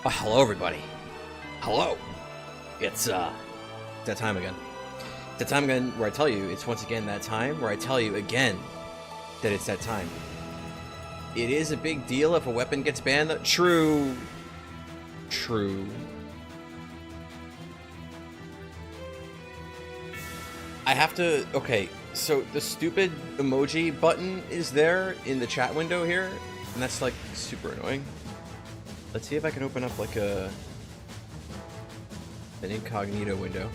Oh, hello, everybody. Hello. It's that time again. That time again where I tell you it's once again that time where I tell you again that it's that time. It is a big deal if a weapon gets banned. True. True. I have to... Okay, so the stupid emoji button is there in the chat window here, and that's, like, super annoying. Let's see if I can open up, like, an incognito window.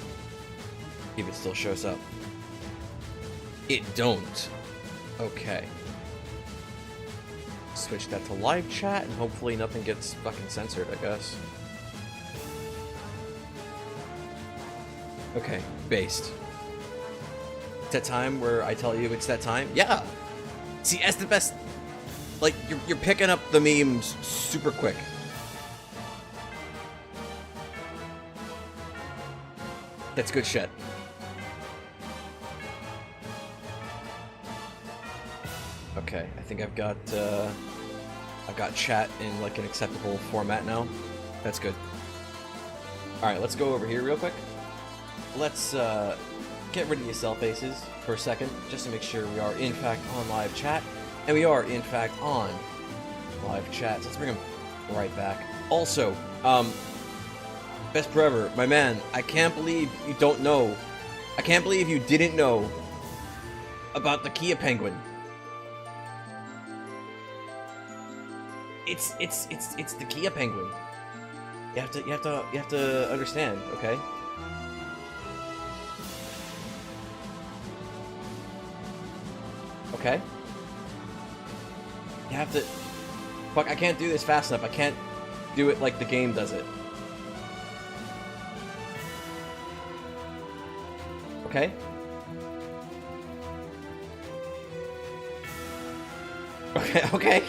See if it still shows up. It don't. Okay. Switch that to live chat, and hopefully nothing gets fucking censored, I guess. Okay, based. It's that time where I tell you it's that time? Yeah! See, that's the best... Like, you're picking up the memes super quick. That's good shit. Okay, I think I've got chat in like an acceptable format now. That's good. Alright, let's go over here real quick. Let's get rid of the cell faces for a second, just to make sure we are in fact on live chat. And we are in fact on live chat, so let's bring them right back. Also, best forever, my man, I can't believe you don't know. I can't believe you didn't know about the KeA Penguin. It's the KeA Penguin. You have to understand, okay? Okay? You have to... Fuck, I can't do this fast enough. I can't do it like the game does it. Okay? Okay, okay.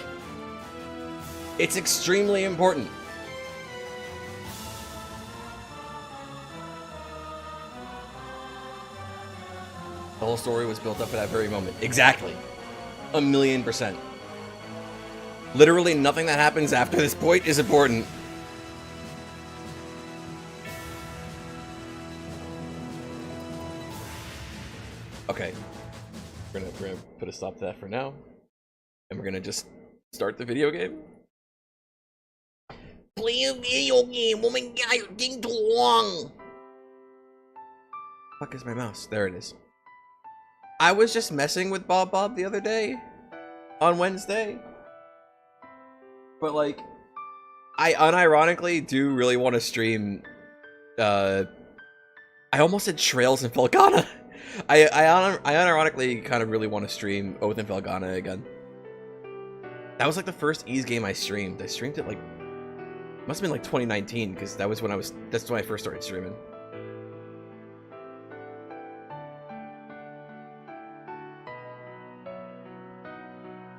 It's extremely important. The whole story was built up at that very moment. Exactly. 1,000,000%. Literally nothing that happens after this point is important. Okay. We're gonna put a stop to that for now. And we're gonna just start the video game. Play a video game. Oh my god, you're taking too long. Fuck is my mouse? There it is. I was just messing with Bob the other day. On Wednesday. But like, I unironically do really want to stream, I almost said Trails in Felghana. I unironically kind of really want to stream Oath in Felghana again. That was like the first Ys game I streamed. I streamed it like, must have been like 2019, because that was when that's when I first started streaming.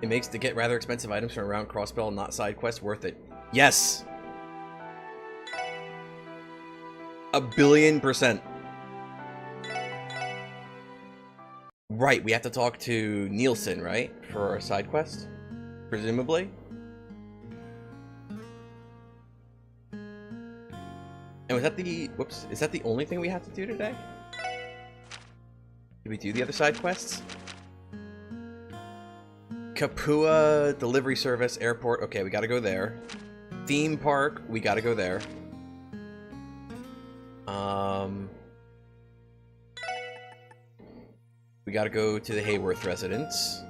It makes to get rather expensive items from around Crossbell, not side quests, worth it. Yes! 1,000,000,000%. Right, we have to talk to Nielsen, right? For our side quest? Presumably? And was that the... Whoops. Is that the only thing we have to do today? Did we do the other side quests? Kapua delivery service, airport. Okay, we gotta go there. Theme park, we gotta go there. We gotta go to the Hayworth residence.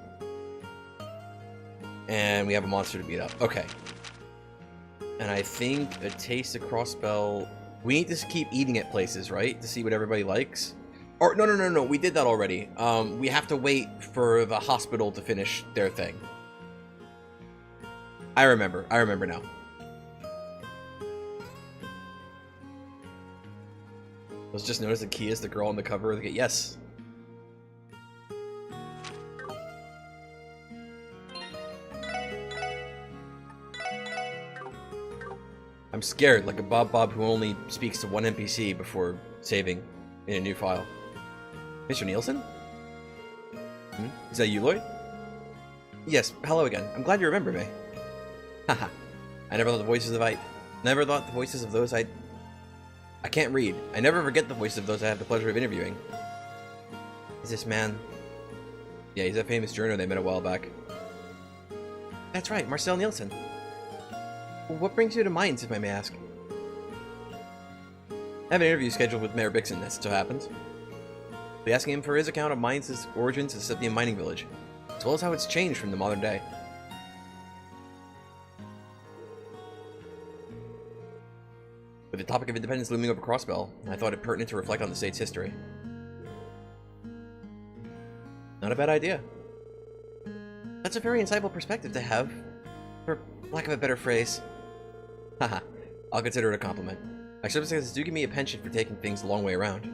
And we have a monster to beat up. Okay. And I think a taste of Crossbell... We need to keep eating at places, right? To see what everybody likes. Or, no, we did that already. We have to wait for the hospital to finish their thing. I remember now. Let's just notice that KeA is the girl on the cover of the game. Yes. I'm scared, like a Bob who only speaks to one NPC before saving in a new file. Mr. Nielsen? Is that you, Lloyd? Yes, hello again. I'm glad you remember me. Haha. I never thought the voices of Ite. Never thought the voices of those I can't read. I never forget the voices of those I have the pleasure of interviewing. Is this man? Yeah, he's a famous journo they met a while back. That's right, Marcel Nielsen. Well, what brings you to Mines, if I may ask? I have an interview scheduled with Mayor Bixen, as it so happens. I'll be asking him for his account of Mines' origins as a Septium mining village, as well as how it's changed from the modern day. With the topic of independence looming over Crossbell, I thought it pertinent to reflect on the state's history. Not a bad idea. That's a very insightful perspective to have, for lack of a better phrase. Haha, I'll consider it a compliment. My circumstances do give me a penchant for taking things the long way around.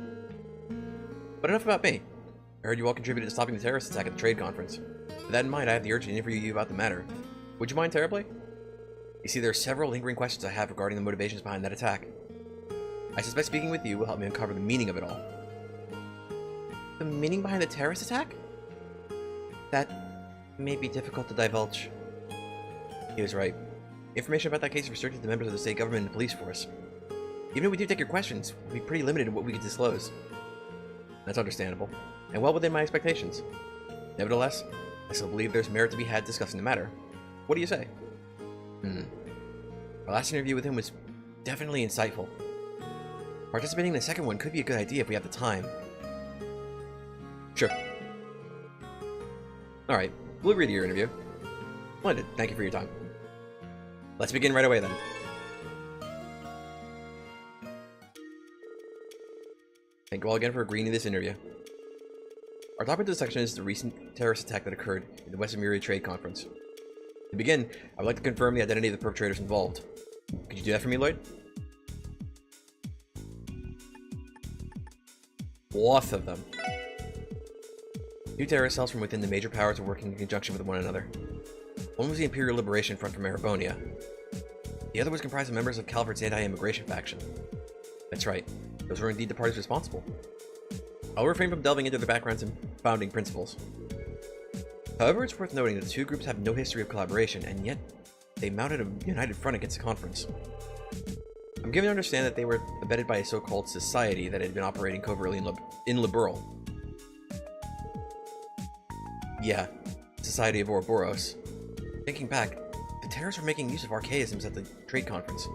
But enough about me. I heard you all contributed to stopping the terrorist attack at the trade conference. With that in mind, I have the urge to interview you about the matter. Would you mind terribly? You see, there are several lingering questions I have regarding the motivations behind that attack. I suspect speaking with you will help me uncover the meaning of it all. The meaning behind the terrorist attack? That may be difficult to divulge. He was right. Information about that case is restricted to members of the state government and police force. Even if we do take your questions, we'll be pretty limited in what we can disclose. That's understandable, and well within my expectations. Nevertheless, I still believe there's merit to be had discussing the matter. What do you say? Our last interview with him was definitely insightful. Participating in the second one could be a good idea if we have the time. Sure. Alright, we'll agree to your interview. Splendid, thank you for your time. Let's begin right away then. Thank you all again for agreeing to this interview. Our topic of this section is the recent terrorist attack that occurred at the Western Miri Trade Conference. To begin, I would like to confirm the identity of the perpetrators involved. Could you do that for me, Lloyd? Lots of them. Two terrorist cells from within the major powers are working in conjunction with one another. One was the Imperial Liberation Front from Erevonia. The other was comprised of members of Calvert's anti-immigration faction. That's right, those were indeed the parties responsible. I'll refrain from delving into their backgrounds and founding principles. However, it's worth noting that the two groups have no history of collaboration, and yet they mounted a united front against the conference. I'm given to understand that they were abetted by a so-called society that had been operating covertly in Liberal. Yeah, Society of Ouroboros. Thinking back, the terrorists were making use of archaisms at the trade conference.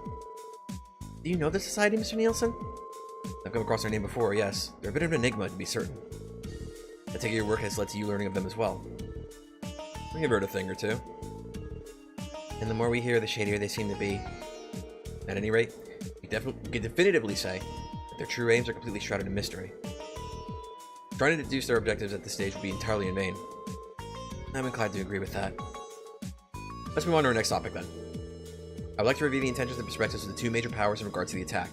Do you know the society, Mr. Nielsen? I've come across their name before, yes. They're a bit of an enigma, to be certain. I take it your work has led to you learning of them as well. We've heard a thing or two. And the more we hear, the shadier they seem to be. At any rate, we can definitively say that their true aims are completely shrouded in mystery. Trying to deduce their objectives at this stage would be entirely in vain. I'm inclined to agree with that. Let's move on to our next topic then. I would like to review the intentions and perspectives of the two major powers in regards to the attack.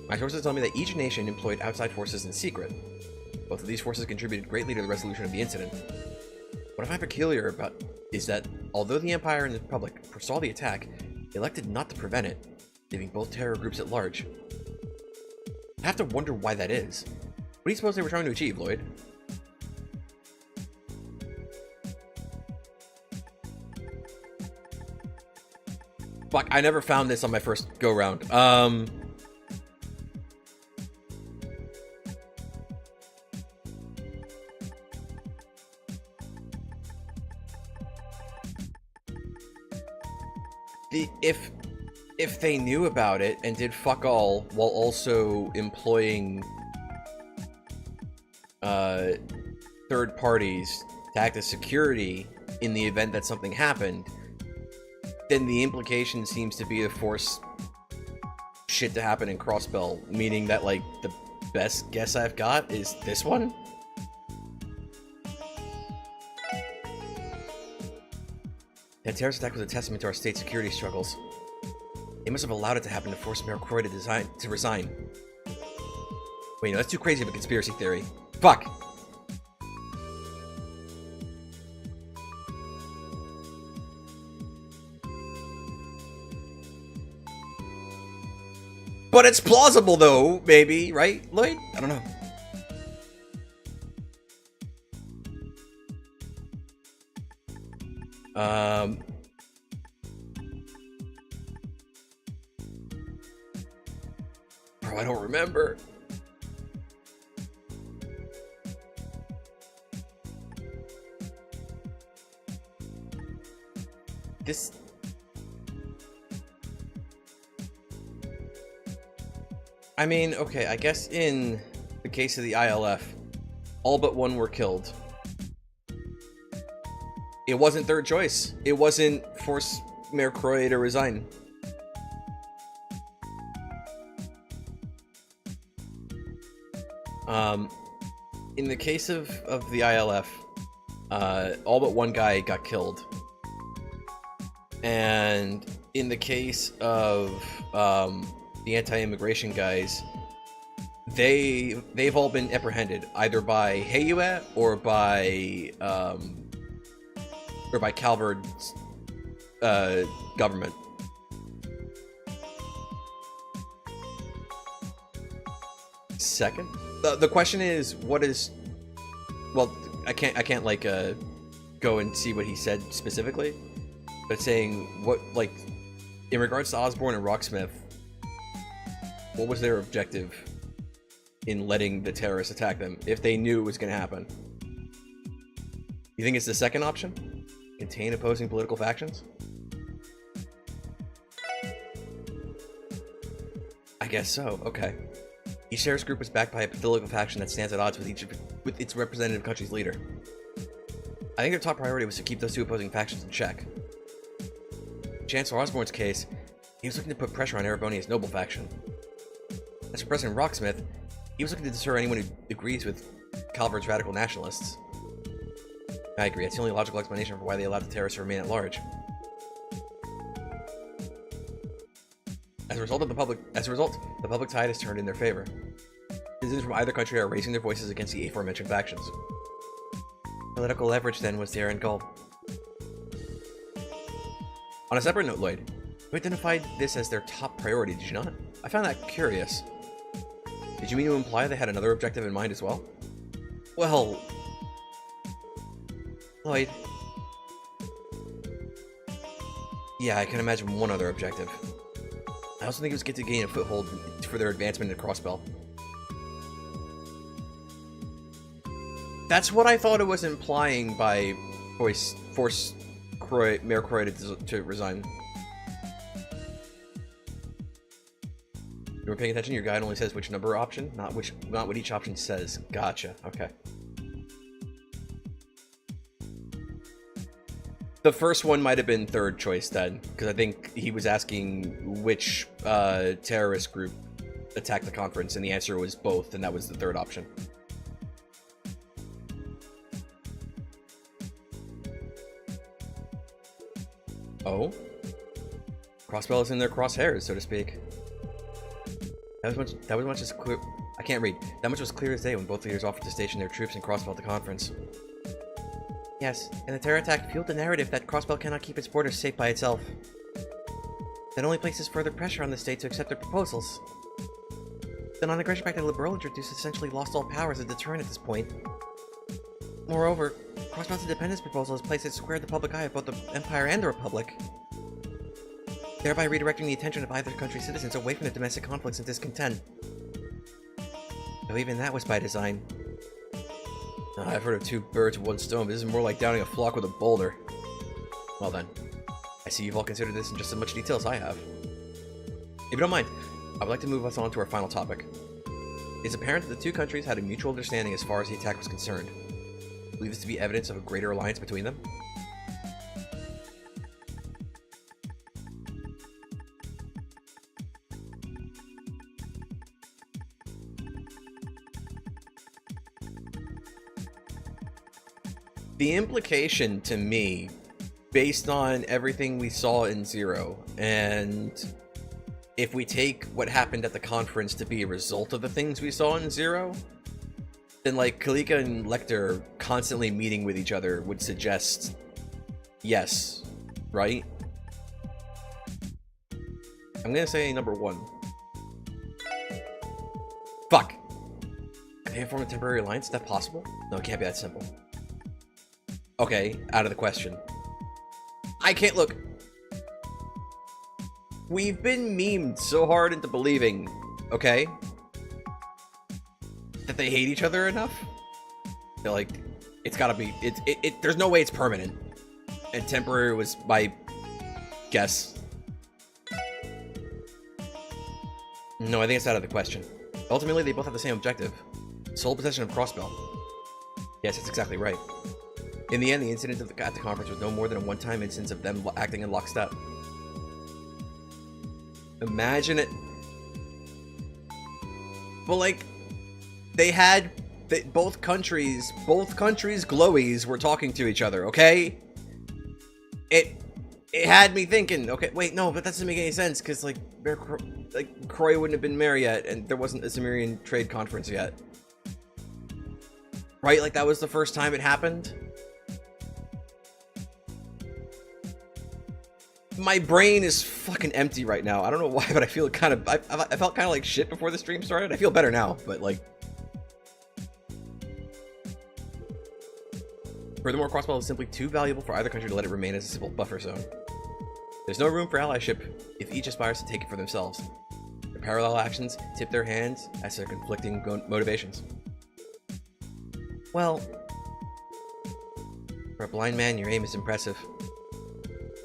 My sources tell me that each nation employed outside forces in secret. Both of these forces contributed greatly to the resolution of the incident. What I find peculiar about is that, although the Empire and the Republic foresaw the attack, they elected not to prevent it, leaving both terror groups at large. I have to wonder why that is. What do you suppose they were trying to achieve, Lloyd? Fuck, I never found this on my first go-round. If they knew about it and did fuck all while also employing third parties to act as security in the event that something happened, then the implication seems to be to force shit to happen in Crossbell, meaning that, like, the best guess I've got is this one? That terrorist attack was a testament to our state security struggles. They must have allowed it to happen to force Mayor Croy to resign. Wait, no, that's too crazy of a conspiracy theory. Fuck! But it's plausible, though, maybe, right, Lloyd? I don't know. Bro, I don't remember. This... I mean, okay, I guess in the case of the ILF, all but one were killed. It wasn't third choice. It wasn't force Mayor Croy to resign. In the case of the ILF, all but one guy got killed. And in the case of the anti-immigration guys, they've all been apprehended either by KeA or by Calvard's government. Second, the question is, what is? Well, I can't like go and see what he said specifically, but saying what, like, in regards to Osborne and Rocksmith, what was their objective in letting the terrorists attack them if they knew it was going to happen? You think it's the second option? Contain opposing political factions? I guess so. Okay. Each terrorist group is backed by a political faction that stands at odds with its representative country's leader. I think their top priority was to keep those two opposing factions in check. In Chancellor Osborne's case, he was looking to put pressure on Erebonia's noble faction. As for President Rocksmith, he was looking to deter anyone who agrees with Calvard's radical nationalists. I agree, it's the only logical explanation for why they allowed the terrorists to remain at large. As a result, the public tide has turned in their favor. Citizens from either country are raising their voices against the aforementioned factions. Political leverage, then, was their end goal. On a separate note, Lloyd, you identified this as their top priority, did you not? I found that curious. Did you mean to imply they had another objective in mind as well? Well... Lloyd... Yeah, I can imagine one other objective. I also think it was to gain a foothold for their advancement in Crossbell. That's what I thought it was implying by force Mayor Croy to resign. You were paying attention? Your guide only says which number option, not what each option says. Gotcha. Okay. The first one might have been third choice then, because I think he was asking which terrorist group attacked the conference, and the answer was both, and that was the third option. Oh? Crossbell is in their crosshairs, so to speak. That was much as clear. I can't read. That much was clear as day when both leaders offered to station their troops in Crossbell at the conference. Yes, and the terror attack fueled the narrative that Crossbell cannot keep its borders safe by itself. That only places further pressure on the state to accept their proposals. The non-aggression pact that Liberal introduced essentially lost all power as a deterrent at this point. Moreover, Crossbell's independence proposal has placed it square in the public eye of both the Empire and the Republic, thereby redirecting the attention of either country's citizens away from the domestic conflicts and discontent. Though even that was by design. I've heard of two birds with one stone, but this is more like downing a flock with a boulder. Well then, I see you've all considered this in just as much detail as I have. If you don't mind, I would like to move us on to our final topic. It's apparent that the two countries had a mutual understanding as far as the attack was concerned. I believe this to be evidence of a greater alliance between them? The implication to me, based on everything we saw in Zero, and if we take what happened at the conference to be a result of the things we saw in Zero, then like Kalika and Lecter constantly meeting with each other would suggest yes, right? I'm gonna say number one. Fuck! Can they form a temporary alliance? Is that possible? No, it can't be that simple. Okay, out of the question. I can't look. We've been memed so hard into believing okay? That they hate each other enough? They're like, it's gotta be, there's no way it's permanent. And temporary was my guess. No, I think it's out of the question. Ultimately, they both have the same objective. Sole possession of Crossbell. Yes, that's exactly right. In the end, the incident at the conference was no more than a one-time instance of them acting in lockstep. Imagine it. Well, like, both countries' glowies were talking to each other, okay? It had me thinking, okay, wait, no, but that doesn't make any sense, because, like, Croy wouldn't have been mayor yet, and there wasn't a Cimmerian trade conference yet. Right? Like, that was the first time it happened? My brain is fucking empty right now. I don't know why, but I feel kind of... I felt kind of like shit before the stream started. I feel better now, but, like... Furthermore, Crossbell is simply too valuable for either country to let it remain as a simple buffer zone. There's no room for allyship if each aspires to take it for themselves. Their parallel actions tip their hands as to their conflicting motivations. Well, for a blind man, your aim is impressive.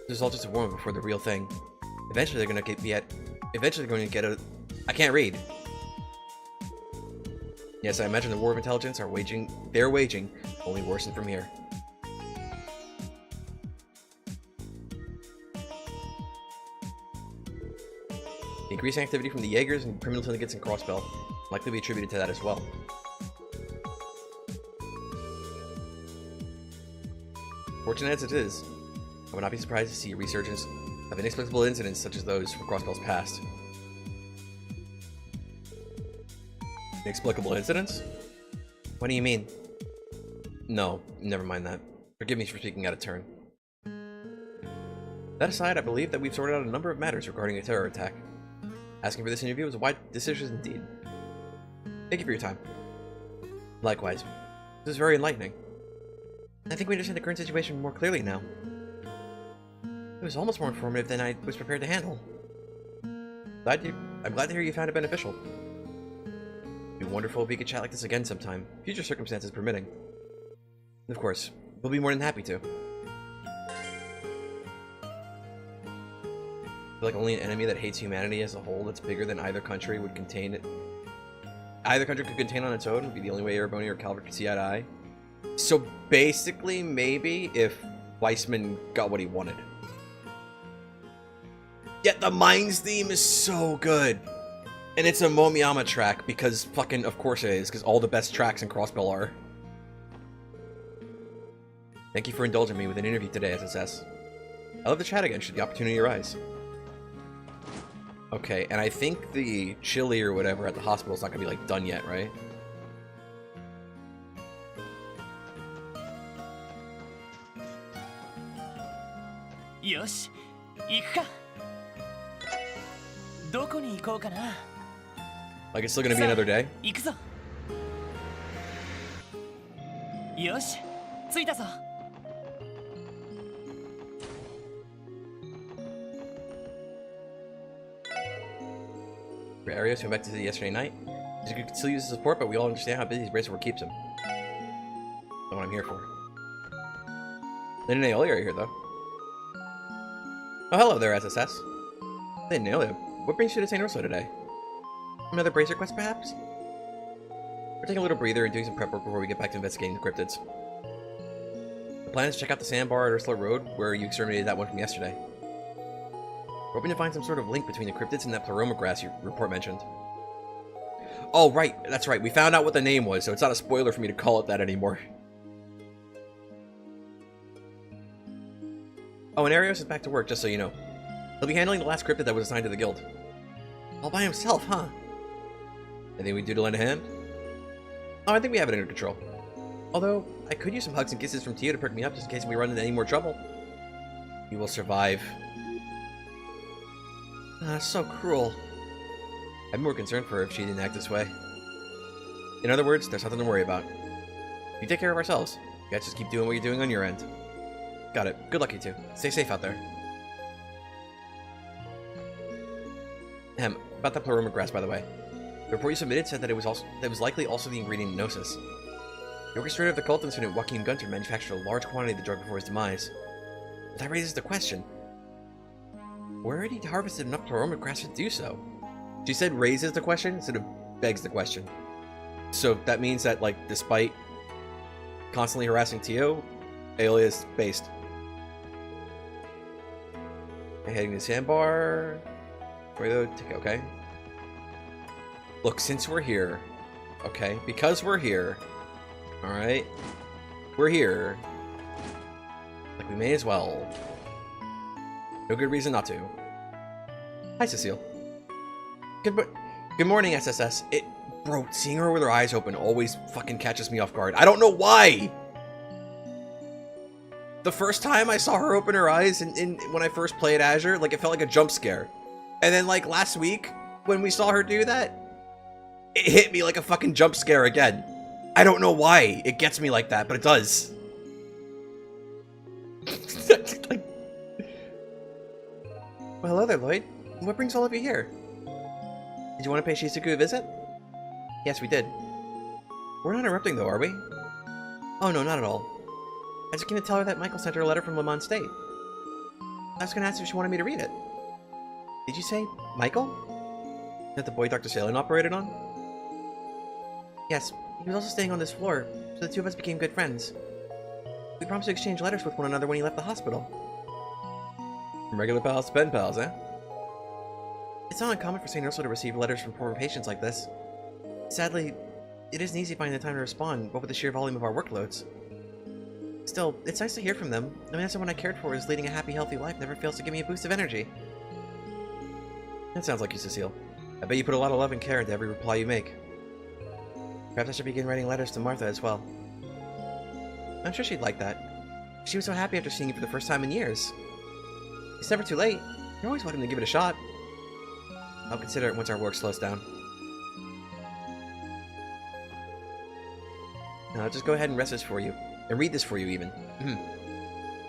This is all just a warm before the real thing. Eventually, they're going to get a... I can't read. Yes, I imagine the war of intelligence they're waging only worsen from here. The increasing activity from the Jaegers and criminal syndicates in Crossbell likely be attributed to that as well. Fortunate as it is, I would not be surprised to see a resurgence of inexplicable incidents such as those from Crossbell's past. Inexplicable incidents? What do you mean? No, never mind that. Forgive me for speaking out of turn. That aside, I believe that we've sorted out a number of matters regarding a terror attack. Asking for this interview was a wise decision indeed. Thank you for your time. Likewise. This is very enlightening. I think we understand the current situation more clearly now. It was almost more informative than I was prepared to handle. I'm glad to hear you found it beneficial. It'd be wonderful if we could chat like this again sometime, future circumstances permitting. Of course, we'll be more than happy to. I feel like only an enemy that hates humanity as a whole that's bigger than either country would contain it. Either country could contain on its own would be the only way Erebony or Calvert could see eye to eye. So basically, maybe if Weissman got what he wanted. Yet the Mines theme is so good. And it's a Momiyama track because fucking, of course it is, because all the best tracks in Crossbell are. Thank you for indulging me with an interview today, SSS. I'll love to chat again should the opportunity arise. Okay, and I think the chili or whatever at the hospital is not gonna be like done yet, right? Yosh, 行くか。どこに行こうかな。 Like it's still gonna be another day? 行くぞ。よし、着いたぞ。 For Arios who went back to city yesterday night, he could still use his support, but we all understand how busy his bracelet work keeps him. That's what I'm here for. Lynn and Aeolia are here, though. Oh, hello there, SSS. Lynn and Aeolia, what brings you to St. Ursula today? Another bracer quest, perhaps? We're taking a little breather and doing some prep work before we get back to investigating the cryptids. The plan is to check out the sandbar at Ursula Road, where you exterminated that one from yesterday. We're hoping to find some sort of link between the cryptids and that pleroma grass your report mentioned. Oh, right. That's right. We found out what the name was, so it's not a spoiler for me to call it that anymore. Oh, and Arios is back to work, just so you know. He'll be handling the last cryptid that was assigned to the guild. All by himself, huh? Anything we do to lend a hand? Oh, I think we have it under control. Although, I could use some hugs and kisses from Tia to perk me up just in case we run into any more trouble. You will survive. So cruel. I'd be more concerned for her if she didn't act this way. In other words, there's nothing to worry about. We take care of ourselves. You guys just keep doing what you're doing on your end. Got it. Good luck, you two. Stay safe out there. About that pleroma grass, by the way. The report you submitted said that it was likely also the ingredient in Gnosis. The orchestrator of the cult incident, Joaquin Gunter, manufactured a large quantity of the drug before his demise. But that raises the question: where had he harvested enough pleroma grass to do so? She said raises the question instead of begs the question. So that means that, like, despite constantly harassing Tio, alias based. Heading to the sandbar. Okay. Look, since we're here, okay, because we're here, alright, we're here, like, we may as well. No good reason not to. Hi, Cecile. Good morning, SSS. Bro, seeing her with her eyes open always fucking catches me off guard. I don't know why! The first time I saw her open her eyes when I first played Azure, like, it felt like a jump scare. And then, like, last week, when we saw her do that, it hit me like a fucking jump scare again. I don't know why it gets me like that, but it does. Like... Well, hello there, Lloyd. What brings all of you here? Did you want to pay Shizuku a visit? Yes, we did. We're not interrupting, though, are we? Oh, no, not at all. I just came to tell her that Michael sent her a letter from Le Mans State. I was going to ask if she wanted me to read it. Did you say Michael? Is that the boy Dr. Salin operated on? Yes, he was also staying on this floor, so the two of us became good friends. We promised to exchange letters with one another when he left the hospital. From regular pals to pen pals, eh? It's not uncommon for St. Ursula to receive letters from poor patients like this. Sadly, it isn't easy finding the time to respond, what with the sheer volume of our workloads. Still, it's nice to hear from them. I mean, that someone I cared for is leading a happy, healthy life never fails to give me a boost of energy. That sounds like you, Cecile. I bet you put a lot of love and care into every reply you make. Perhaps I should begin writing letters to Martha as well. I'm sure she'd like that. She was so happy after seeing you for the first time in years. It's never too late. You're always welcome to give it a shot. I'll consider it once our work slows down. Now, I'll just go ahead and rest this for you. And read this for you, even.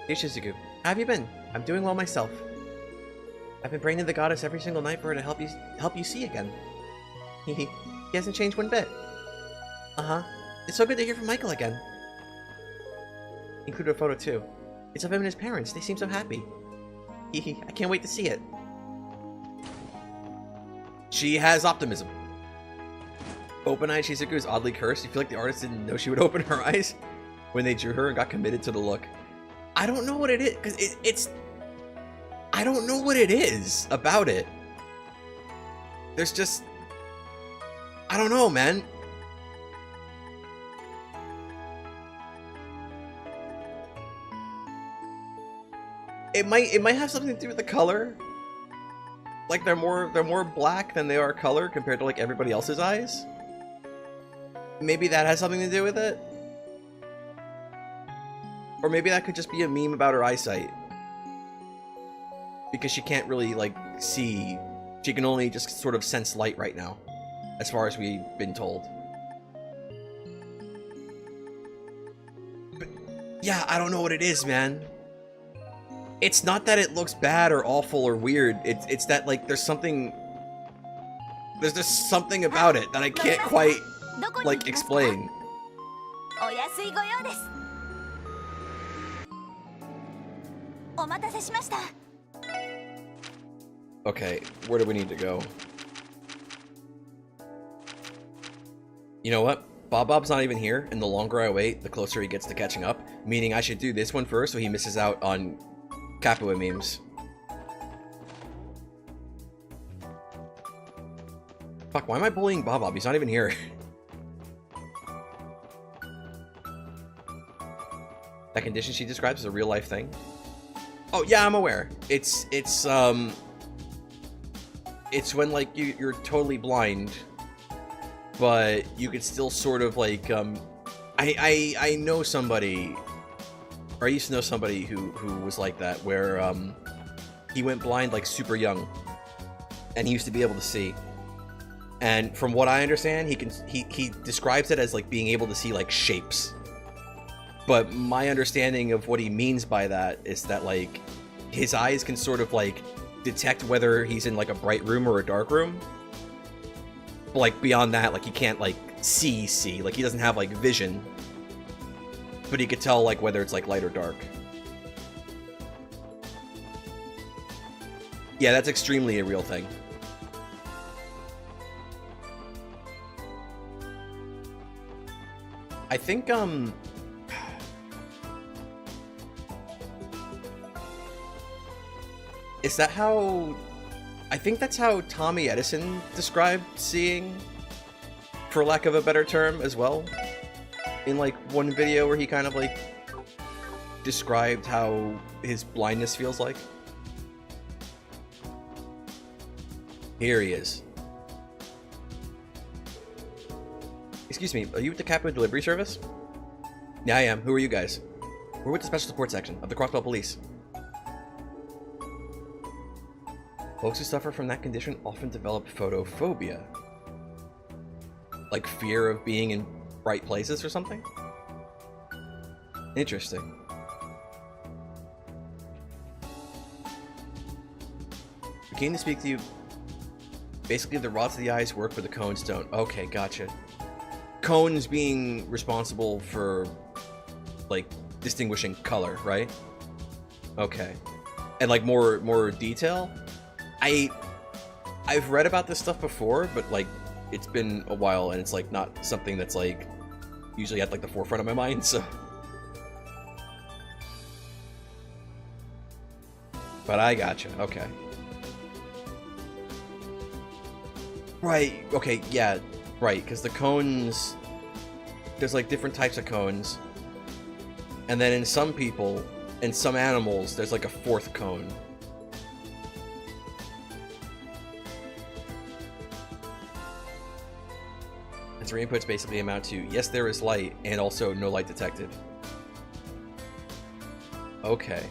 Dear Shizuku, how have you been? I'm doing well myself. I've been praying to the goddess every single night for her to help you see again. He hasn't changed one bit. Uh-huh. It's so good to hear from Michael again. Included a photo, too. It's of him and his parents. They seem so happy. I can't wait to see it. She has optimism. Open-eyed Shizuku is oddly cursed. You feel like the artist didn't know she would open her eyes when they drew her and got committed to the look. I don't know what it is, because it's... I don't know what it is about it. There's just... I don't know, man. It might have something to do with the color. Like, they're more black than they are color compared to, like, everybody else's eyes. Maybe that has something to do with it. Or maybe that could just be a meme about her eyesight. Because she can't really, like, see. She can only just sort of sense light right now. As far as we've been told. But, yeah, I don't know what it is, man. It's not that it looks bad or awful or weird. It's that, like, there's something... There's just something about it that I can't quite, like, explain. Okay, where do we need to go? You know what? Bob's not even here, and the longer I wait, the closer he gets to catching up. Meaning I should do this one first so he misses out on Capua memes. Fuck, why am I bullying Bob? He's not even here. That condition she describes is a real life thing. Oh yeah, I'm aware. It's when, like, you're totally blind, but you could still sort of, like, I know somebody, or I used to know somebody who was like that, where he went blind, like, super young, and he used to be able to see. And from what I understand, he describes it as, like, being able to see, like, shapes. But my understanding of what he means by that is that, like, his eyes can sort of, like, detect whether he's in, like, a bright room or a dark room. But like beyond that, like he can't like see. Like he doesn't have like vision. But he could tell like whether it's like light or dark. Yeah, that's extremely a real thing. I think is that how... I think that's how Tommy Edison described seeing, for lack of a better term, as well. In, like, one video where he kind of, like, described how his blindness feels like. Here he is. Excuse me, are you with the Capo Delivery Service? Yeah, I am. Who are you guys? We're with the Special Support Section of the Crossbell Police. Folks who suffer from that condition often develop photophobia. Like fear of being in bright places or something? Interesting. We came to speak to you. Basically, the rods of the eyes work, but the cones don't. Okay, gotcha. Cones being responsible for, like, distinguishing color, right? Okay. And, like, more detail? I've read about this stuff before, but, like, it's been a while, and it's, like, not something that's, like, usually at, like, the forefront of my mind, so... But I gotcha, okay. Right, okay, yeah, right, because the cones... There's, like, different types of cones. And then in some people, in some animals, there's, like, a fourth cone. And so inputs basically amount to, yes, there is light, and also no light detected. Okay.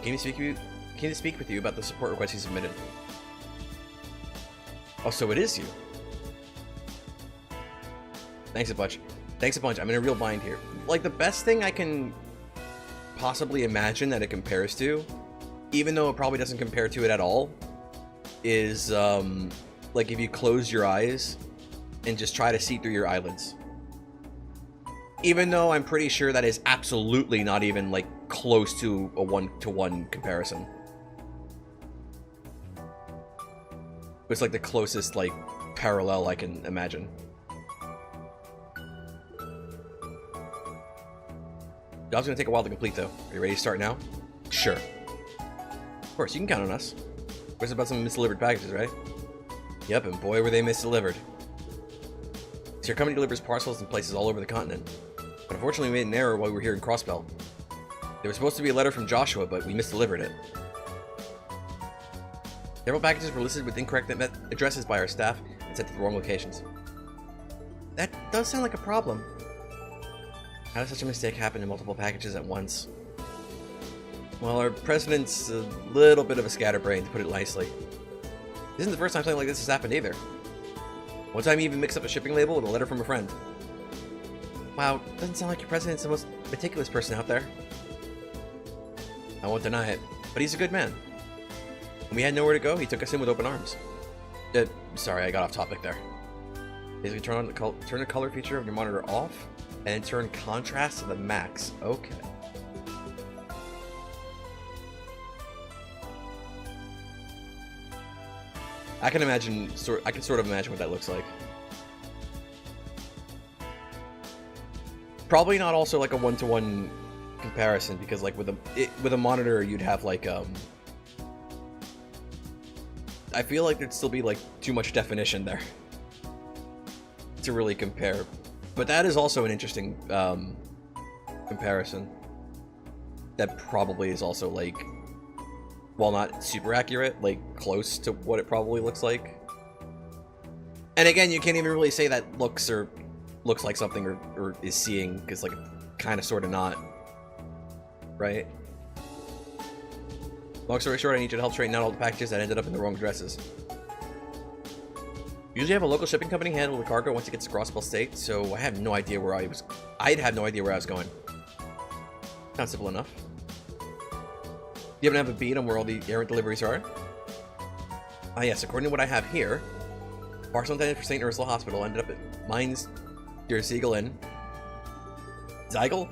Can you speak with you about the support request you submitted? Oh, so it is you. Thanks a bunch. Thanks a bunch. I'm in a real bind here. Like, the best thing I can possibly imagine that it compares to, even though it probably doesn't compare to it at all, is, like, if you close your eyes and just try to see through your eyelids. Even though I'm pretty sure that is absolutely not even, like, close to a one-to-one comparison. It's like the closest, like, parallel I can imagine. Job's gonna take a while to complete, though. Are you ready to start now? Sure. Of course, you can count on us. Where's about some misdelivered packages, right? Yep, and boy were they misdelivered. So your company delivers parcels in places all over the continent. But unfortunately we made an error while we were here in Crossbell. There was supposed to be a letter from Joshua, but we misdelivered it. Several packages were listed with incorrect addresses by our staff and sent to the wrong locations. That does sound like a problem. How does such a mistake happen in multiple packages at once? Well, our president's a little bit of a scatterbrain, to put it nicely. This isn't the first time something like this has happened either. One time he even mixed up a shipping label with a letter from a friend. Wow, doesn't sound like your president's the most meticulous person out there. I won't deny it, but he's a good man. When we had nowhere to go, he took us in with open arms. Sorry, I got off topic there. Basically, turn the color feature of your monitor off, and then turn contrast to the max. Okay. I can imagine, I can sort of imagine what that looks like. Probably not also like a one-to-one comparison, because like with a monitor you'd have like I feel like there'd still be like too much definition there to really compare. But that is also an interesting comparison. That probably is also like, while not super accurate, like close to what it probably looks like. And again, you can't even really say that looks like something or is seeing, because like kind of sort of not, right? Long story short, I need you to help straighten out all the packages that ended up in the wrong addresses. Usually have a local shipping company handle the cargo once it gets to Crossbell State, so I have no idea where I'd have no idea where I was going. Sounds simple enough. You haven't have a beat on where all the errant deliveries are? Ah, yes, according to what I have here, parcel intended for St. Ursula Hospital ended up at Mines near Siegel Inn. Ziegel?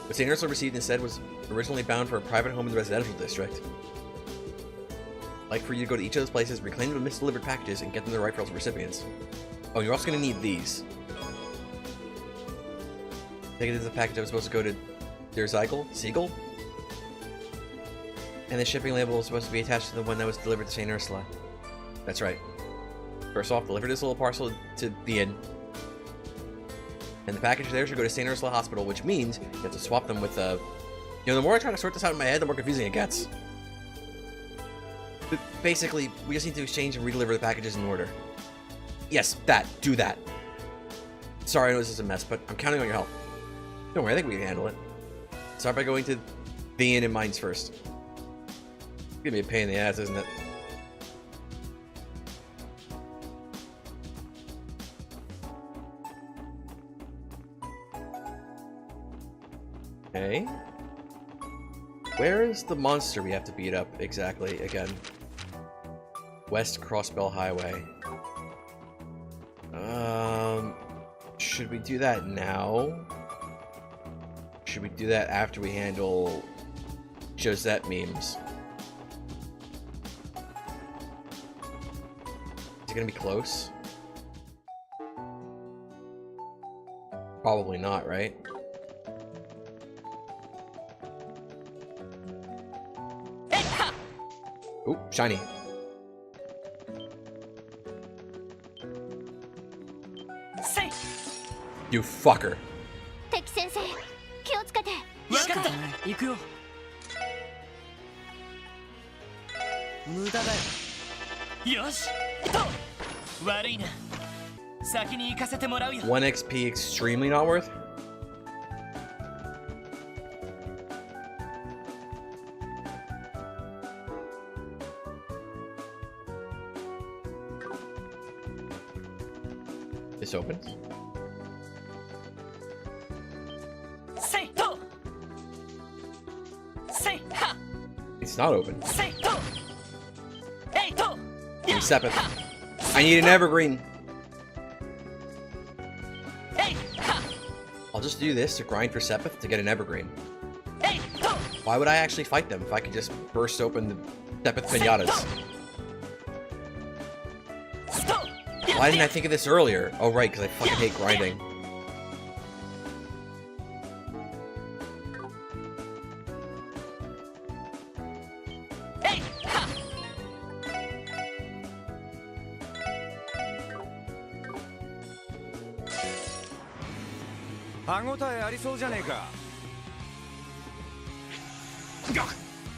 What St. Ursula received instead was originally bound for a private home in the residential district. I'd like for you to go to each of those places, reclaim the misdelivered packages, and get them the rightful recipients. Oh, you're also going to need these. Take it as a package that was supposed to go to Der Siegel? And the shipping label was supposed to be attached to the one that was delivered to St. Ursula. That's right. First off, deliver this little parcel to the inn. And the package there should go to St. Ursula Hospital, which means you have to swap them with, you know, the more I try to sort this out in my head, the more confusing it gets. But basically, we just need to exchange and redeliver the packages in order. Yes, do that. Sorry, I know this is a mess, but I'm counting on your help. Don't worry, I think we can handle it. Start by going to the inn and Mines first. It's gonna be a pain in the ass, isn't it? Okay. Where is the monster we have to beat up exactly again? West Crossbell Highway. Should we do that now? Should we do that after we handle Josette memes? Is it gonna be close? Probably not, right? Ooh, shiny. You fucker. 敵先生、気をつけて。分かった。行くよ。無駄だよ。よし。と。悪いな。先に行かせてもらうよ。1 XP extremely not worth? This opens. It's not open. Sepith. I need an evergreen. I'll just do this to grind for Sepith to get an evergreen. Why would I actually fight them if I could just burst open the Sepith pinatas? Why didn't I think of this earlier? Oh right, because I fucking hate grinding.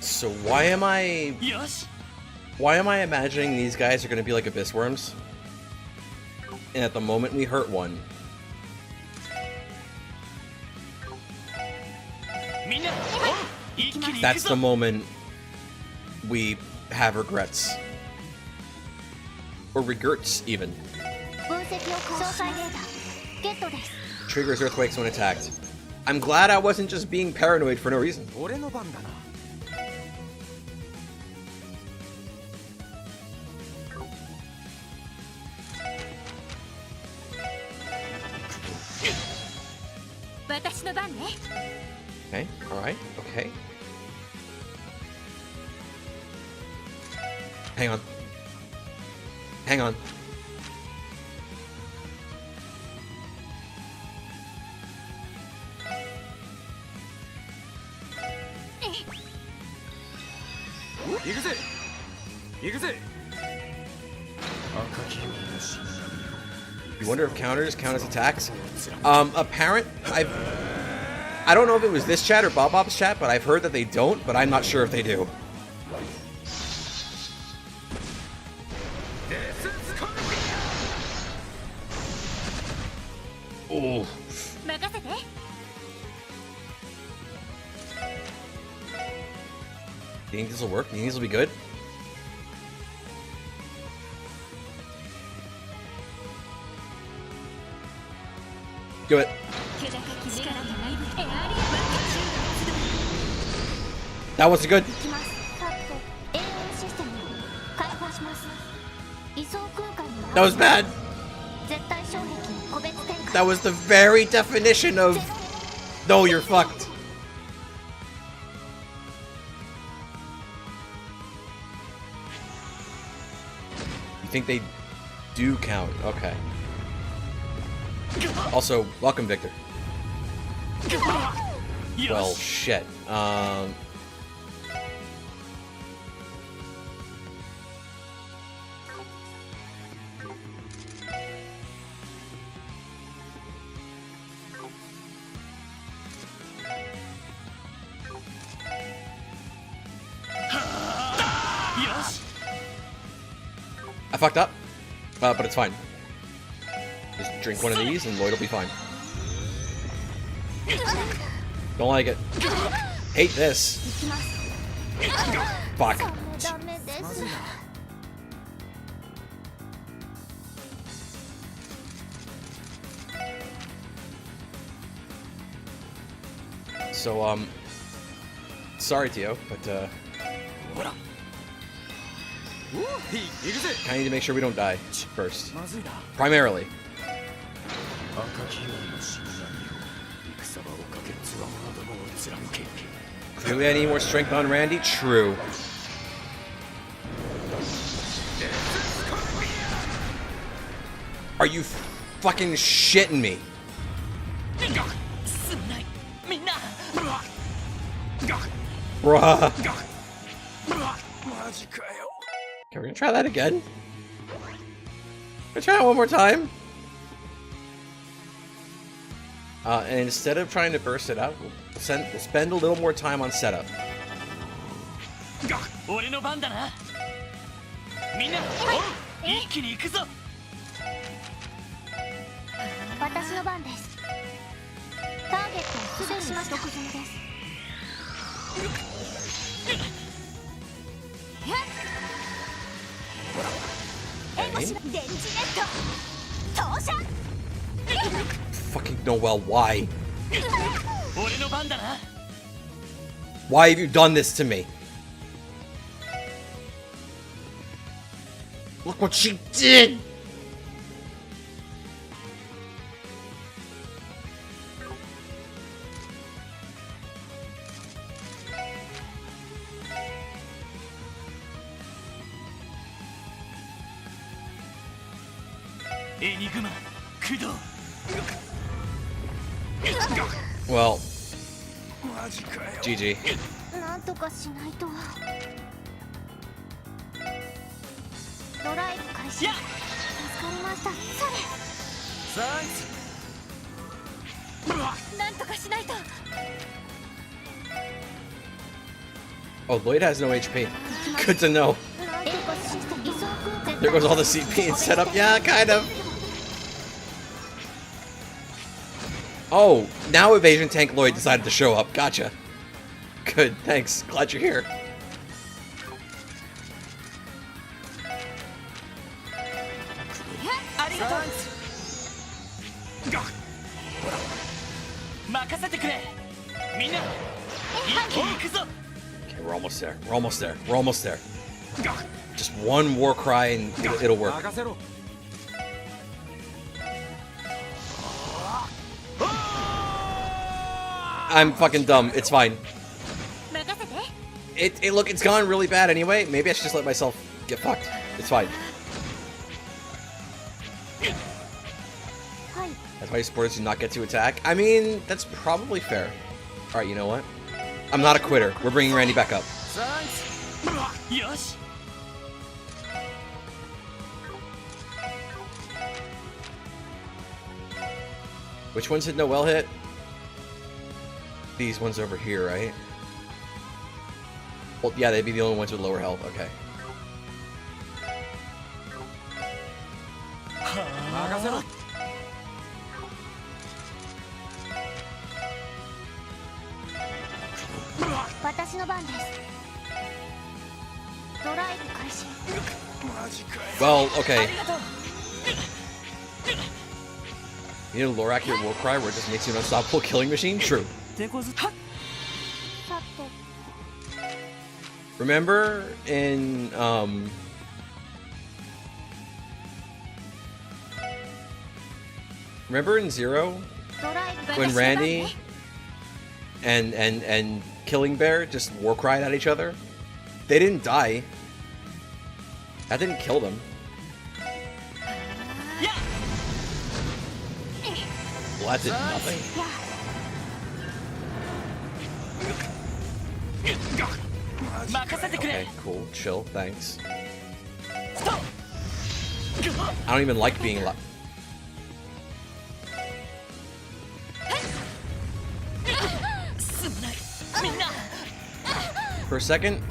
So why am I imagining these guys are going to be like abyss worms? And at the moment we hurt one, that's the moment we have regrets. Or regrets, even. Triggers earthquakes when attacked. I'm glad I wasn't just being paranoid for no reason. Okay, alright, okay. Hang on. Hang on. You wonder if counters count as attacks? I don't know if it was this chat or Bob's chat, but I've heard that they don't, but I'm not sure if they do. Oh. Do you think this will work? Do you think this will be good? Do it. That wasn't good. します。位相空間に That was bad. 絶対障壁の個別展開。 That was the very definition of no, you're fucked. You think they do count? Okay. Also, welcome, Victor. Well, shit. I fucked up, but it's fine. Just drink one of these and Lloyd will be fine. Don't like it. Hate this. Fuck. ダメです。 So, sorry, Tio, but, I need to make sure we don't die first. Primarily. Do we need more strength on Randy? True. Are you fucking shitting me? Bruh. Okay, we're gonna try that again. We're gonna try it one more time. And instead of trying to burst it out, we'll spend a little more time on setup. 俺の番だな。みんな、一気に行くぞ。私の番です。ターゲットをすでに取得済みです。 Fucking Noel, why? Why have you done this to me? Look what she did! Well, GG. なんとかしないと。ドライブ開始。助かりました。それ。なんとかしないと。 Oh, Lloyd has no HP. Good to know. There goes all the CP and setup. Yeah, kind of. Oh, now Evasion Tank Lloyd decided to show up. Gotcha. Good, thanks. Glad you're here. Okay, we're almost there. We're almost there. We're almost there. Just one war cry and it'll work. I'm fucking dumb. It's fine. Look, it's gone really bad anyway. Maybe I should just let myself get fucked. It's fine. That's why supporters do not get to attack. I mean, that's probably fair. All right, you know what? I'm not a quitter. We're bringing Randy back up. Which ones did Noel hit? These ones over here, right? Well, yeah, they'd be the only ones with lower health. Okay. Well, okay. You know, lore accurate war cry where it just makes you an unstoppable killing machine? True. Remember in Remember in Zero ドライブ when 私の番 Randy ね and Killing Bear just war cried at each other? They didn't die. That didn't kill them. Well, that did nothing. 任せてくれ Okay, cool, chill, thanks. I don't even like being loud. For a second,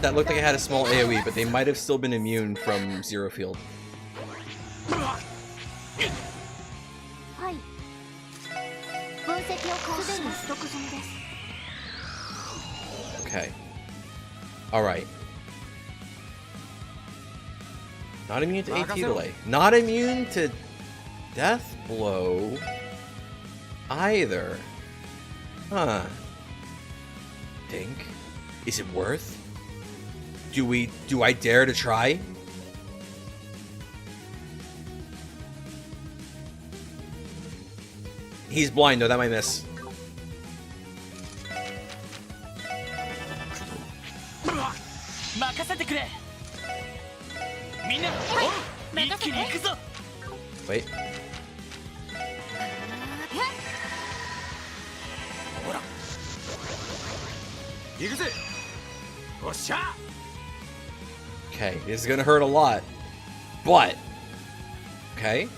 that looked like it had a small AoE, but they might have still been immune from Zero Field. はい分析をすでに取得済みです Okay. Alright. Not immune to AT delay. Not immune to Death Blow either. Huh. Think. Is it worth? Do I dare to try? He's blind though, that might miss. 任せてくれみんな一気に行くぞ Wait. ほら行くぜおっしゃ Okay, this is gonna hurt a lot. But okay.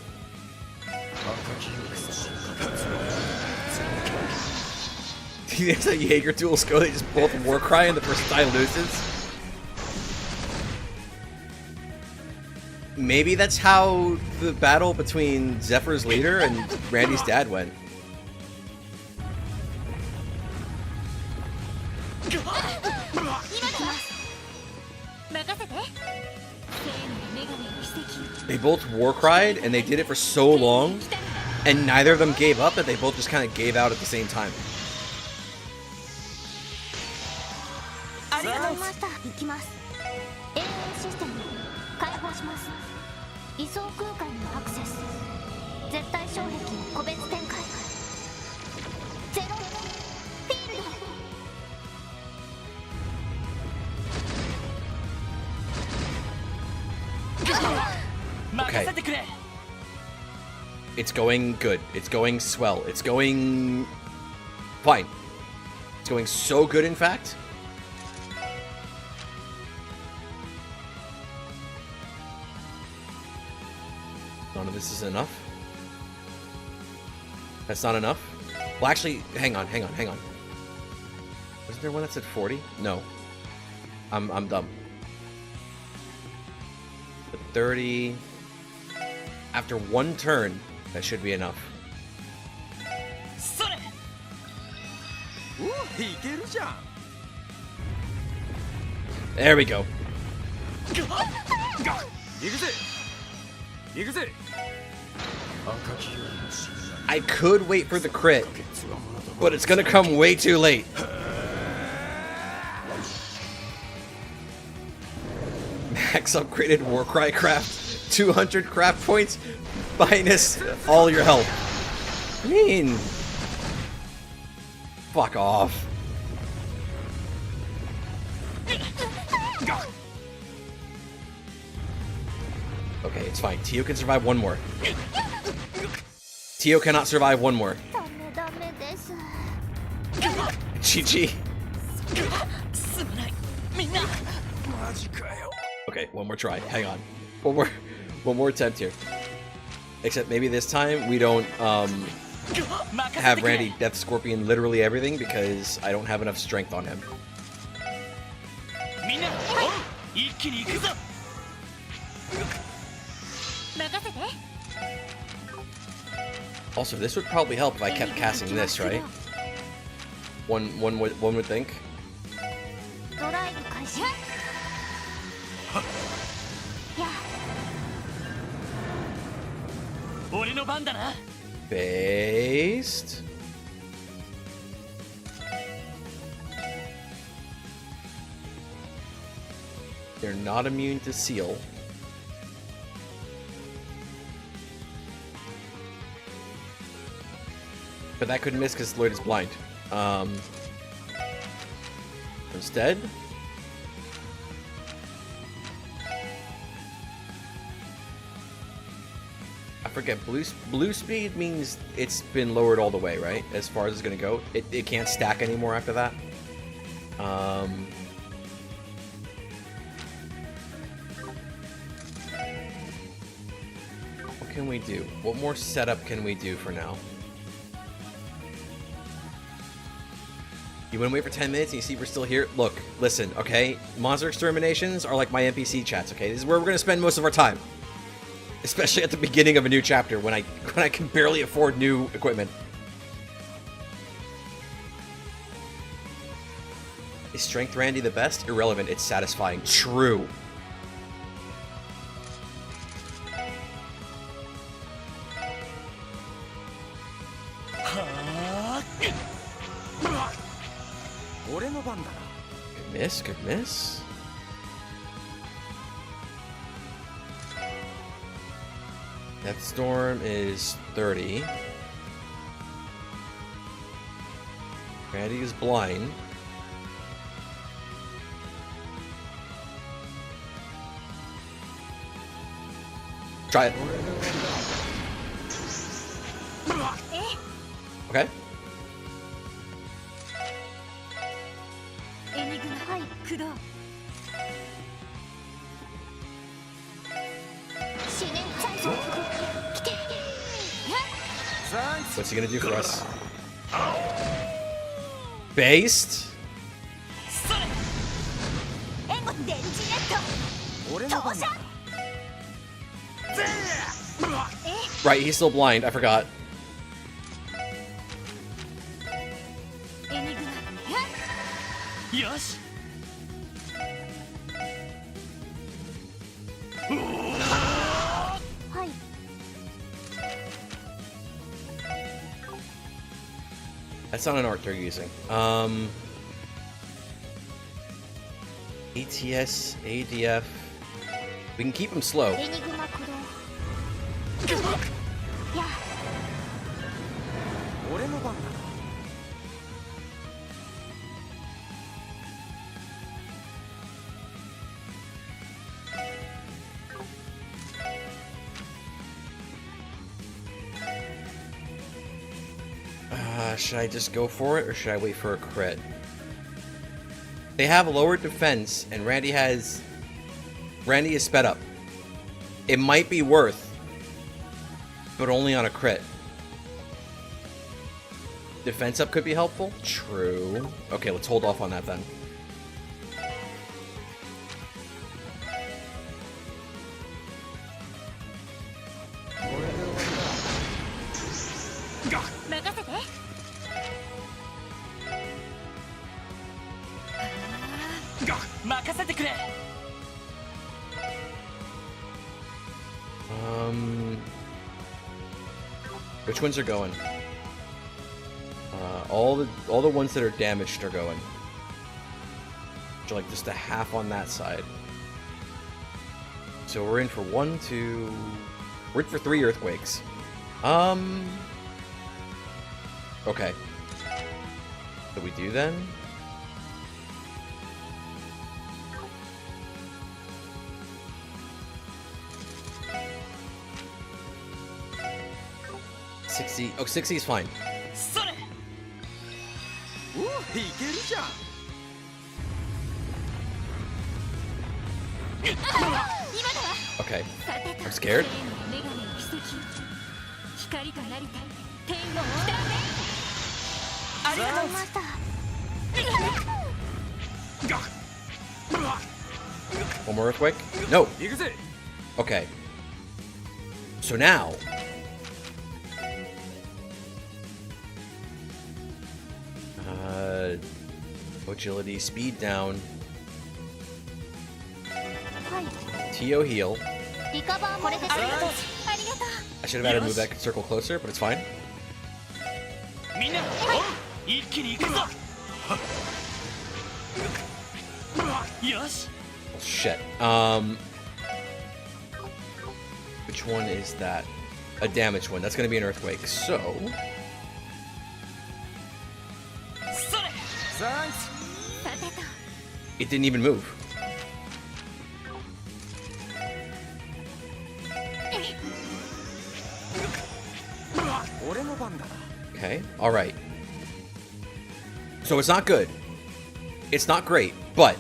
There's a Jaeger dual skill, they just both war cry and the person die loses. Maybe that's how the battle between Zephyr's leader and Randy's dad went. 任せて They both war cried and they did it for so long, and neither of them gave up, that they both just kind of gave out at the same time. ありがとうございました行きます AI システム開放します位相空間のアクセス絶対障壁個別展開ゼロフィールド 任せてくれ It's going good. It's going swell. It's going fine. It's going so good, in fact. None of this is enough. That's not enough. Well, actually, hang on. Wasn't there one that said 40? No. I'm dumb. The 30. After one turn, that should be enough. それいけるじゃん There we go. 行くぜ行くぜ I could wait for the crit, but it's gonna come way too late. Max upgraded Warcry craft, 200 craft points, minus all your health. I mean, fuck off. Okay, it's fine. Tio can survive one more. Tio cannot survive one more. ダメです GG. すまないみんな Okay, one more try. Hang on. One more attempt here. Except maybe this time we don't 任せて have くれ Randy Death Scorpion literally everything because I don't have enough strength on him. みんな一気に行くぞ 任せて Also, this would probably help if I kept casting this, right? One would think. ドライブ開始や俺の番だな Based. They're not immune to seal. But that couldn't miss because Lloyd is blind. Instead... I forget, blue speed means it's been lowered all the way, right? As far as it's going to go. It can't stack anymore after that. What can we do? What more setup can we do for now? You want to wait for 10 minutes and you see we're still here? Look, listen, okay? Monster exterminations are like my NPC chats, okay? This is where we're going to spend most of our time. Especially at the beginning of a new chapter when I can barely afford new equipment. Is Strength Randy the best? Irrelevant, it's satisfying. True. Good miss, good miss. That storm is 30. Randy is blind. Try it. Okay. What's he gonna do for us? Based? Right, he's still blind, I forgot. Yes. That's not an art they're using. ATS, ADF. We can keep them slow. Should I just go for it, or should I wait for a crit? They have lower defense, and Randy is sped up. It might be worth, but only on a crit. Defense up could be helpful? True. Okay, let's hold off on that then. Which ones are going? All the ones that are damaged are going. Which are like just a half on that side. So we're in for we're in for 3 earthquakes. Okay. What do we do then? Oh, 60 is fine. Okay. I'm scared. One more earthquake? No. Okay. So now agility, speed down. Tio heal. I should have added a move that could circle closer, but it's fine. Oh, shit. Which one is that? A damaged one. That's going to be an earthquake. So It didn't even move. Okay, alright. So it's not good. It's not great, but...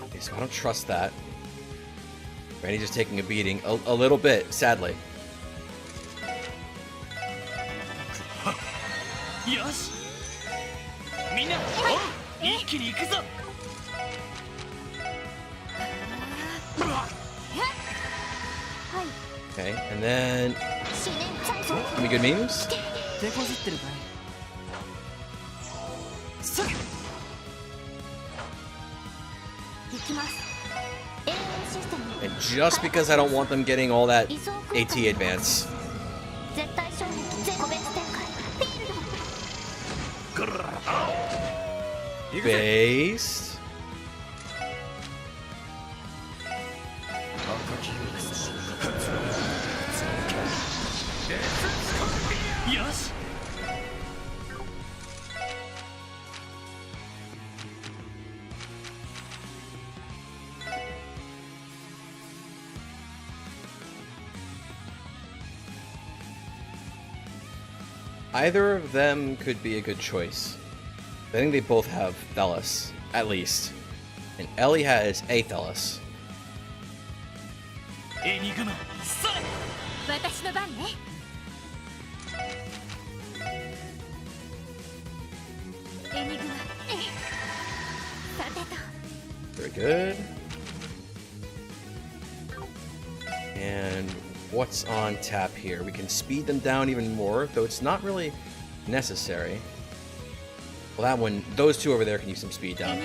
Okay, so I don't trust that. Randy's just taking a beating. A little bit, sadly. Okay, and then... Any good memes? And just because I don't want them getting all that AT advance. Based. Either of them could be a good choice. I think they both have Thelis, at least. And Ellie has a Thelis. Very good. And what's on tap here? We can speed them down even more, though it's not really necessary. Well, that one, those two over there can use some speed down.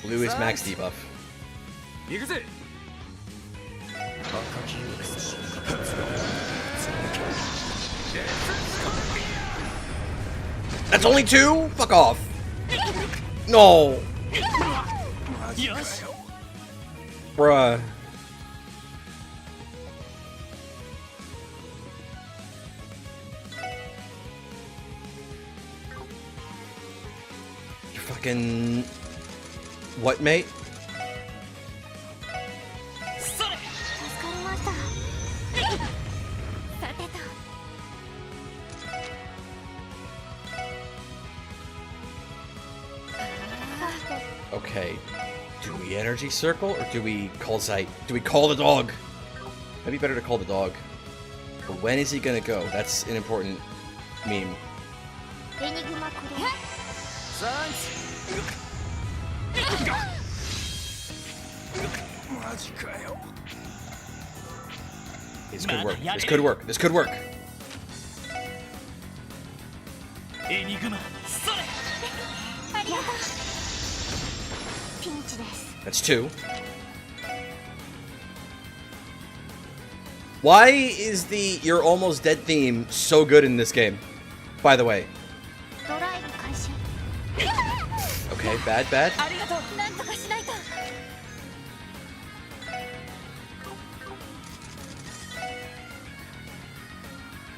Blue is max debuff. That's only two? Fuck off. No. Bruh. You're fucking... What, mate? Okay, do we energy circle or do we call sight? Do we call the dog? Might be better to call the dog. But when is he gonna go? That's an important meme. This could work. This could work. This could work. That's two. Why is the "you're almost dead" theme so good in this game? By the way. Okay, bad.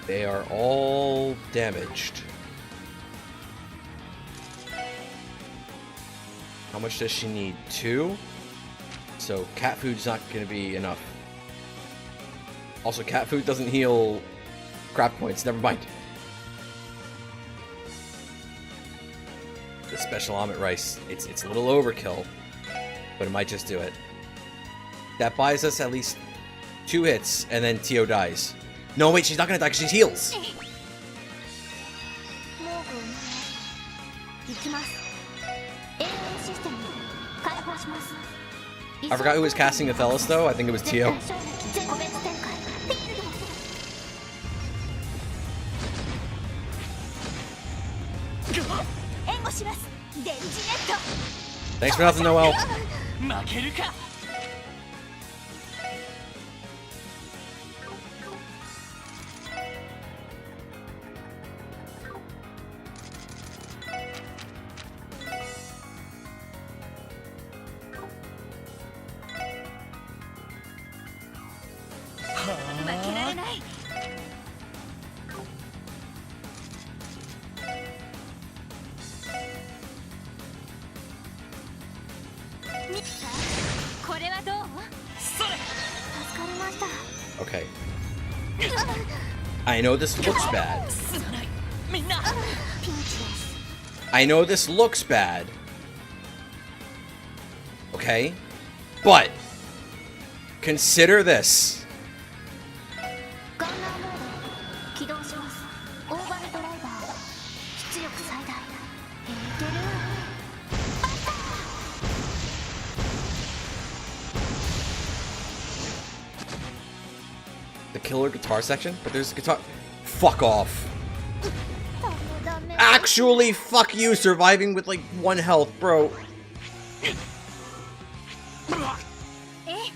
They are all damaged. How much does she need? 2? So cat food's not going to be enough. Also, cat food doesn't heal crap points. Never mind. The special omelet rice. It's a little overkill, but it might just do it. That buys us at least 2 hits, and then Tio dies. No, wait, she's not gonna die because she heals. I forgot who was casting the Thelis, though. I think it was Tio. Thanks for nothing, Noel. これはどう？それ。助かりました。 Okay. I know this looks bad. すまないみんな。ピンチです。 I know this looks bad. Okay? But consider this. ガンナーモード起動します。オーバルドライバー出力最大。いける。 The killer guitar section? But there's guitar. Fuck off. ダメ。 Actually, fuck you, surviving with like 1 health, bro. え？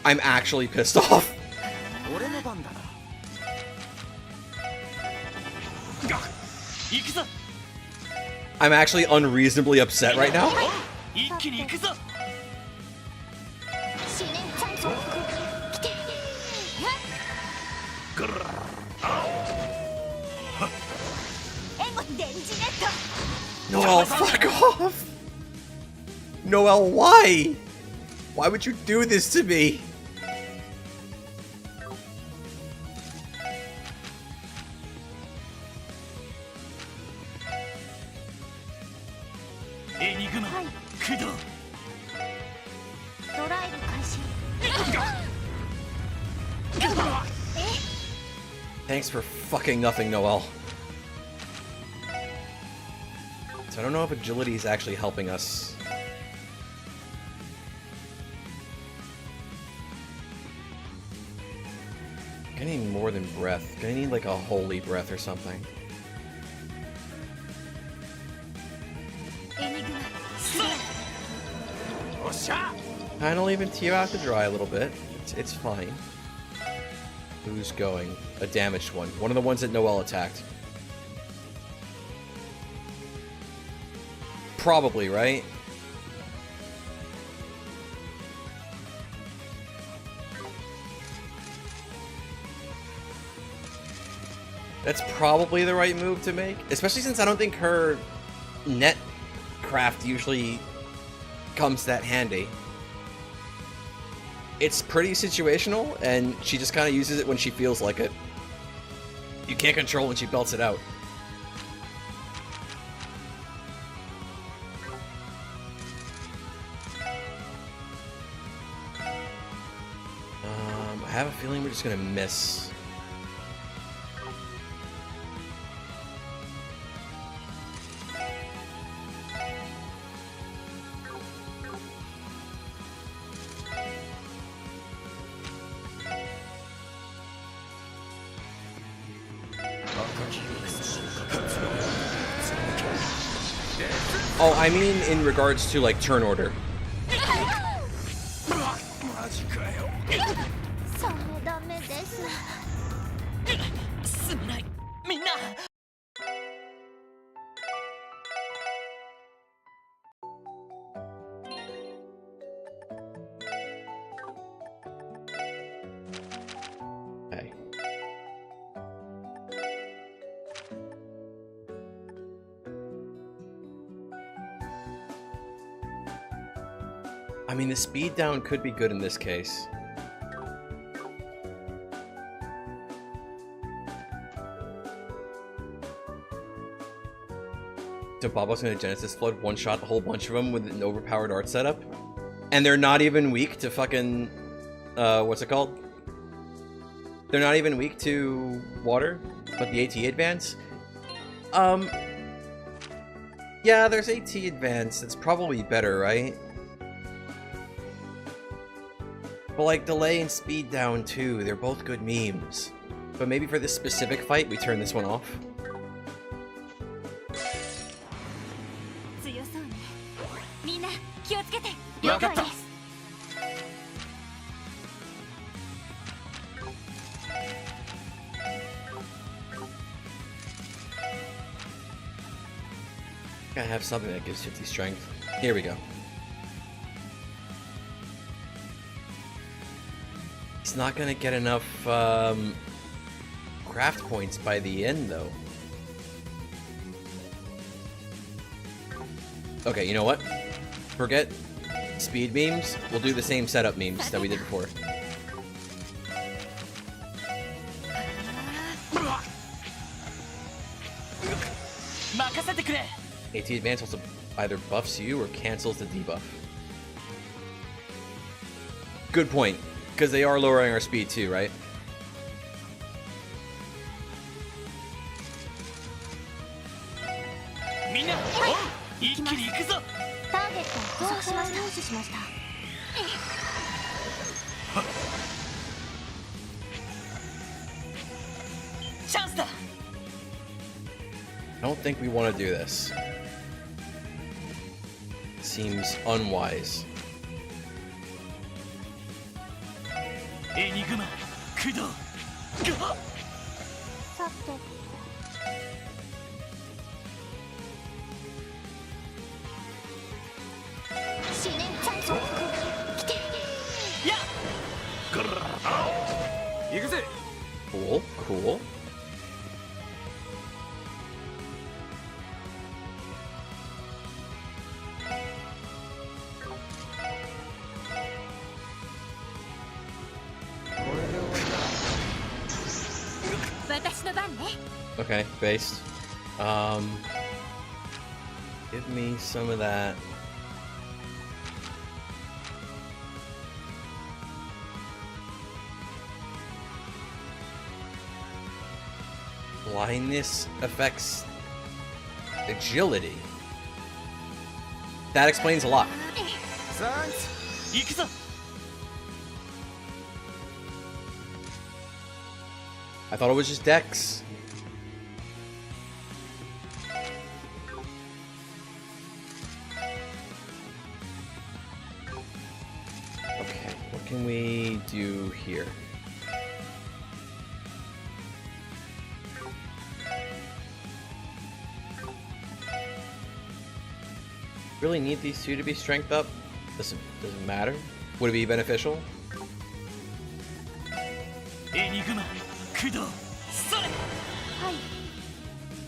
I'm actually pissed off. 俺の番だな。行くぞ。 I'm actually unreasonably upset right now. 一気に行くぞ。死ねチャンスを来て。援護電磁ネット。 Noel, fuck off. Noel, why? Why would you do this to me? エニグマはい。駆動。ドライブ開始。 Thanks for fucking nothing, Noel. So I don't know if agility is actually helping us. I need more than breath. I need like a holy breath or something. エニグマ。おっしゃ。 Kinda leaving Tio out to dry a little bit. It's fine. Who's going? A damaged one. One of the ones that Noel attacked. Probably, right? That's probably the right move to make. Especially since I don't think her net craft usually comes that handy. It's pretty situational, and she just kind of uses it when she feels like it. You can't control when she belts it out. I have a feeling we're just gonna miss. Oh, I mean in regards to like turn order. マジかよ。それダメです。すまないみんな。 Hey. I mean, the speed down could be good in this case. So Bobo's gonna Genesis Flood one-shot a whole bunch of them with an overpowered art setup. And they're not even weak to fucking... what's it called? They're not even weak to water, but the AT advance? Yeah, there's AT advance. That's probably better, right? But like delay and speed down too, they're both good memes. But maybe for this specific fight, we turn this one off. 強そうね。みんな気をつけて。了解です。 Gotta have something that gives 50 strength. Here we go. He's not gonna get enough craft points by the end, though. Okay, you know what? Forget speed memes. We'll do the same setup memes that we did before. AT Advance also either buffs you or cancels the debuff. Good point, because they are lowering our speed too, right? I don't think we want to do this. Seems unwise. Cool, cool. Okay, based. Give me some of that. Blindness affects agility. That explains a lot. I thought it was just Dex. Okay, what can we do here? Really need these two to be strength up? Doesn't matter. Would it be beneficial?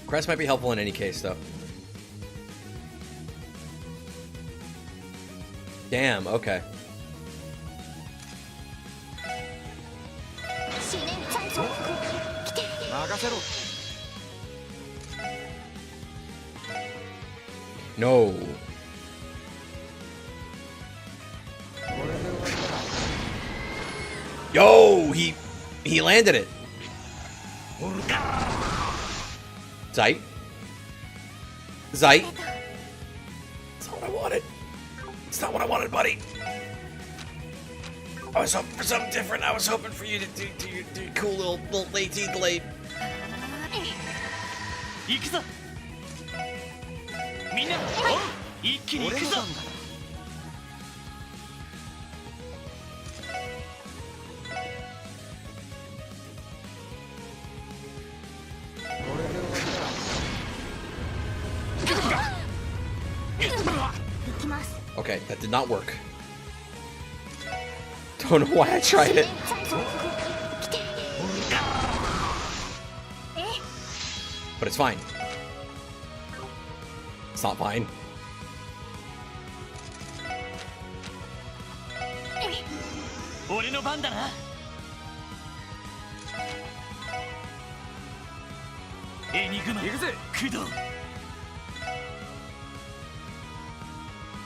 Crest might be helpful in any case, though. Damn, okay. No. Yo, he landed it. Zeit. Zeit. That's not what I wanted. It's not what I wanted, buddy. I was hoping for something different. I was hoping for you to do your cool little late delayed. Okay, that did not work. Don't know why I tried it. But it's fine. It's not fine.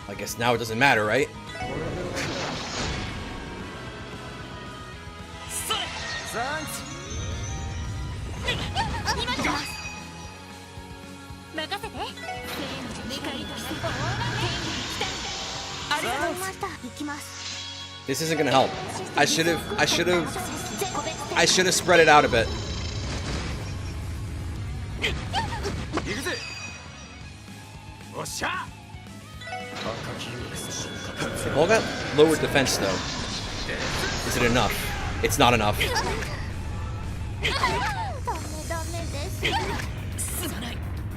I guess now it doesn't matter, right? This isn't gonna help. I should have spread it out a bit. All that lowered defense though. Is it enough? It's not enough. Okay,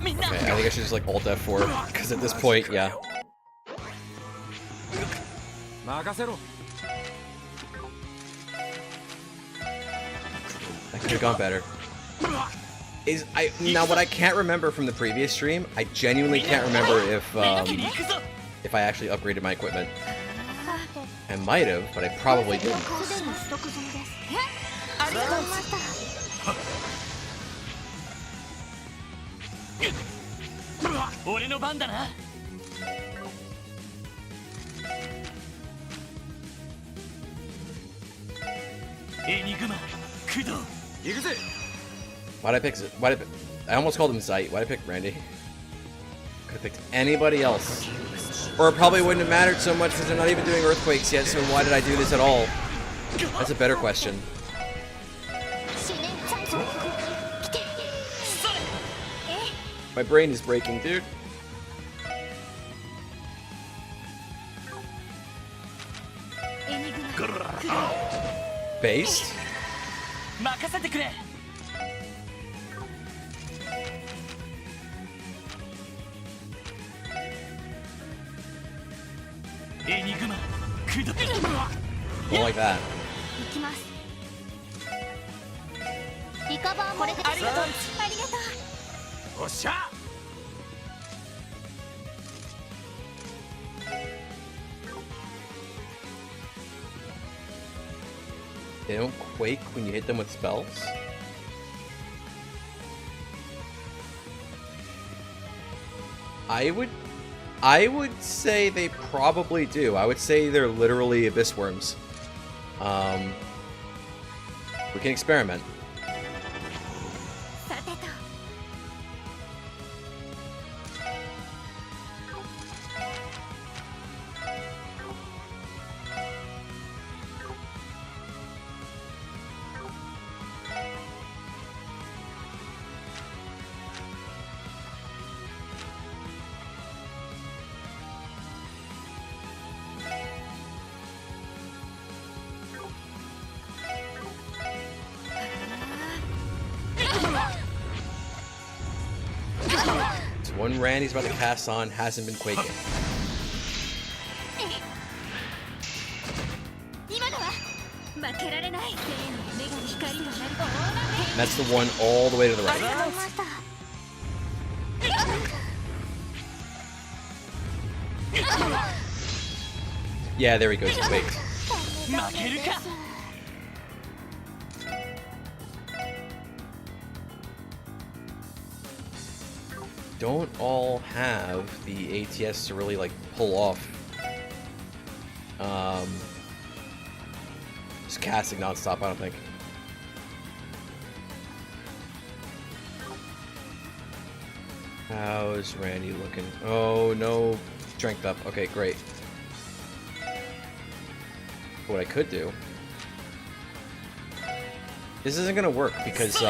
I think I should just like alt F4 because at this point, yeah. That could have gone better. Now what I can't remember from the previous stream, I genuinely can't remember if if I actually upgraded my equipment. I might have, but I probably didn't. すでに取得済みです。ありがとうございました。俺の番だな。エニグマ、駆動。行くぜ。Why'd I pick? I almost called him Zeit. Why'd I pick Randy? Could have picked anybody else. Or it probably wouldn't have mattered so much because they're not even doing earthquakes yet, so why did I do this at all? That's a better question. My brain is breaking, dude. Based? 任せてくれ。エニグマ、駆動。Don't like that. 行きます。リカバーこれで。ありがとう。ありがとう。おっしゃ。They don't quake when you hit them with spells? I would say they probably do. I would say they're literally abyss worms. We can experiment. One Randy's about to cast on hasn't been quaking. And that's the one all the way to the right. Yeah, there he goes. He's quaked. Don't all have the ATS to really like pull off just casting non-stop, I don't think. How's Randy looking? Oh no, strength up. Okay, great. What I could do, this isn't gonna work because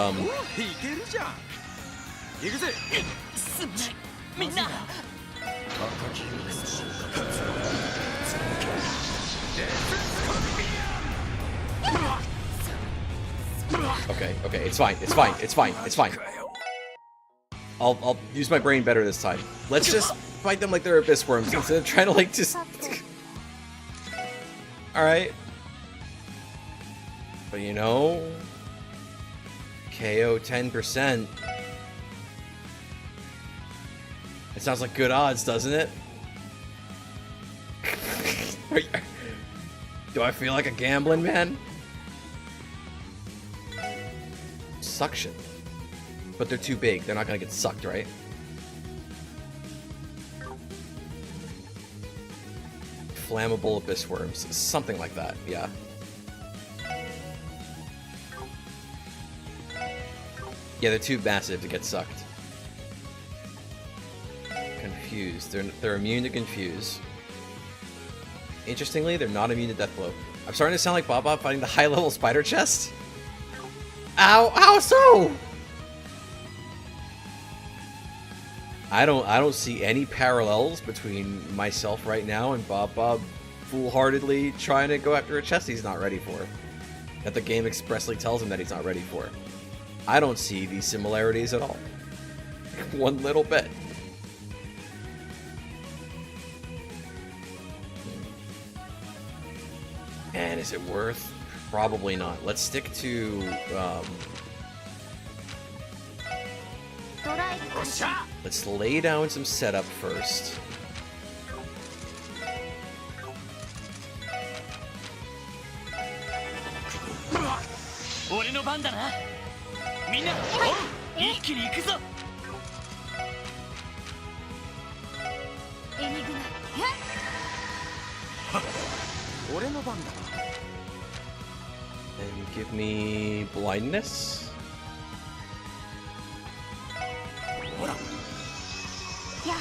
okay, it's fine. I'll use my brain better this time. Let's just fight them like they're abyss worms instead of trying to like just. All right. But you know, KO 10%. It sounds like good odds, doesn't it? Do I feel like a gambling man? Suction. But they're too big. They're not gonna get sucked, right? Flammable abyss worms. Something like that, yeah. Yeah, they're too massive to get sucked. Confused. They're immune to confuse. Interestingly, they're not immune to death blow. I'm starting to sound like Bob fighting the high-level spider chest. Ow! How so? I don't see any parallels between myself right now and Bob foolhardily trying to go after a chest he's not ready for. That the game expressly tells him that he's not ready for. I don't see these similarities at all. One little bit. And is it worth? Probably not. Let's stick to let's lay down some setup first. 俺の番だな。みんな、一気に行くぞ。エニグマ。俺の番だな。And give me blindness. ほら。や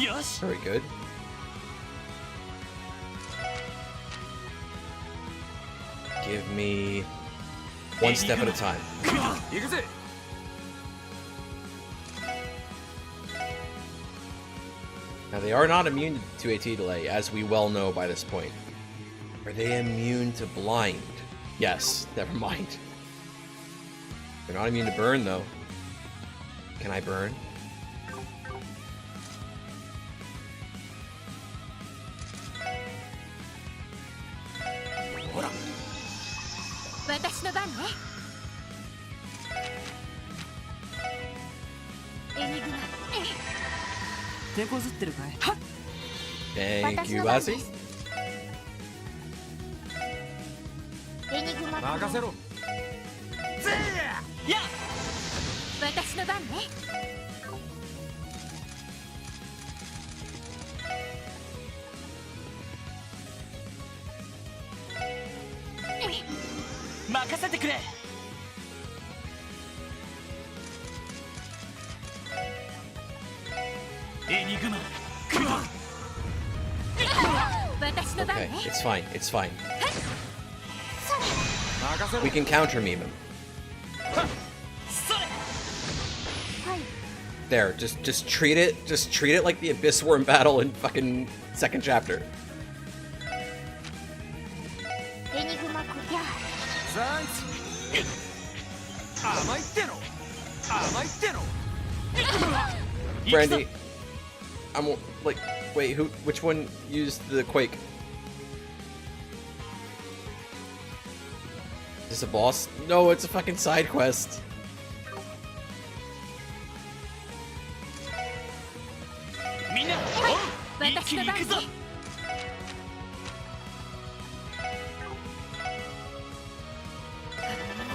よし。 Very good. Give me one step at a time. 行くぜ。Now they are not immune to AT delay, as we well know by this point. Are they immune to blind? Yes, never mind. They're not immune to burn though. Can I burn? Hold on. 私の番ね。エニグマ。手こずってるかい。 Thank you, Ozzy. エニグマ。任せろ。ぜや。私の番ね。任せてくれ。エニグマ。私の番 Okay, ね。 it's fine, it's fine. 任せろ。 We can counter meme him. それ。はい。 There, just treat it like the Abyss Worm battle in fucking second chapter. エニグマクや。サンキ。甘いっての。甘いっての。 Brandy, I'm like, wait, which one used the quake? Is this a boss? No, it's a fucking side quest. みんな、一気に行くぞ。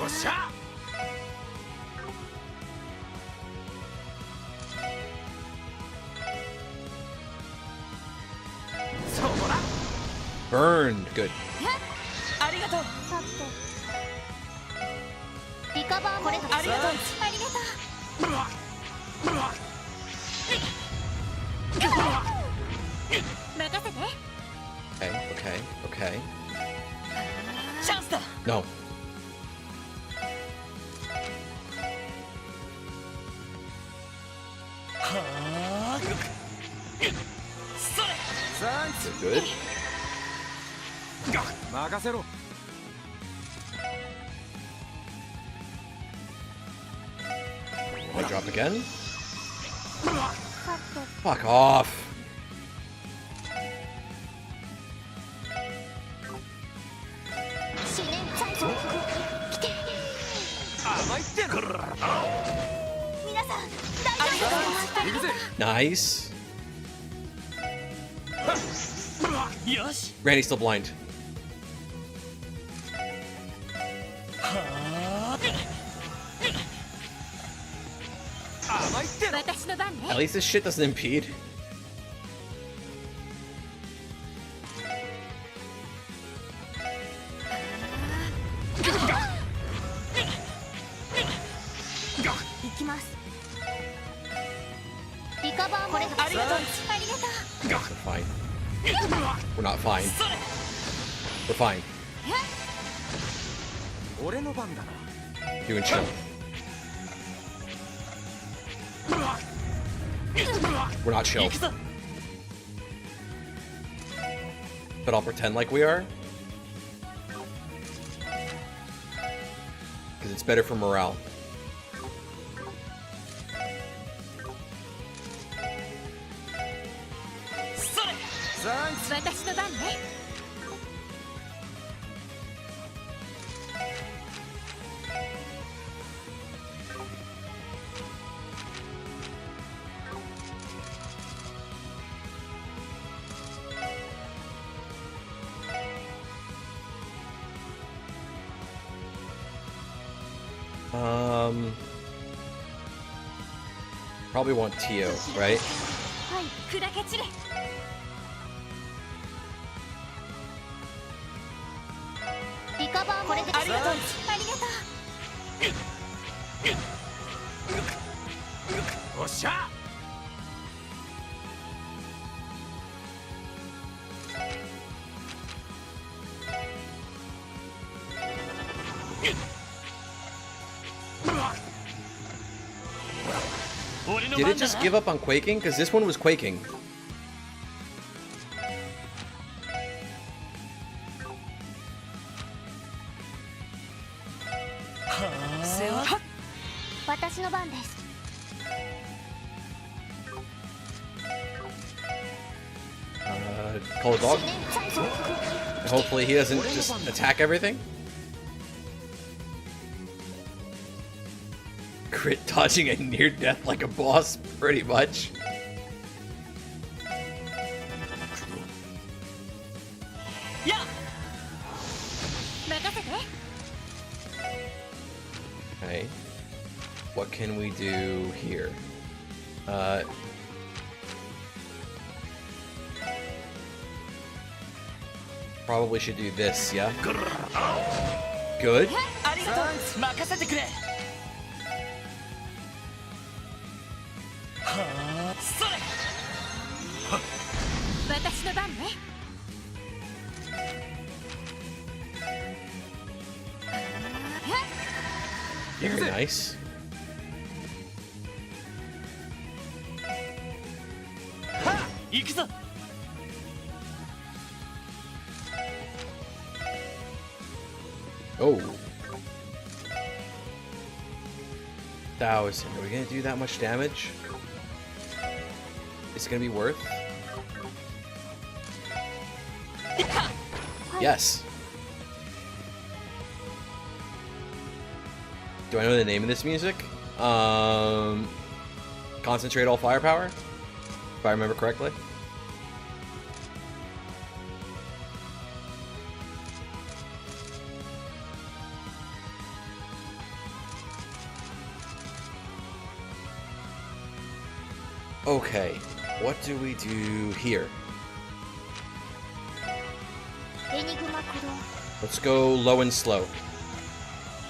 おっしゃ。そうだ。 Burned. Good. ありがとう。さて。リカバーこれだ。ありがとう。ありがとう。任せて。 Okay, okay, okay. チャンスだ。 No. はあ。それ。サンキ。 Good. 任せろ。 I drop again? さて。 Fuck off. 思念最初。来て。甘いっての。皆さん、大丈夫。行くぜ。 Nice. よし。 Randy's still blind. はあ。甘いっての。私の番ね。 At least this shit doesn't impede. 行きます。リカバーこれだ。ありがとう。ありがとう。 We're fine. We're not fine. それ。 We're fine. 俺の番だな。 Doing chill. We're not chill. 行くぞ。 But I'll pretend like we are. Because it's better for morale. それ。サンキ。私の番ね。Probably want Tio, right? はい砕け散れリカバーこれでありがとうありがとうおっしゃ俺の Did 番 it だ just な give up on quaking? Because this one was quaking. 私の番です Call a dog? Hopefully he doesn't just attack everything. Crit dodging a near death like a boss, pretty much. やっ任せて Okay. What can we do here? Probably should do this, yeah? Good. ありがとう任せてくれはあそれ私の番ね Very nice. 行くぞ Oh. 1,000. Are we gonna do that much damage? Is it gonna be worth? Yes. Do I know the name of this music? Concentrate all firepower? If I remember correctly. Okay, what do we do here? エニグマ駆動 Let's go low and slow.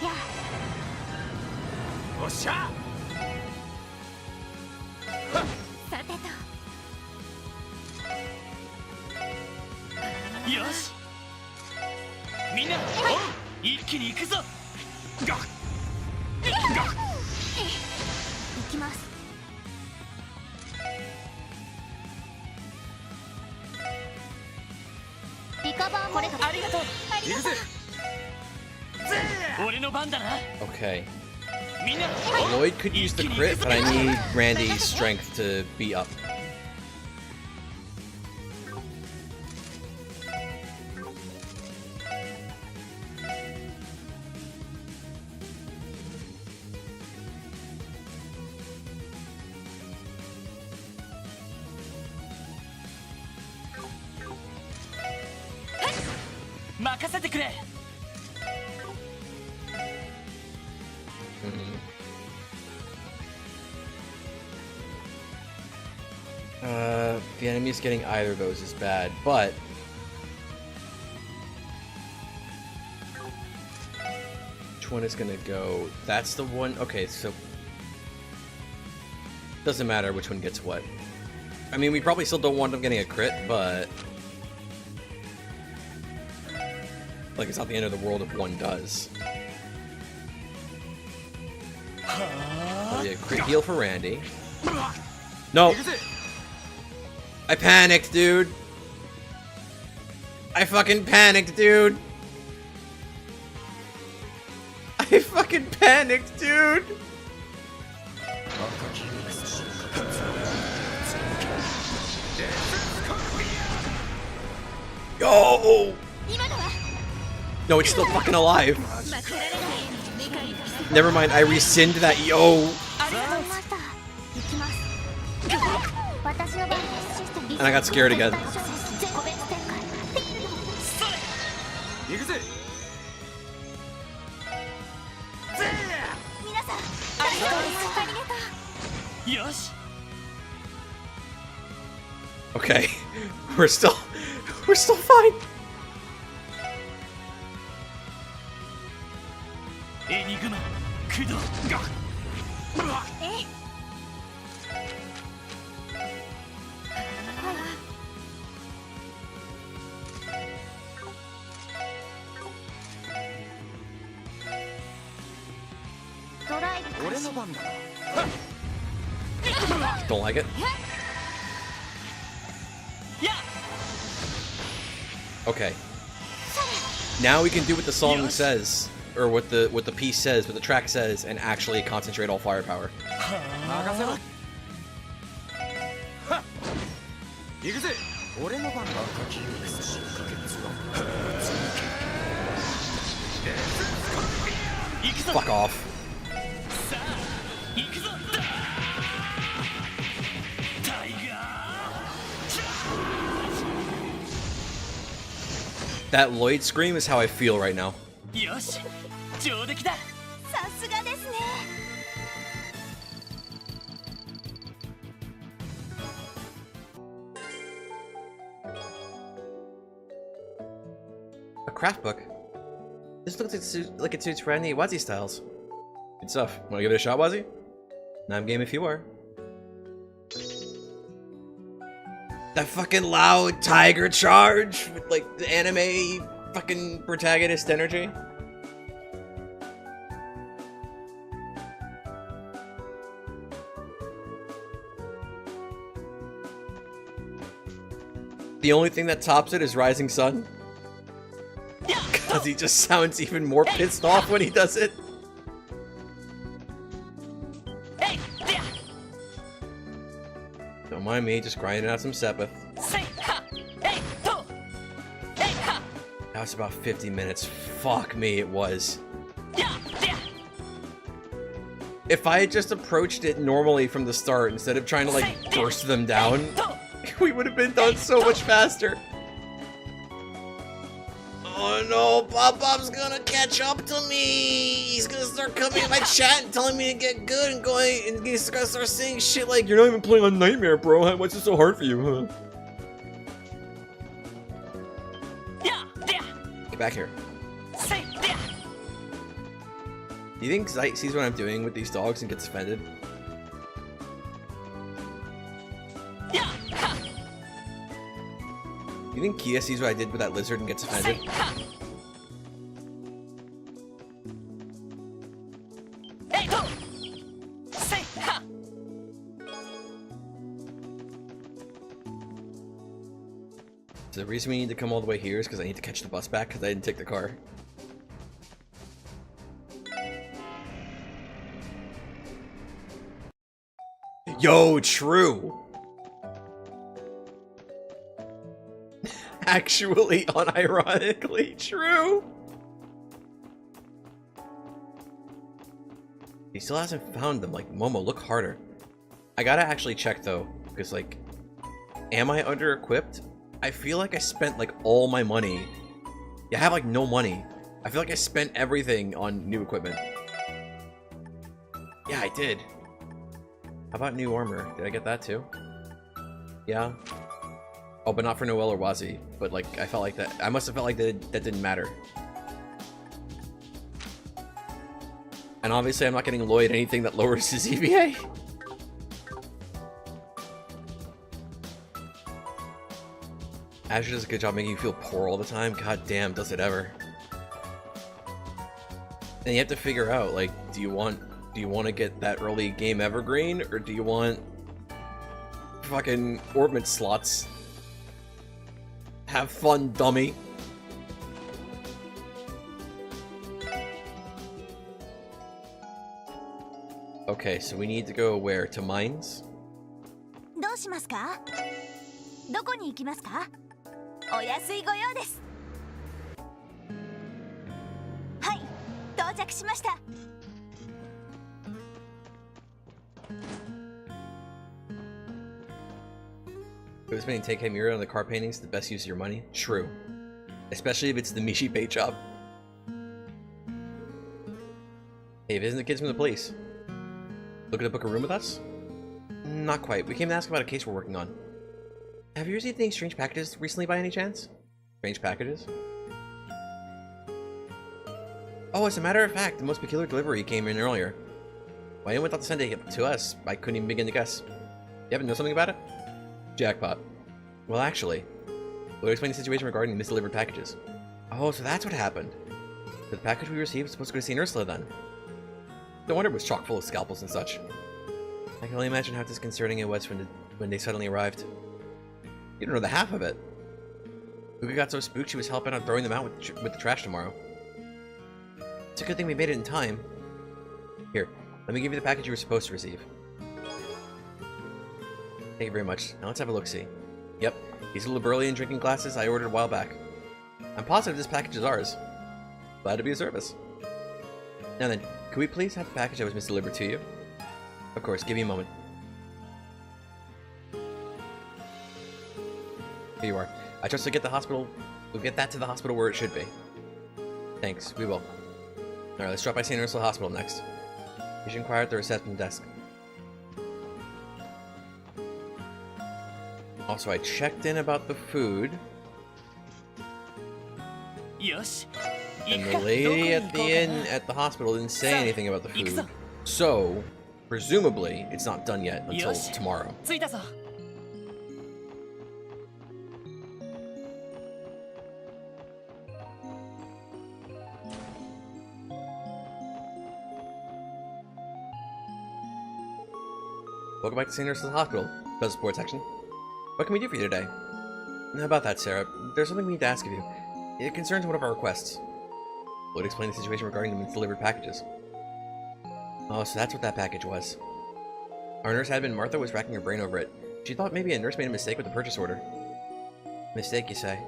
やおっしゃさてとよしみんな一気に行くぞガッガッ行きますリカバーこれありがとうありがとう俺の番だな Okay. みんな Lloyd could use the crit, but I need Randy's strength to be up. Hey! 任せてくれ The enemy's getting either of those is bad, but which one is gonna go? That's the one. Okay, so doesn't matter which one gets what. I mean, we probably still don't want them getting a crit, but like it's not the end of the world if one does. That'll be a crit heal for Randy. No. I panicked, dude. I fucking panicked, dude. I fucking panicked, dude. Yo! No, it's still fucking alive. Never mind, I rescind that. Yo! And I got scared again. よし Okay, we're still fine. エニグマ駆動が ドライブ開始 Don't like it. や Okay. Now we can do what the song says, or what the piece says, what the track says, and actually concentrate all firepower. 行くぜ俺の番だ 行くぞ Fuck off. さあ行くぞタイガー That Lloyd scream is how I feel right now. よし上出来だ さすがですね A craft book. This looks like it suits Randy Wazzy styles. Good stuff. Wanna give it a shot, Wazzy? I'm game if you are. That fucking loud tiger charge with like the anime fucking protagonist energy. The only thing that tops it is Rising Sun. Because he just sounds even more pissed off when he does it. Don't mind me, just grinding out some Sepith. That was about 50 minutes. Fuck me, it was. If I had just approached it normally from the start instead of trying to like burst them down, we would have been done so much faster. Oh no, Bob's gonna catch up to me! He's gonna start coming in my chat and telling me to get good and he's gonna start saying shit like, "You're not even playing on Nightmare, bro. What's it so hard for you, huh?" Get back here. Do you think Zeit sees what I'm doing with these dogs and gets offended? You think KeA sees what I did with that lizard and gets offended? So the reason we need to come all the way here is because I need to catch the bus back because I didn't take the car. Yo, true! Actually, unironically true! He still hasn't found them. Like, Momo, look harder. I gotta actually check, though, because, like, am I under-equipped? I feel like I spent, like, all my money. Yeah, I have, like, no money. I feel like I spent everything on new equipment. Yeah, I did. How about new armor? Did I get that, too? Yeah. Oh, but not for Noelle or Wazi. But, like, I felt like that. I must have felt like that didn't matter. And obviously, I'm not getting Lloyd anything that lowers his EVA. Azure does a good job making you feel poor all the time. God damn, does it ever. And you have to figure out, like, do you want to get that early game evergreen, or do you want fucking orbment slots? Have fun, dummy. Okay, so we need to go where? To mines? どうしますか？どこに行きますか？お安いご用です。はい、到着しました。If it's been take Mira on the car paintings, the best use of your money? True. Especially if it's the Mishi paint job. Hey, if it isn't the kids from the police. Looking to book a room with us? Not quite. We came to ask about a case we're working on. Have you received any strange packages recently by any chance? Strange packages? Oh, as a matter of fact, the most peculiar delivery came in earlier. Why anyone thought to send it to us, I couldn't even begin to guess. You happen to know something about it? Jackpot. Well, actually, we'll explain the situation regarding the misdelivered packages. Oh, so that's what happened. The package we received was supposed to go to St. Ursula then. No wonder it was chock full of scalpels and such. I can only imagine how disconcerting it was when they suddenly arrived. You don't know the half of it. Uka got so spooked she was hell bent on throwing them out with the trash tomorrow. It's a good thing we made it in time. Here, let me give you the package you were supposed to receive. Thank you very much. Now let's have a look-see. Yep, these little Burleyan drinking glasses I ordered a while back. I'm positive this package is ours. Glad to be of service. Now then, could we please have the package that was misdelivered to you? Of course, give me a moment. Here you are. I trust we'll get that to the hospital where it should be. Thanks, we will. Alright, let's drop by St. Ursula Hospital next. You should inquire at the reception desk. Also, I checked in about the food. And the lady at the inn at the hospital didn't say anything about the food. So, presumably, it's not done yet until tomorrow. Welcome back to St. Ursula's Hospital, Buzz Support Section. What can we do for you today? How about that, Sarah? There's something we need to ask of you. It concerns one of our requests. We'll explain the situation regarding the misdelivered packages. Oh, so that's what that package was. Our nurse admin, Martha, was racking her brain over it. She thought maybe a nurse made a mistake with the purchase order. Mistake, you say?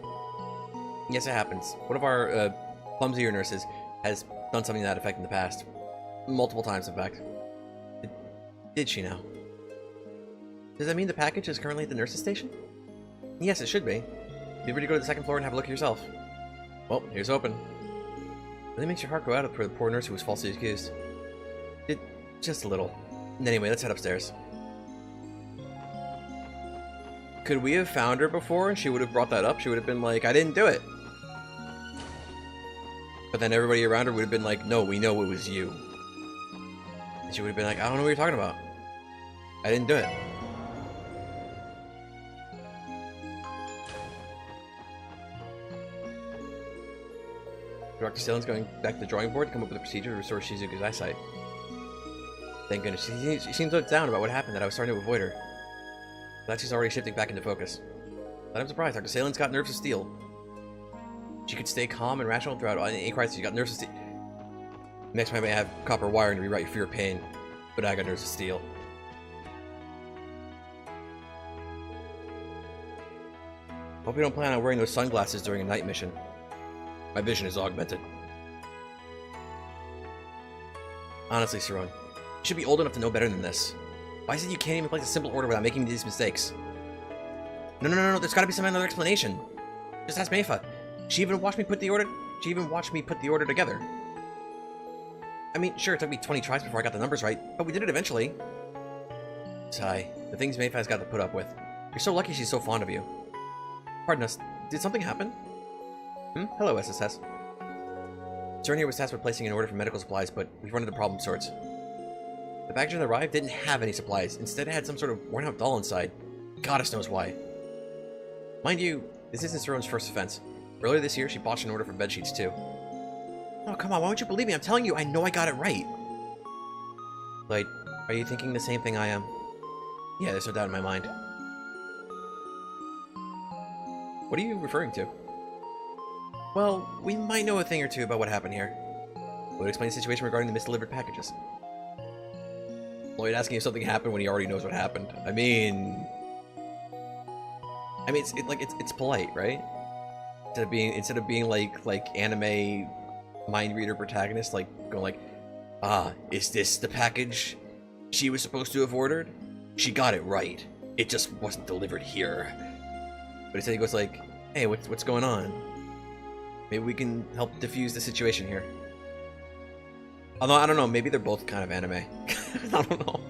Yes, it happens. One of our, clumsier nurses has done something to that effect in the past. Multiple times, in fact. Did she now? Does that mean the package is currently at the nurse's station? Yes, it should be. Feel free to go to the second floor and have a look yourself. Well, here's open. Really makes your heart go out for the poor nurse who was falsely accused. Just a little. Anyway, let's head upstairs. Could we have found her before and she would have brought that up? She would have been like, I didn't do it. But then everybody around her would have been like, no, we know it was you. And she would have been like, I don't know what you're talking about. I didn't do it. Dr. Salen's going back to the drawing board to come up with a procedure to restore Shizuku's eyesight. Thank goodness. She seems so down about what happened that I was starting to avoid her. Glad she's already shifting back into focus. But I'm surprised. Dr. Salen's got nerves of steel. She could stay calm and rational throughout any crisis. She got nerves of steel. Next time I may have copper wiring to rewrite your fear of pain. But I got nerves of steel. Hope you don't plan on wearing those sunglasses during a night mission. My vision is augmented. Honestly, Saron, you should be old enough to know better than this. Why is it you can't even place a simple order without making these mistakes? No, there's gotta be some other explanation. Just ask Meifa. She even watched me put the order together. I mean, sure, it took me 20 tries before I got the numbers right, but we did it eventually. Sigh. The things Meifa's got to put up with. You're so lucky she's so fond of you. Pardon us, did something happen? Hello, SSS. Cern here was tasked with placing an order for medical supplies, but we've run into problem sorts. The package that arrived didn't have any supplies. Instead, it had some sort of worn-out doll inside. Goddess knows why. Mind you, this isn't Cerone's first offense. Earlier this year, she botched an order for bedsheets, too. Oh, come on, why won't you believe me? I'm telling you, I know I got it right. Like, are you thinking the same thing I am? Yeah, there's no doubt in my mind. What are you referring to? Well, we might know a thing or two about what happened here. We'll explain the situation regarding the misdelivered packages. Lloyd asking if something happened when he already knows what happened. I mean, it's polite, right? Instead of being like anime mind reader protagonist, like going like, is this the package she was supposed to have ordered? She got it right. It just wasn't delivered here. But instead he goes like, hey, what's going on? Maybe we can help diffuse the situation here. Although, I don't know, maybe they're both kind of anime. I don't know.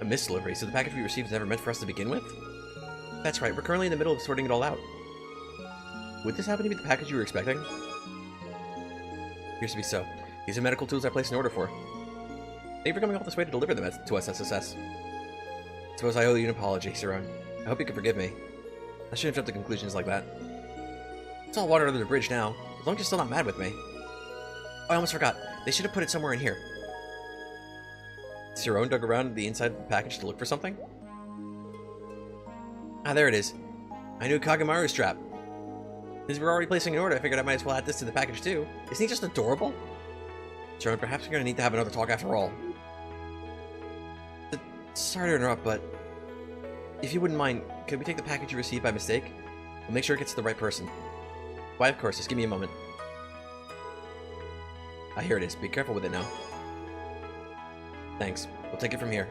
A misdelivery, so the package we received was never meant for us to begin with? That's right, we're currently in the middle of sorting it all out. Would this happen to be the package you were expecting? Appears to be so. These are medical tools I placed an order for. Thank you for coming all this way to deliver them to us, SSS. Suppose I owe you an apology, Saron. I hope you can forgive me. I shouldn't have jumped to conclusions like that. It's all water under the bridge now, as long as you're still not mad with me. Oh, I almost forgot. They should have put it somewhere in here. Saron dug around the inside of the package to look for something? Ah, there it is. I knew Kagemaru's trap. Since we're already placing an order, I figured I might as well add this to the package too. Isn't he just adorable? Saron, perhaps we're gonna need to have another talk after all. Sorry to interrupt, but if you wouldn't mind, could we take the package you received by mistake? We'll make sure it gets to the right person. Why, of course, just give me a moment. Ah, here it is. Be careful with it now. Thanks. We'll take it from here.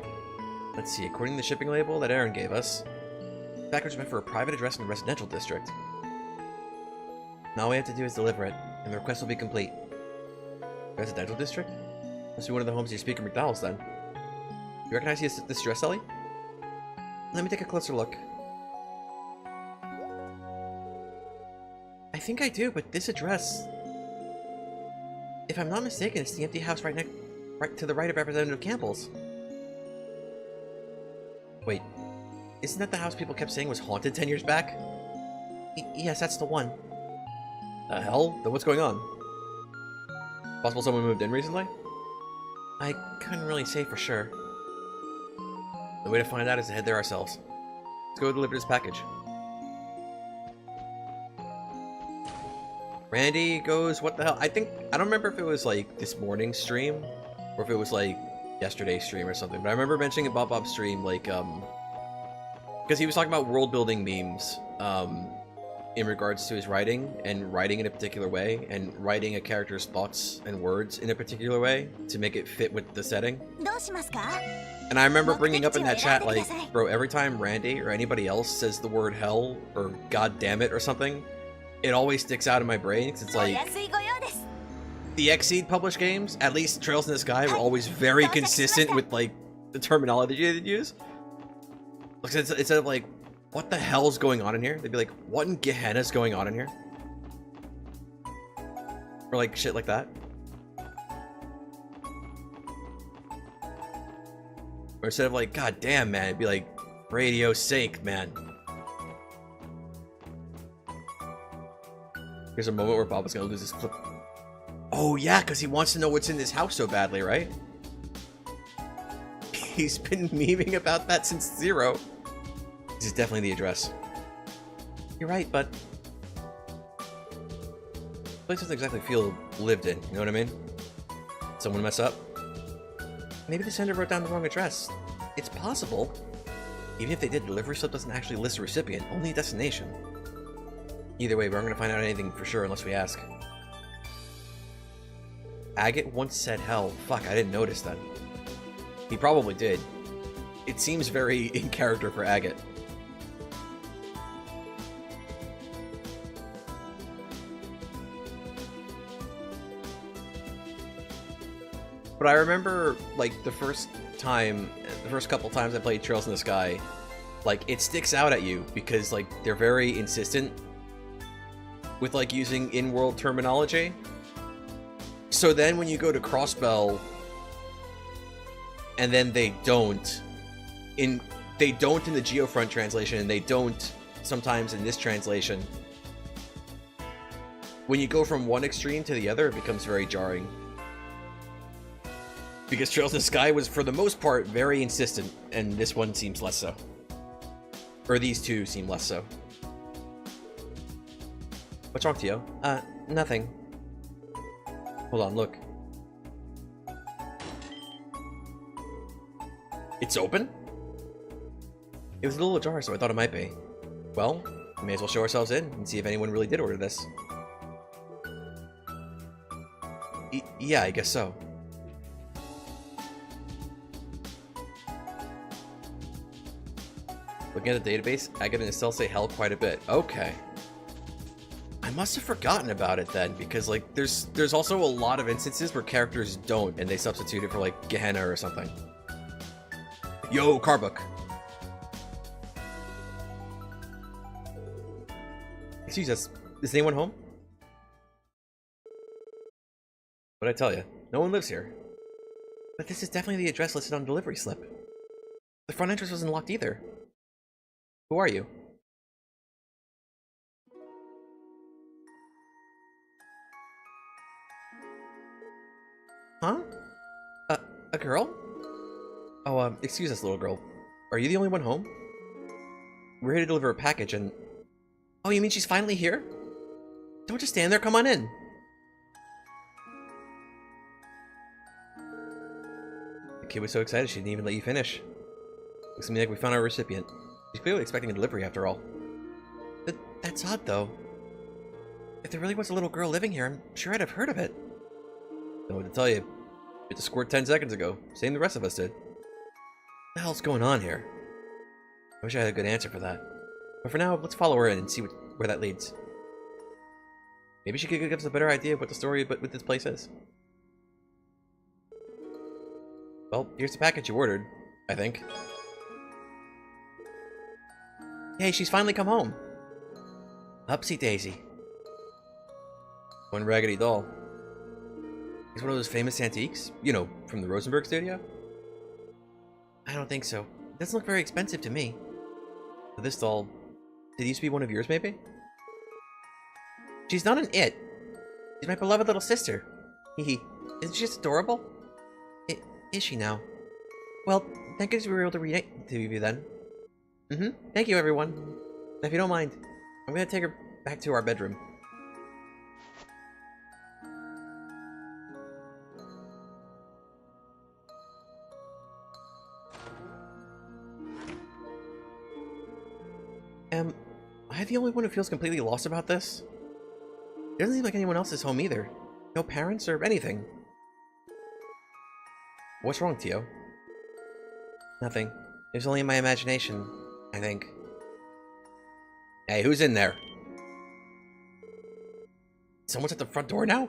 Let's see, according to the shipping label that Aaron gave us, the package was meant for a private address in the residential district. Now all we have to do is deliver it, and the request will be complete. Residential district? Must be one of the homes you speak in McDonald's, then. You recognize this address, Ellie? Let me take a closer look. I think I do, but this address... If I'm not mistaken, it's the empty house right to the right of Representative Campbell's. Wait, isn't that the house people kept saying was haunted 10 years back? Yes, that's the one. The hell? Then what's going on? Possible someone moved in recently? I couldn't really say for sure. The way to find out is to head there ourselves. Let's go deliver this package. Randy goes, what the hell? I don't remember if it was like this morning's stream or if it was like yesterday's stream or something, but I remember mentioning in Bob's stream, like, because he was talking about world building memes, in regards to his writing, and writing in a particular way, and writing a character's thoughts and words in a particular way to make it fit with the setting. And I remember bringing up in that chat, like, bro, every time Randy or anybody else says the word hell or god damn it or something, it always sticks out in my brain, because it's like, the Xseed published games, at least Trails in the Sky, were always very consistent with, like, the terminology they'd use. Like, instead of, like, what the hell's going on in here? They'd be like, what in Gehenna's going on in here? Or, like, shit like that. Or instead of, like, god damn, man, it'd be like, radio's sake, man. Here's a moment where Bob is gonna lose his clip. Oh yeah, because he wants to know what's in this house so badly, right? He's been memeing about that since 0. This is definitely the address. You're right, but the place doesn't exactly feel lived in, you know what I mean? Someone mess up? Maybe the sender wrote down the wrong address. It's possible. Even if they did, delivery slip doesn't actually list the recipient, only a destination. Either way, we aren't going to find out anything for sure unless we ask. Agate once said hell. Fuck, I didn't notice that. He probably did. It seems very in character for Agate. But I remember, like, the first couple times I played Trails in the Sky, like, it sticks out at you because, like, they're very insistent with, like, using in-world terminology. So then when you go to Crossbell, and then they don't in the Geofront translation, and they don't sometimes in this translation, when you go from one extreme to the other, it becomes very jarring. Because Trails in the Sky was, for the most part, very insistent, and this one seems less so. Or these two seem less so. What's wrong, Tio? Nothing. Hold on, look. It's open? It was a little ajar, so I thought it might be. Well, we may as well show ourselves in and see if anyone really did order this. Yeah, I guess so. Looking at the database, Agate and Estelle say hell quite a bit. Okay. I must have forgotten about it then, because, like, there's also a lot of instances where characters don't, and they substitute it for, like, Gehenna or something. Yo, car book. Excuse us, is anyone home? What'd I tell you? No one lives here. But this is definitely the address listed on the delivery slip. The front entrance wasn't locked either. Who are you? Huh? A girl? Oh, excuse us, little girl. Are you the only one home? We're here to deliver a package and... Oh, you mean she's finally here? Don't just stand there, come on in. The kid was so excited she didn't even let you finish. Looks to me like we found our recipient. She's clearly expecting a delivery after all. That's odd, though. If there really was a little girl living here, I'm sure I'd have heard of it. Don't know what to tell you. Hit the squirt 10 seconds ago. Same the rest of us did. What the hell's going on here? I wish I had a good answer for that. But for now, let's follow her in and see where that leads. Maybe she could give us a better idea of what the story with this place is. Well, here's the package you ordered, I think. Hey, she's finally come home. Upsy daisy. One raggedy doll. It's one of those famous antiques? You know, from the Rosenberg studio? I don't think so. It doesn't look very expensive to me. But this doll... Did it used to be one of yours, maybe? She's not an it. She's my beloved little sister. Hehe. Isn't she just adorable? Is she now? Well, thank goodness we were able to read it to you then. Thank you, everyone. Now, if you don't mind, I'm gonna take her back to our bedroom. Am I the only one who feels completely lost about this? It doesn't seem like anyone else is home either. No parents or anything. What's wrong, Tio? Nothing. It was only in my imagination, I think. Hey, who's in there? Someone's at the front door now?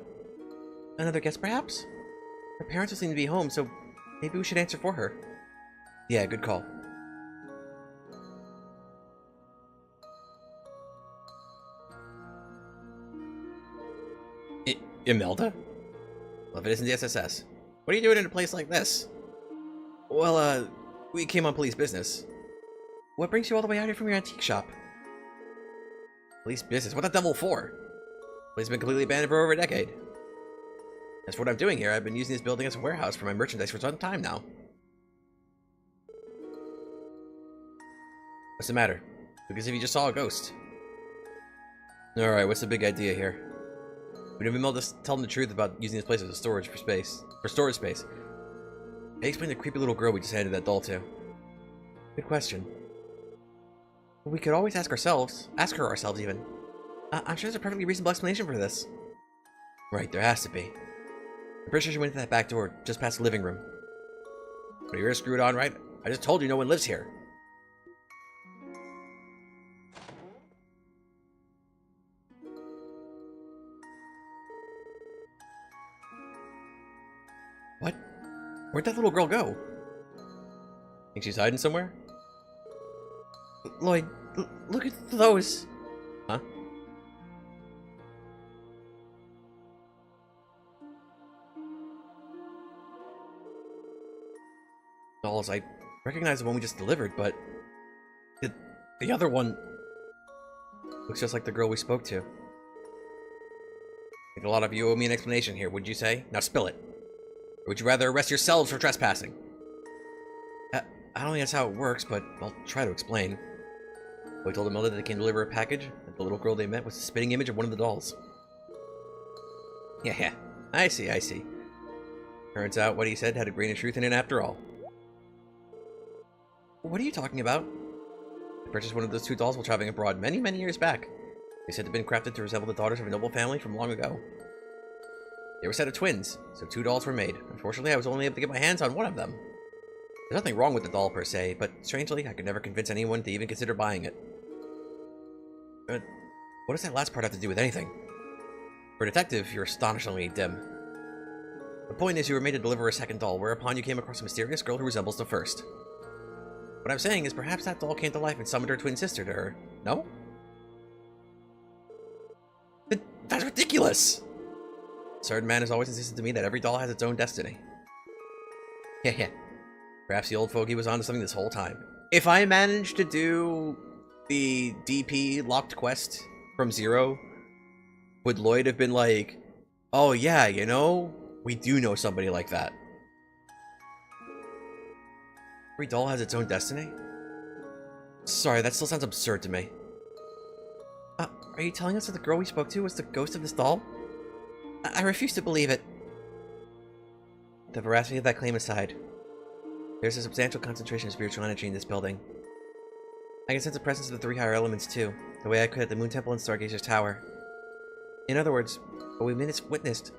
Another guest, perhaps? Her parents will seem to be home, so maybe we should answer for her. Yeah, good call. Imelda? Well, if it isn't the SSS. What are you doing in a place like this? Well, we came on police business. What brings you all the way out here from your antique shop? Police business? What the devil for? The place has been completely abandoned for over a decade. As for what I'm doing here, I've been using this building as a warehouse for my merchandise for some time now. What's the matter? Because if you just saw a ghost. Alright, what's the big idea here? We'd have been able to tell them the truth about using this place as a storage storage space. I explained the creepy little girl we just handed that doll to. Good question. We could always ask her ourselves even. I'm sure there's a perfectly reasonable explanation for this. Right, there has to be. I'm pretty sure she went into that back door just past the living room. But you're screwed on, right? I just told you no one lives here. What? Where'd that little girl go? Think she's hiding somewhere? Lloyd, look at those. Huh? Dolls, I recognize the one we just delivered, but the other one looks just like the girl we spoke to. I think a lot of you owe me an explanation here, would you say? Now spill it. Or would you rather arrest yourselves for trespassing? I don't think that's how it works, but I'll try to explain. Boy told Imelda that they came to deliver a package, and the little girl they met was a spitting image of one of the dolls. Yeah, I see. Turns out what he said had a grain of truth in it after all. What are you talking about? I purchased one of those two dolls while traveling abroad many years back. They said they'd been crafted to resemble the daughters of a noble family from long ago. They were a set of twins, so two dolls were made. Unfortunately, I was only able to get my hands on one of them. There's nothing wrong with the doll per se, but strangely, I could never convince anyone to even consider buying it. But what does that last part have to do with anything? For a detective, you're astonishingly dim. The point is you were made to deliver a second doll, whereupon you came across a mysterious girl who resembles the first. What I'm saying is perhaps that doll came to life and summoned her twin sister to her. No? That's ridiculous! Certain man has always insisted to me that every doll has its own destiny. Yeah. Perhaps the old fogey was onto something this whole time. If I managed to do the DP locked quest from Zero, would Lloyd have been like, oh yeah, you know, we do know somebody like that. Every doll has its own destiny? Sorry, that still sounds absurd to me. Are you telling us that the girl we spoke to was the ghost of this doll? I refuse to believe it. The veracity of that claim aside, there's a substantial concentration of spiritual energy in this building. I can sense the presence of the 3 higher elements too, the way I could at the Moon Temple and Stargazer's Tower. In other words, what we witnessed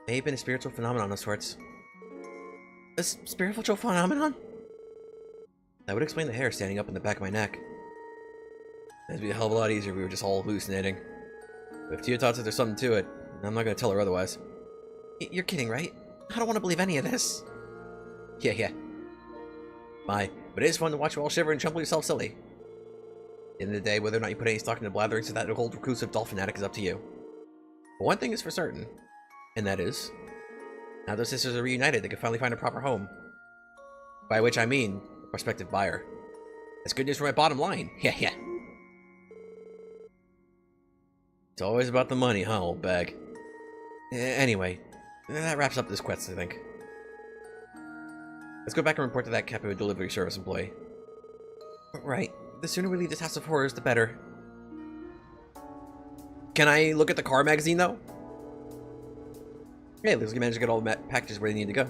may have been a spiritual phenomenon of sorts. A spiritual phenomenon? That would explain the hair standing up in the back of my neck. That'd be a hell of a lot easier if we were just all hallucinating. But if Tia thought that there's something to it, I'm not gonna tell her otherwise. You're kidding, right? I don't want to believe any of this. Yeah. But it is fun to watch you all shiver and tremble yourself silly. At the end of the day, whether or not you put any stock into blatherings to that old reclusive doll fanatic is up to you. But one thing is for certain, and that is, now those sisters are reunited, they can finally find a proper home. By which I mean, a prospective buyer. That's good news for my bottom line. Yeah. It's always about the money, huh, old bag? Anyway, that wraps up this quest, I think. Let's go back and report to that Capo delivery service employee. Right. The sooner we leave this house of horrors, the better. Can I look at the car magazine, though? Hey, looks like you managed to get all the packages where they need to go.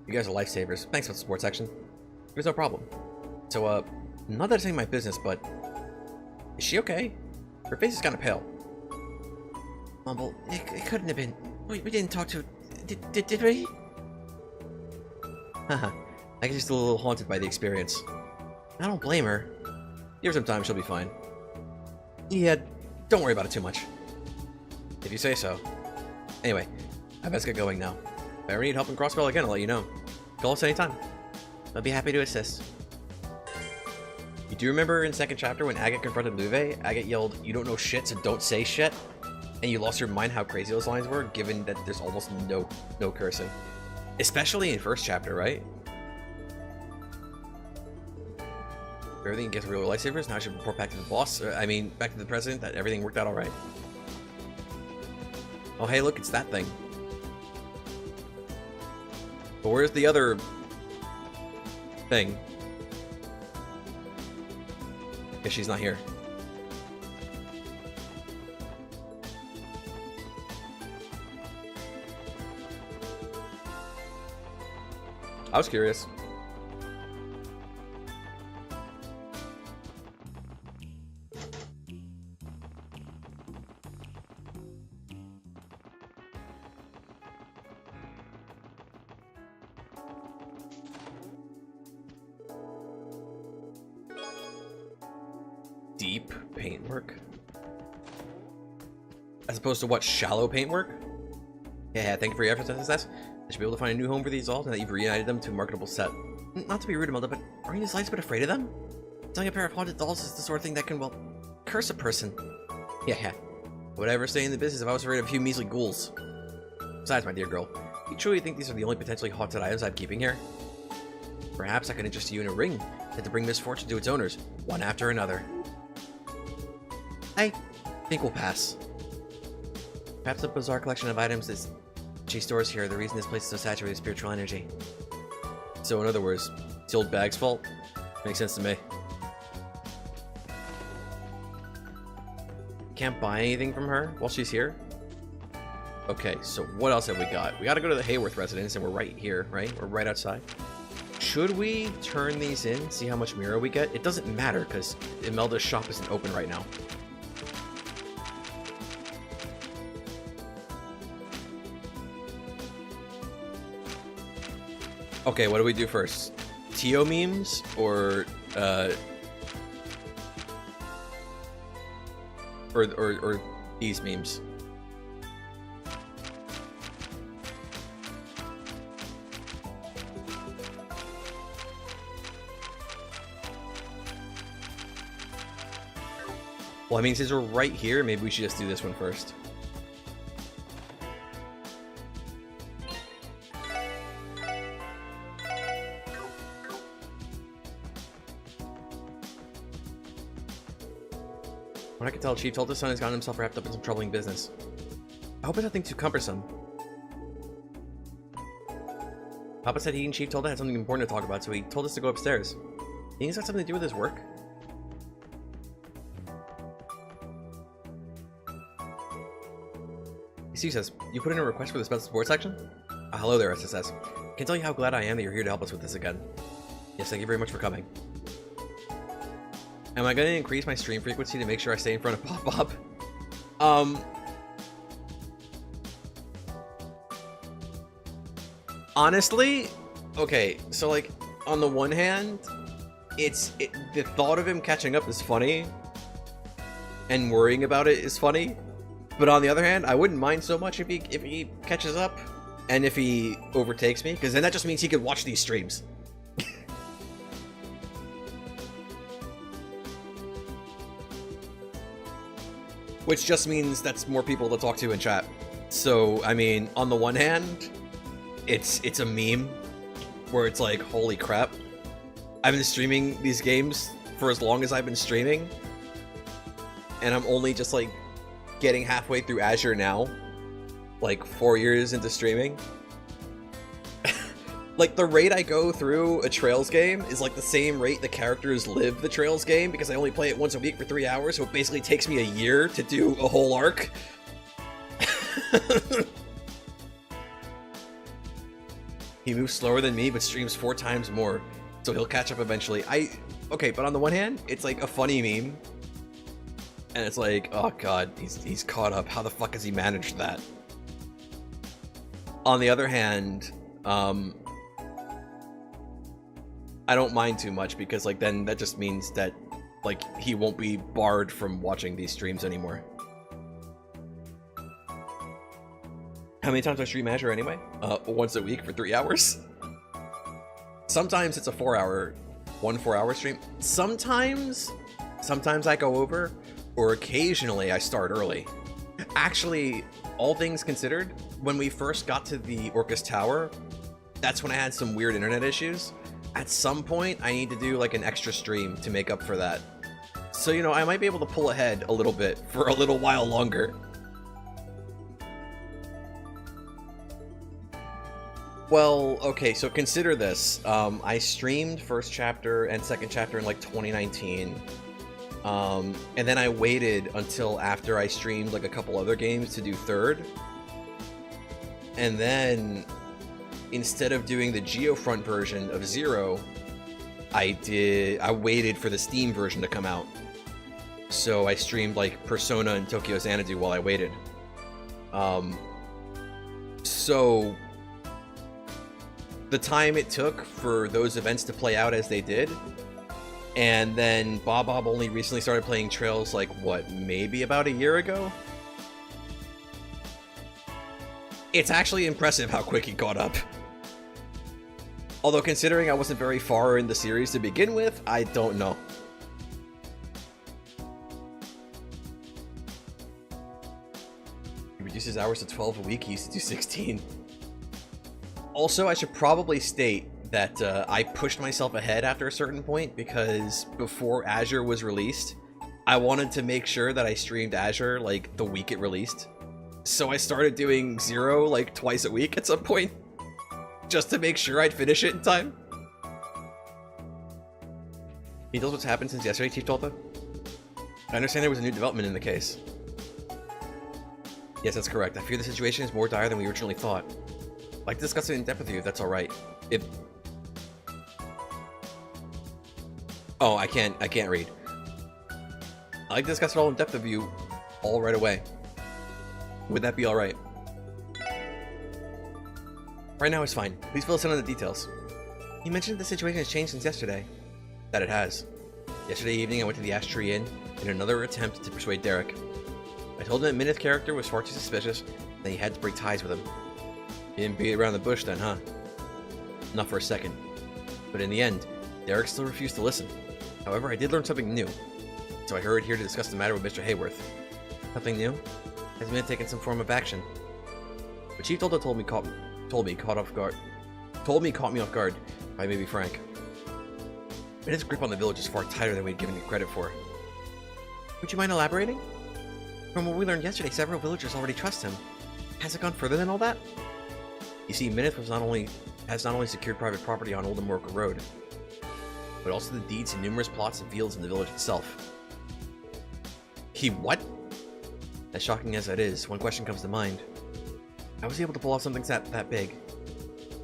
You guys are lifesavers. Thanks for the support section. There's no problem. So, not that it's any of my business, but... is she okay? Her face is kind of pale. Mumble, it couldn't have been. We didn't talk to... Did we? Haha, I guess she's still a little haunted by the experience. I don't blame her. Give her some time, she'll be fine. Yeah, don't worry about it too much. If you say so. Anyway, I best get going now. If I ever need help in Crossbell again, I'll let you know. Call us anytime. I'll be happy to assist. You do remember in second chapter when Agate confronted Luve, Agate yelled, "You don't know shit, so don't say shit"? And you lost your mind how crazy those lines were, given that there's almost no cursing. Especially in first chapter, right? Everything gets real lifesavers, now I should report back to the boss, back to the president, that everything worked out alright. Oh hey, look, it's that thing. But where's the other... thing? Guess she's not here. I was curious. Deep paintwork? As opposed to what, shallow paintwork? Yeah, thank you for your efforts and success. I should be able to find a new home for these dolls now that you've reunited them to a marketable set. Not to be rude, Imelda, but aren't you the slightest bit afraid of them? Selling a pair of haunted dolls is the sort of thing that can, well, curse a person. Yeah. Would I ever stay in the business if I was afraid of a few measly ghouls? Besides, my dear girl, do you truly think these are the only potentially haunted items I'm keeping here? Perhaps I could interest you in a ring that to bring misfortune to its owners, one after another. I think we'll pass. Perhaps the bizarre collection of items that she stores here are the reason this place is so saturated with spiritual energy. So in other words, it's the old bag's fault? Makes sense to me. Can't buy anything from her while she's here? Okay, so what else have we got? We gotta go to the Hayworth residence, and we're right here, right? We're right outside. Should we turn these in, see how much Mira we get? It doesn't matter, because Imelda's shop isn't open right now. Okay, what do we do first? Tio memes or these memes? Well, I mean, since we're right here, maybe we should just do this one first. What I can tell, Chief told his son has gotten himself wrapped up in some troubling business. I hope it's nothing too cumbersome. Papa said he and Chief Tilda had something important to talk about, so he told us to go upstairs. Think it's got something to do with his work? Steve says, you put in a request for the special support section? Hello there, SSS. Can't tell you how glad I am that you're here to help us with this again. Yes, thank you very much for coming. Am I going to increase my stream frequency to make sure I stay in front of Bob Bob? Honestly, okay, so like, on the one hand, the thought of him catching up is funny, and worrying about it is funny, but on the other hand, I wouldn't mind so much if he catches up, and if he overtakes me, because then that just means he could watch these streams. Which just means that's more people to talk to in chat. So, I mean, on the one hand, it's a meme where it's like, holy crap, I've been streaming these games for as long as I've been streaming, and I'm only just like getting halfway through Azure now, like 4 years into streaming. Like, the rate I go through a Trails game is like the same rate the characters live the Trails game, because I only play it once a week for 3 hours, so it basically takes me a year to do a whole arc. He moves slower than me, but streams 4 times more, so he'll catch up eventually. Okay, but on the one hand, it's like a funny meme, and it's like, oh god, he's caught up. How the fuck has he managed that? On the other hand, I don't mind too much, because like then that just means that like he won't be barred from watching these streams anymore. How many times do I stream Azure anyway? Once a week for 3 hours. Sometimes it's a 4-hour stream. Sometimes I go over, or occasionally I start early. Actually, all things considered, when we first got to the Orcus Tower, that's when I had some weird internet issues. At some point, I need to do like an extra stream to make up for that. So, you know, I might be able to pull ahead a little bit for a little while longer. Well, okay, so consider this. I streamed first chapter and second chapter in like 2019. And then I waited until after I streamed like a couple other games to do third. And then, instead of doing the Geofront version of Zero, I waited for the Steam version to come out. So I streamed like Persona and Tokyo Xanadu while I waited. So the time it took for those events to play out as they did, and then Bob only recently started playing Trails like, what, maybe about a year ago? It's actually impressive how quick he caught up. Although, considering I wasn't very far in the series to begin with, I don't know. He reduces hours to 12 a week. He used to do 16. Also, I should probably state that I pushed myself ahead after a certain point, because before Azure was released, I wanted to make sure that I streamed Azure like the week it released. So I started doing Zero like twice a week at some point, just to make sure I'd finish it in time. Can you tell us what's happened since yesterday, Chief Tolta? I understand there was a new development in the case. Yes, that's correct. I fear the situation is more dire than we originally thought. I'd like to discuss it in depth with you, if that's alright. Oh, I can't read. I'd like to discuss it all in depth with you all right away. Would that be alright? Right now it's fine. Please fill us in on the details. You mentioned the situation has changed since yesterday. That it has. Yesterday evening I went to the Ash Tree Inn in another attempt to persuade Derek. I told him that Minith's character was far too suspicious, and that he had to break ties with him. He didn't beat around the bush then, huh? Not for a second. But in the end, Derek still refused to listen. However, I did learn something new. So I hurried here to discuss the matter with Mr. Hayworth. Nothing new. Has been taking some form of action. But Chief Doldo told me caught me off guard. If I may be frank. Minut's grip on the village is far tighter than we'd given it credit for. Would you mind elaborating? From what we learned yesterday, several villagers already trust him. Has it gone further than all that? You see, Minute has not only secured private property on Old Amorca Road, but also the deeds to numerous plots and fields in the village itself. He what? As shocking as that is, one question comes to mind. How was he able to pull off something that big?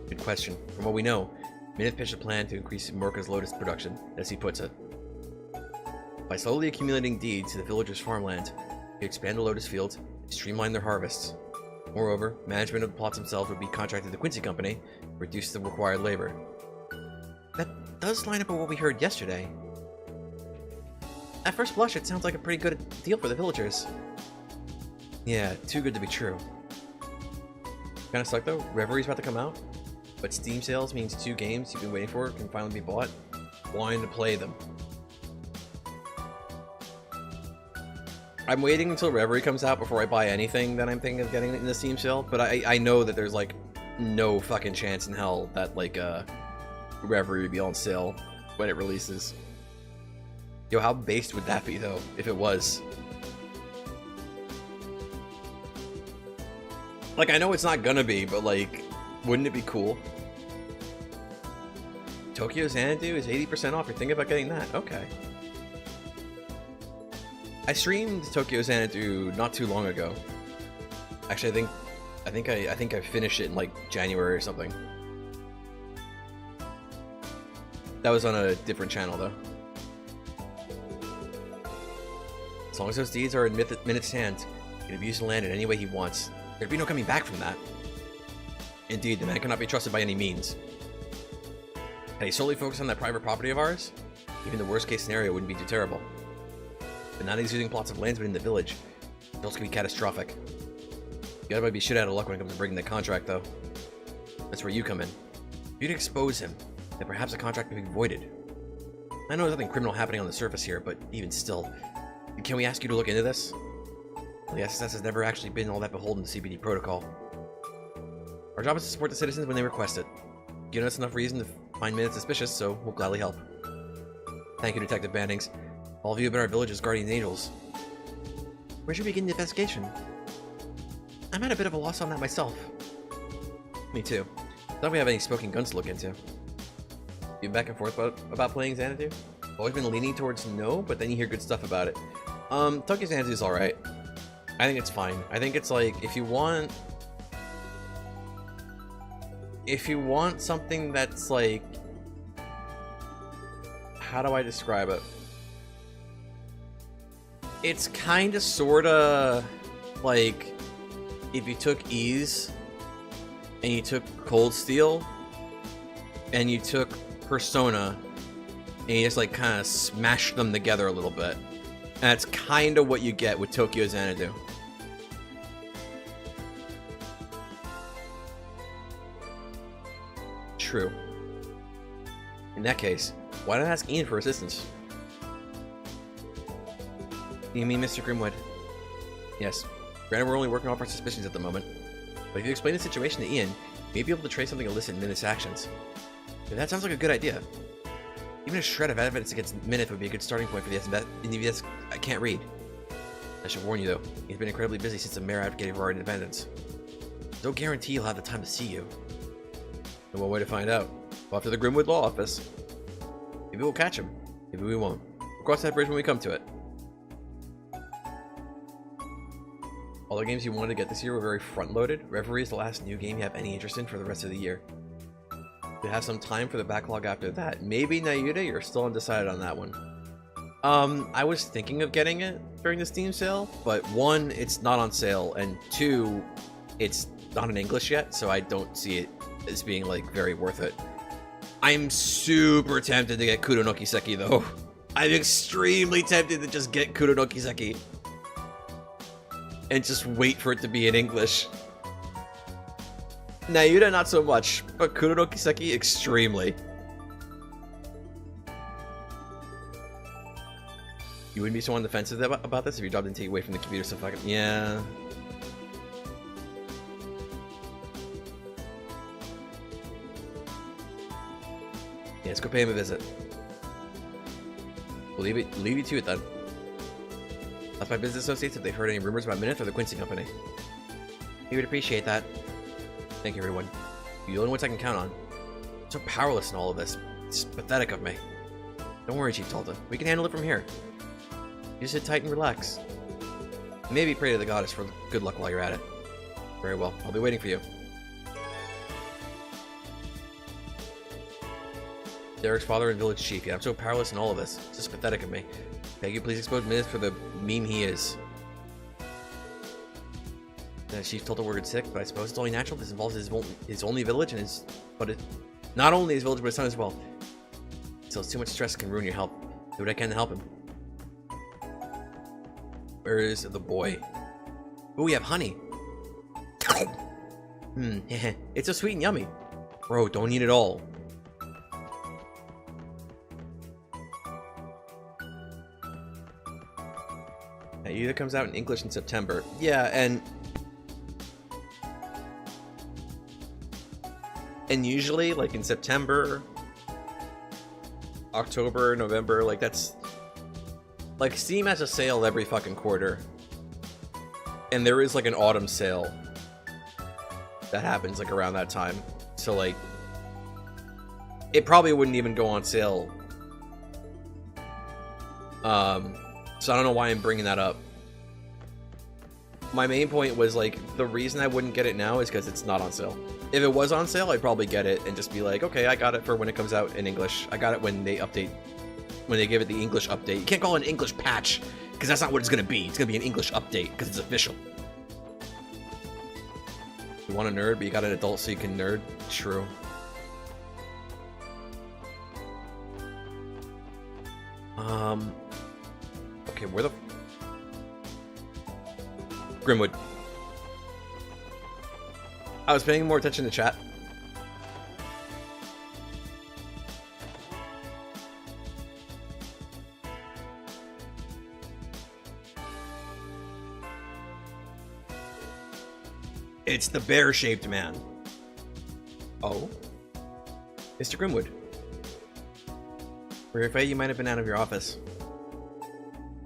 Good question. From what we know, Minute pitched a plan to increase Amorca's lotus production, as he puts it. By slowly accumulating deeds to the villagers' farmland, he expand the lotus fields and streamline their harvests. Moreover, management of the plots themselves would be contracted to the Quincy Company, to reduce the required labor. That does line up with what we heard yesterday. At first blush, it sounds like a pretty good deal for the villagers. Yeah, too good to be true. Kinda suck though, Reverie's about to come out, but Steam sales means 2 games you've been waiting for can finally be bought. Wanting to play them. I'm waiting until Reverie comes out before I buy anything that I'm thinking of getting in the Steam sale, but I know that there's like no fucking chance in hell that like Reverie would be on sale when it releases. Yo, how based would that be though, if it was? Like, I know it's not gonna be, but like, wouldn't it be cool? Tokyo Xanadu is 80% off. You're thinking about getting that? Okay. I streamed Tokyo Xanadu not too long ago. Actually, I think I finished it in like January or something. That was on a different channel though. As long as those deeds are in Minute's hands, he can abuse the land in any way he wants. There'd be no coming back from that. Indeed, the man cannot be trusted by any means. Had he solely focused on that private property of ours, even the worst case scenario wouldn't be too terrible. But now that he's using plots of lands within the village, results could be catastrophic. You gotta be shit out of luck when it comes to breaking the contract, though. That's where you come in. If you'd expose him, then perhaps the contract could be voided. I know there's nothing criminal happening on the surface here, but even still, can we ask you to look into this? Well, the SSS has never actually been all that beholden to CBD protocol. Our job is to support the citizens when they request it. Giving us enough reason to find Minute suspicious, so we'll gladly help. Thank you, Detective Bandings. All of you have been our village's guardian angels. Where should we begin the investigation? I'm at a bit of a loss on that myself. Me too. Don't we have any smoking guns to look into? You've been back and forth about playing Xanadu? Always been leaning towards no, but then you hear good stuff about it. Tokyo Xanadu is alright. I think it's fine. I think it's like, if you want something that's like, how do I describe it? It's kind of sorta like if you took Ease and you took Cold Steel and you took Persona and you just like kind of smashed them together a little bit. And that's kind of what you get with Tokyo Xanadu. True. In that case, why not ask Ian for assistance? You mean Mr. Grimwood? Yes. Granted, we're only working off our suspicions at the moment. But if you explain the situation to Ian, you may be able to trace something illicit in Minute's actions. And that sounds like a good idea. Even a shred of evidence against Minute would be a good starting point for the I can't read. I should warn you though, he's been incredibly busy since the mayor advocated for our independence. No guarantee he'll have the time to see you. And one way to find out. Well, after the Grimwood Law Office. Maybe we'll catch him. Maybe we won't. We'll cross that bridge when we come to it. All the games you wanted to get this year were very front-loaded. Reverie is the last new game you have any interest in for the rest of the year. You have some time for the backlog after that. Maybe Nayuda, you're still undecided on that one. I was thinking of getting it during the Steam sale, but 1, it's not on sale, and 2, it's not in English yet, so I don't see it as being like very worth it. I'm super tempted to get Kudo no Kiseki though. I'm extremely tempted to just get Kudo no Kiseki and just wait for it to be in English. Nayuda not so much, but Kudo no Kiseki extremely. You wouldn't be so on the defensive about this if your job didn't take away from the computer stuff. Like, yeah. Yeah, let's go pay him a visit. We'll leave you to it then. That's my business associates if they've heard any rumors about Minith or the Quincy Company. We would appreciate that. Thank you, everyone. You're the only ones I can count on. I'm so powerless in all of this. It's pathetic of me. Don't worry, Chief Talta. We can handle it from here. You just sit tight and relax. Maybe pray to the goddess for good luck while you're at it. Very well. I'll be waiting for you. Derek's father and village chief. Yeah, I'm so powerless in all of this. It's just pathetic of me. Beg you, please expose Minith for the meme he is. The chief told the word sick, but I suppose it's only natural. This involves his only village and not only his village, but his son as well. Still, too much stress can ruin your health. Do what I can to help him. Where is the boy? Oh, we have honey. It's so sweet and yummy. Bro, don't eat it all. It either comes out in English in September. Yeah, and usually, like in September, October, November, like that's like Steam has a sale every fucking quarter, and there is like an autumn sale that happens like around that time. So like, it probably wouldn't even go on sale. So I don't know why I'm bringing that up. My main point was like, the reason I wouldn't get it now is because it's not on sale. If it was on sale, I'd probably get it and just be like, okay, I got it for when it comes out in English. I got it when they update, when they give it the English update. You can't call it an English patch, because that's not what it's going to be. It's going to be an English update, because it's official. You want a nerd, but you got an adult so you can nerd? True. Okay, where the... Grimwood. I was paying more attention to chat. It's the bear-shaped man. Oh? Mr. Grimwood. We're afraid you might have been out of your office.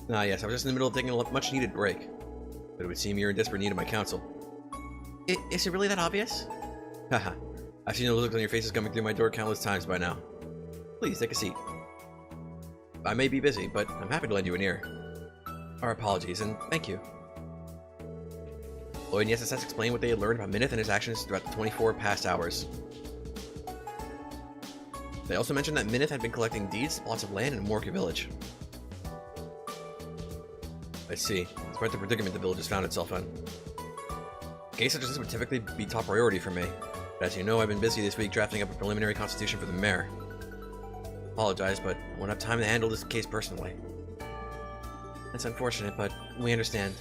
Ah, yes, I was just in the middle of taking a much-needed break. But it would seem you're in desperate need of my counsel. Is it really that obvious? Haha. I've seen the looks on your faces coming through my door countless times by now. Please, take a seat. I may be busy, but I'm happy to lend you an ear. Our apologies, and thank you. Lloyd and the SSS explained what they had learned about Minith and his actions throughout the 24 past hours. They also mentioned that Minith had been collecting deeds, plots of land in Morka village. I see. It's quite the predicament the village has found itself in. A case such as this would typically be top priority for me. But as you know, I've been busy this week drafting up a preliminary constitution for the mayor. Apologize, but I won't have time to handle this case personally. That's unfortunate, but we understand.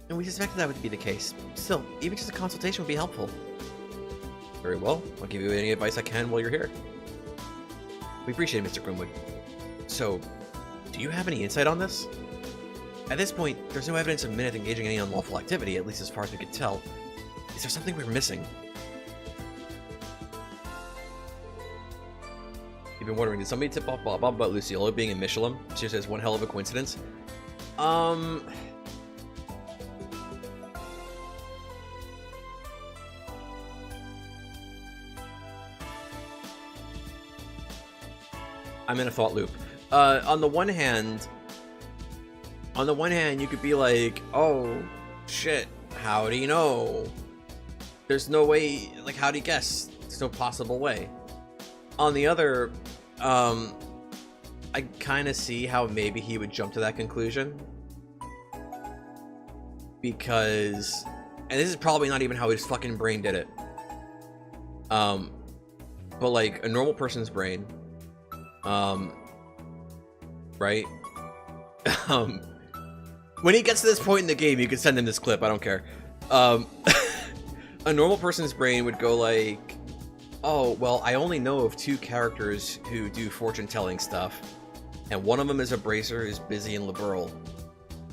And we suspected that would be the case. Still, even just a consultation would be helpful. Very well. I'll give you any advice I can while you're here. We appreciate it, Mr. Grimwood. So, do you have any insight on this? At this point, there's no evidence of Minith engaging in any unlawful activity, at least as far as we could tell. Is there something we're missing? You've been wondering, did somebody tip off Bob about Luciolo being in Michelin? She says one hell of a coincidence. I'm in a thought loop. On the one hand, you could be like, oh, shit, how do you know? There's no way, like, how do you guess? There's no possible way. On the other, I kind of see how maybe he would jump to that conclusion. Because, and this is probably not even how his fucking brain did it. But like, a normal person's brain, right? When he gets to this point in the game, you can send him this clip, I don't care. A normal person's brain would go like, oh, well, I only know of 2 characters who do fortune-telling stuff, and one of them is a bracer who's busy in Liberal,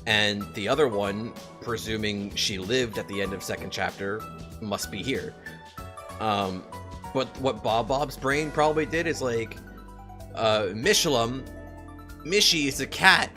and the other one, presuming she lived at the end of second chapter, must be here. But what Bob's brain probably did is like, Mishy is a cat.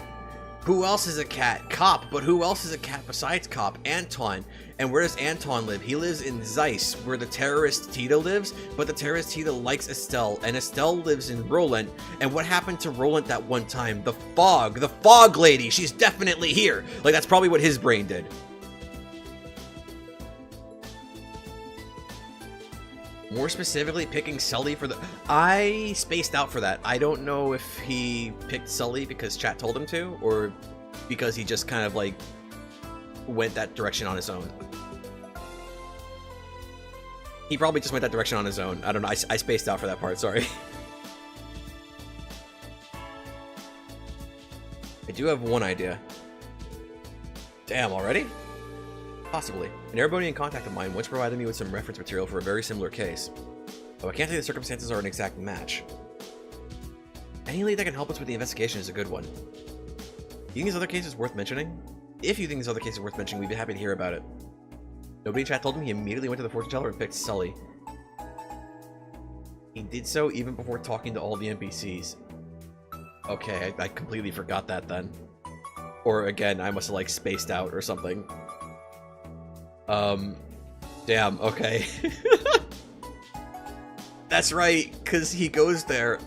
Who else is a cat? Cop. But who else is a cat besides Cop? Anton. And where does Anton live? He lives in Zeiss, where the terrorist Tita lives, but the terrorist Tita likes Estelle, and Estelle lives in Roland. And what happened to Roland that one time? The fog lady, she's definitely here. Like, that's probably what his brain did. More specifically, picking Sully for the... I spaced out for that. I don't know if he picked Sully because chat told him to, or because he just kind of, like, went that direction on his own. He probably just went that direction on his own. I don't know. I spaced out for that part. Sorry. I do have one idea. Damn, already? Possibly. An Erebonian contact of mine once provided me with some reference material for a very similar case. Though I can't say the circumstances are an exact match. Any lead that can help us with the investigation is a good one. You think this other case is worth mentioning? If you think this other case is worth mentioning, we'd be happy to hear about it. Nobody in chat told him. He immediately went to the fortune teller and picked Sully. He did so even before talking to all the NPCs. Okay, I completely forgot that then. Or again, I must have like spaced out or something. Damn, okay. That's right, because he goes there.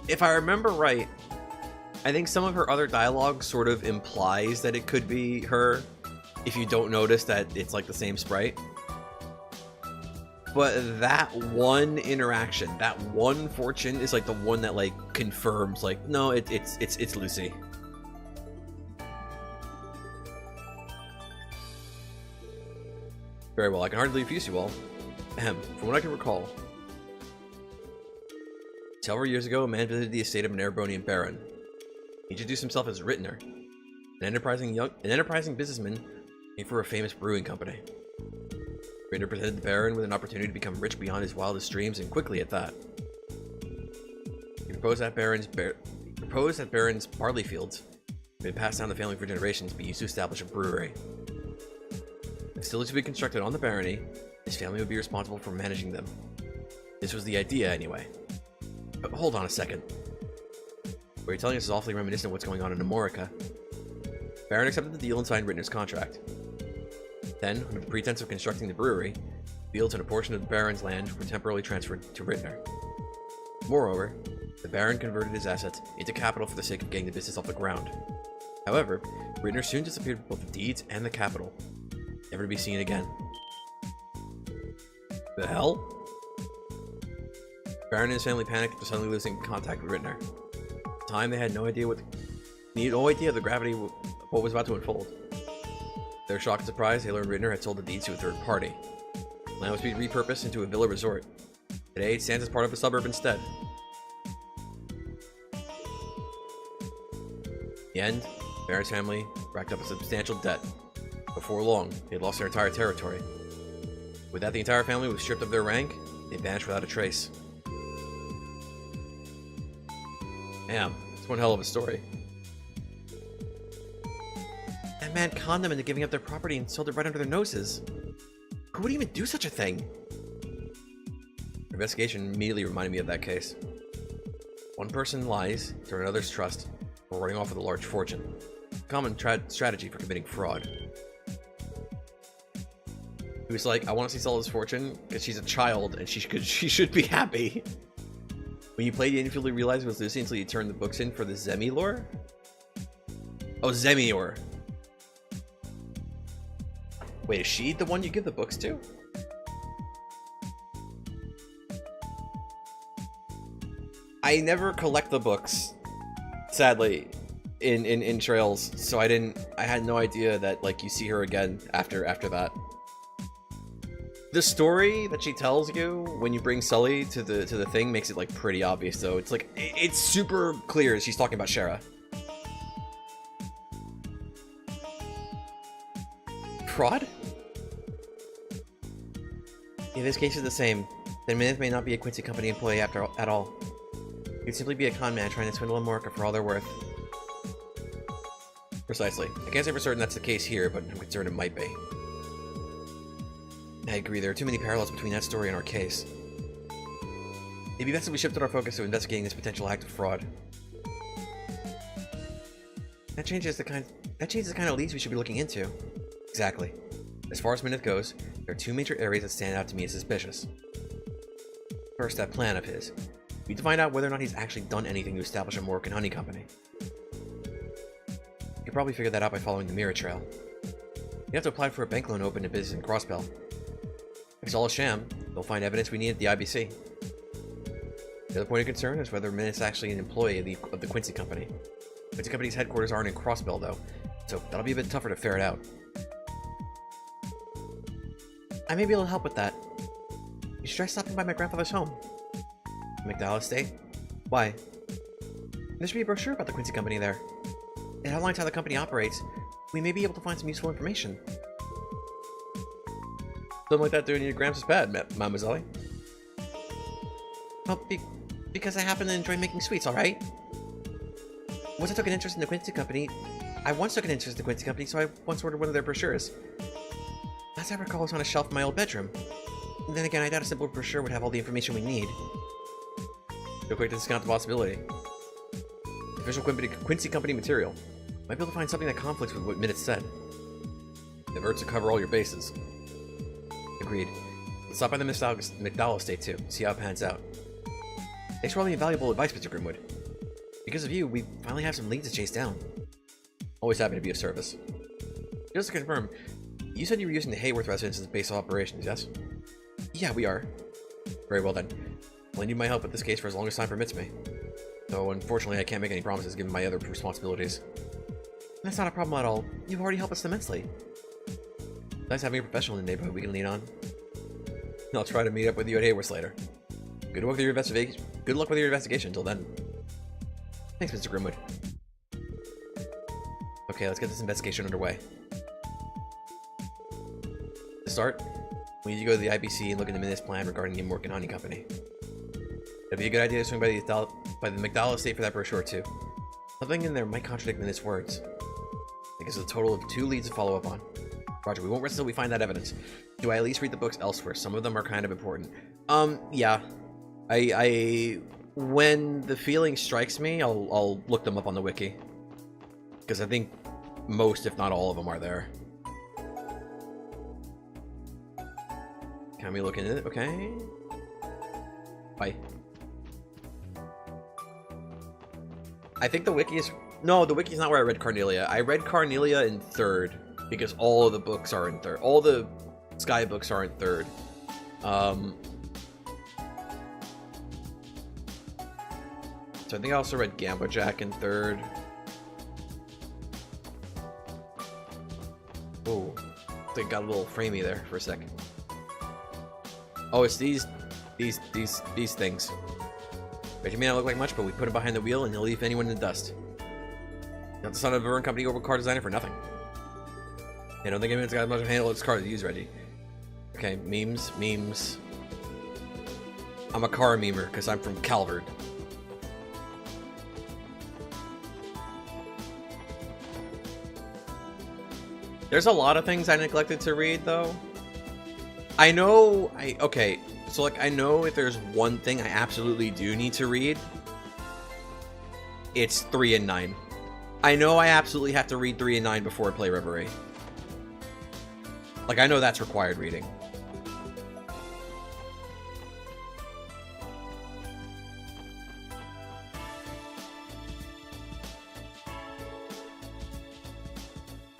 If I remember right, I think some of her other dialogue sort of implies that it could be her, if you don't notice that it's like the same sprite. But that one interaction, that one fortune is like the one that like confirms like, no, it's Lucy. Very well, I can hardly refuse you all. Ahem, from what I can recall, several years ago, a man visited the estate of an Erebonian baron. He introduced himself as Rittner, an enterprising businessman made for a famous brewing company. Rittner presented the baron with an opportunity to become rich beyond his wildest dreams, and quickly at that. He proposed that baron's barley fields had been passed down the family for generations, be used to establish a brewery. Facilities would be constructed on the barony. His family would be responsible for managing them. This was the idea, anyway. But hold on a second. What you're telling us is awfully reminiscent of what's going on in Amorica. Baron accepted the deal and signed Rittner's contract. Then, under the pretense of constructing the brewery, fields and a portion of the Baron's land were temporarily transferred to Rittner. Moreover, the Baron converted his assets into capital for the sake of getting the business off the ground. However, Rittner soon disappeared with both the deeds and the capital, never to be seen again. The hell? Baron and his family panicked after suddenly losing contact with Rittner. At the time, they had no idea of the gravity of what was about to unfold. To their shock and surprise, they learned Rittner had sold the deeds to a third party. The land was to be repurposed into a villa resort. Today, it stands as part of a suburb instead. In the end, Baron's family racked up a substantial debt. Before long, they had lost their entire territory. With that, the entire family was stripped of their rank. They vanished without a trace. Damn, it's one hell of a story. That man conned them into giving up their property and sold it right under their noses. Who would even do such a thing? The investigation immediately reminded me of that case. One person lies to another's trust while running off with a large fortune. A common strategy for committing fraud. He was like, I want to see Stella's fortune because she's a child and she should be happy. When you played, you didn't fully realize it was Lucy until you turned the books in for the Zemi lore? Oh, Zemior. Wait, is she the one you give the books to? I never collect the books, sadly, in Trails, so I had no idea that like you see her again after that. The story that she tells you when you bring Sully to the thing makes it like pretty obvious though. It's like it's super clear she's talking about Shara. Fraud? Yeah, this case is the same. The Minith may not be a Quincy Company employee at all. You'd simply be a con man trying to swindle a Morka for all they're worth. Precisely. I can't say for certain that's the case here, but I'm concerned it might be. I agree, there are too many parallels between that story and our case. It'd be best if we shifted our focus to investigating this potential act of fraud. That changes the kind of leads we should be looking into. Exactly. As far as Minute goes, there are two major areas that stand out to me as suspicious. First, that plan of his. We need to find out whether or not he's actually done anything to establish a Mork and Honey company. You could probably figure that out by following the mirror trail. You have to apply for a bank loan open to business in Crossbell. If it's all a sham, they'll find evidence we need at the IBC. The other point of concern is whether Minute's actually an employee of the Quincy Company. Quincy Company's headquarters aren't in Crossbell, though, so that'll be a bit tougher to ferret out. I may be able to help with that. You should try stopping by my grandfather's home. McDowell Estate? Why? There should be a brochure about the Quincy Company there. It outlines how the company operates. We may be able to find some useful information. Something like that doing your Gramps is bad, Mademoiselle. Well, because I happen to enjoy making sweets, alright? Once I took an interest in the Quincy Company, so I once ordered one of their brochures. Last I recall, it was on a shelf in my old bedroom. And then again, I doubt a simple brochure would have all the information we need. Feel quick to discount the possibility. Official Quincy Company material. Might be able to find something that conflicts with what Minute said. It hurts to cover all your bases. Agreed. Let's stop by the McDowell Estate too, see how it pans out. Thanks for all the invaluable advice, Mr. Grimwood. Because of you, we finally have some leads to chase down. Always happy to be of service. Just to confirm, you said you were using the Hayworth residence as the base of operations, yes? Yeah, we are. Very well then. Well, I need my help with this case for as long as time permits me. Though, unfortunately, I can't make any promises given my other responsibilities. That's not a problem at all. You've already helped us immensely. Nice having a professional in the neighborhood we can lean on. I'll try to meet up with you at Hayworth later. Good luck with your investigation until then. Thanks, Mr. Grimwood. Okay, let's get this investigation underway. To start, we need to go to the IBC and look into Minute's plan regarding the Mork and Honey company. It'd be a good idea to swing by the McDowell Estate for that brochure too. Something in there might contradict Minute's words. I guess it's a total of 2 leads to follow up on. Roger, we won't rest until we find that evidence. Do I at least read the books elsewhere? Some of them are kind of important. Yeah. When the feeling strikes me, I'll look them up on the wiki. Because I think most, if not all of them, are there. Can we look into it? Okay. Bye. I think the wiki is... No, the wiki is not where I read Carnelia. I read Carnelia in 3rd. Because all of the books are in 3rd. All the Sky books are in 3rd. So I think I also read Gamblerjack in 3rd. Oh, I think I got a little framey there for a second. Oh, it's these things. Reggie may not look like much, but we put him behind the wheel and he'll leave anyone in the dust. Not the son of a Vern Company over car designer for nothing. I don't think anyone's got much of a handle on this car to use, Reggie. Okay, memes. I'm a car memer because I'm from Calvert. There's a lot of things I neglected to read, though. I know... Okay, so, like, I know if there's one thing I absolutely do need to read, it's 3 and 9. I know I absolutely have to read 3 and 9 before I play Reverie. Like, I know that's required reading.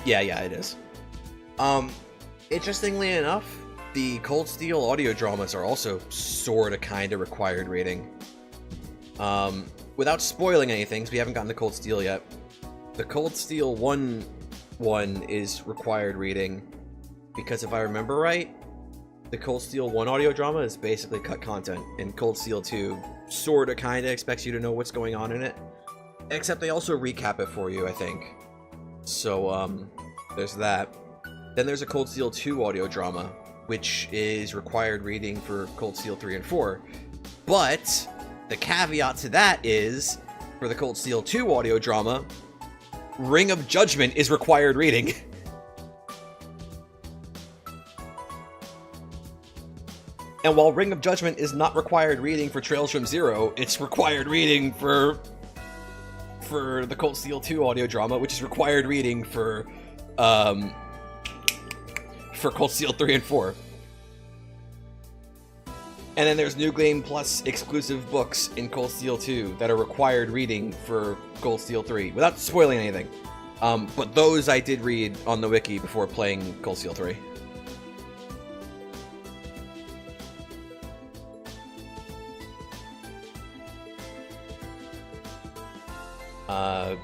Yeah, it is. Interestingly enough, the Cold Steel audio dramas are also sorta kinda required reading. Without spoiling anything, because we haven't gotten to Cold Steel yet, the Cold Steel 1 is required reading, because if I remember right, the Cold Steel 1 audio drama is basically cut content, and Cold Steel 2 sorta kinda expects you to know what's going on in it. Except they also recap it for you, I think. So, there's that. Then there's a Cold Steel 2 audio drama, which is required reading for Cold Steel 3 and 4. But the caveat to that is, for the Cold Steel 2 audio drama, Ring of Judgment is required reading. And while Ring of Judgment is not required reading for Trails from Zero, it's required reading for the Cold Steel 2 audio drama, which is required reading for Cold Steel 3 and 4. And then there's New Game Plus exclusive books in Cold Steel 2 that are required reading for Cold Steel 3, without spoiling anything. But those I did read on the wiki before playing Cold Steel 3.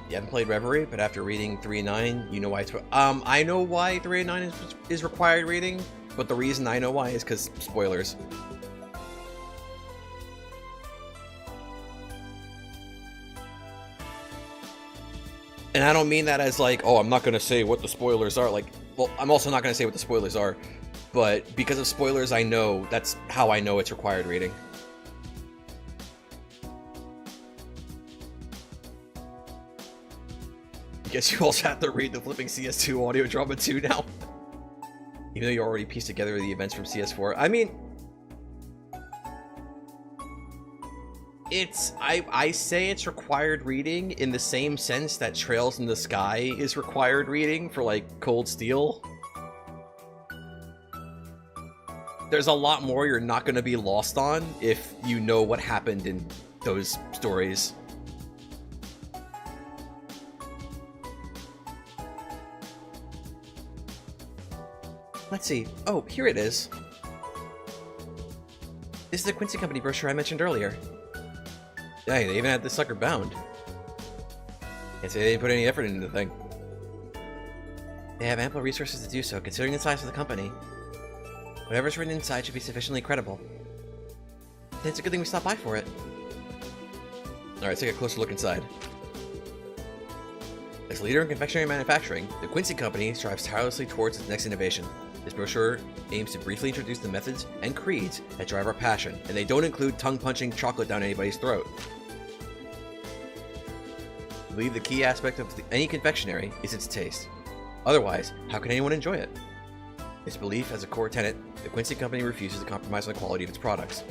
You haven't played Reverie, but after reading 3 and 9, you know why it's... I know why 3 and 9 is required reading, but the reason I know why is because spoilers. And I don't mean that as like, oh, I'm not going to say what the spoilers are. Like, well, I'm also not going to say what the spoilers are, but because of spoilers, I know, that's how I know it's required reading. I guess you also have to read the flipping CS2 audio drama too now. Even though you already pieced together the events from CS4. I mean, it's, I say it's required reading in the same sense that Trails in the Sky is required reading for, like, Cold Steel. There's a lot more you're not going to be lost on if you know what happened in those stories. Let's see. Oh, here it is. This is the Quincy Company brochure I mentioned earlier. Hey, they even had this sucker bound. Can't say they didn't put any effort into the thing. They have ample resources to do so, considering the size of the company. Whatever's written inside should be sufficiently credible. Then it's a good thing we stopped by for it. Alright, let's take a closer look inside. As a leader in confectionery manufacturing, the Quincy Company strives tirelessly towards its next innovation. This brochure aims to briefly introduce the methods and creeds that drive our passion, and they don't include tongue-punching chocolate down anybody's throat. I believe the key aspect of any confectionery is its taste. Otherwise, how can anyone enjoy it? This belief as a core tenet, the Quincy Company refuses to compromise on the quality of its products.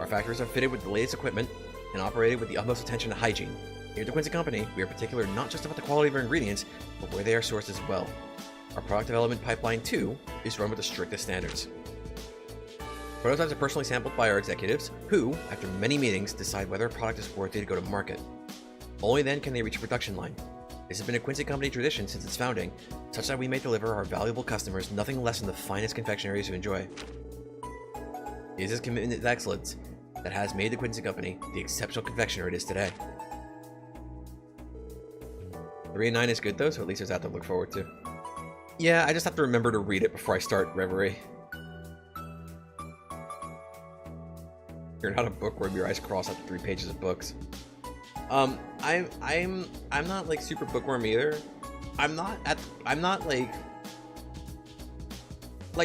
Our factories are fitted with the latest equipment and operated with the utmost attention to hygiene. Here at the Quincy Company, we are particular not just about the quality of our ingredients, but where they are sourced as well. Our product development pipeline, too, is run with the strictest standards. Prototypes are personally sampled by our executives, who, after many meetings, decide whether a product is worthy to go to market. Only then can they reach a production line. This has been a Quincy Company tradition since its founding, such that we may deliver our valuable customers nothing less than the finest confectionaries to enjoy. It is this commitment to excellence that has made the Quincy Company the exceptional confectioner it is today. 3 and 9 is good though, so at least there's that to look forward to. Yeah, I just have to remember to read it before I start Reverie. You're not a bookworm, your eyes cross after 3 pages of books. I'm not like super bookworm either. I'm not like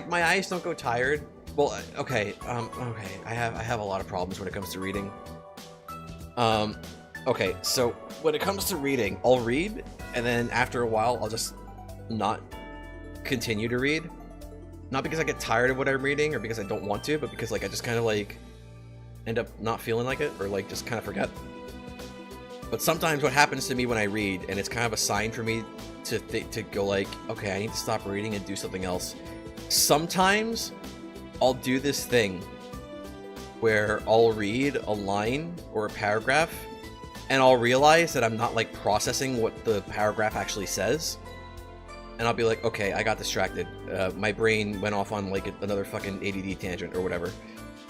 my eyes don't go tired. Well, okay, I have a lot of problems when it comes to reading. Okay, so when it comes to reading, I'll read, and then after a while, I'll just not continue to read. Not because I get tired of what I'm reading, or because I don't want to, but because like I just kind of like end up not feeling like it, or like just kind of forget. But sometimes what happens to me when I read, and it's kind of a sign for me to go like, okay, I need to stop reading and do something else. Sometimes I'll do this thing where I'll read a line or a paragraph, and I'll realize that I'm not like processing what the paragraph actually says. And I'll be like, okay, I got distracted. My brain went off on like another fucking ADD tangent or whatever.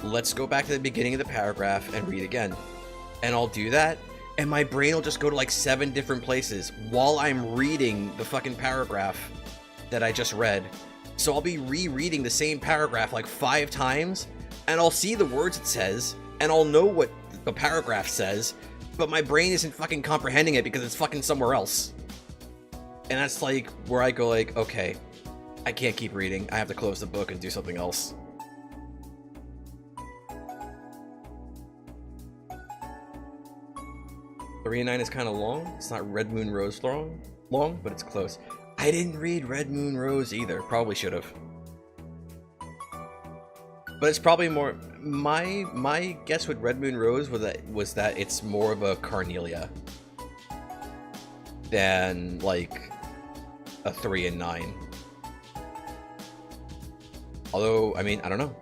Let's go back to the beginning of the paragraph and read again. And I'll do that, and my brain will just go to like 7 different places while I'm reading the fucking paragraph that I just read. So I'll be rereading the same paragraph like 5 times, and I'll see the words it says, and I'll know what the paragraph says, but my brain isn't fucking comprehending it because it's fucking somewhere else. And that's like where I go like, okay, I can't keep reading. I have to close the book and do something else. 3 and 9 is kind of long. It's not Red Moon Rose long, but it's close. I didn't read Red Moon Rose either. Probably should have. But it's probably more... My guess with Red Moon Rose was that it's more of a Carnelia than, like, a 3 and 9. Although, I mean, I don't know.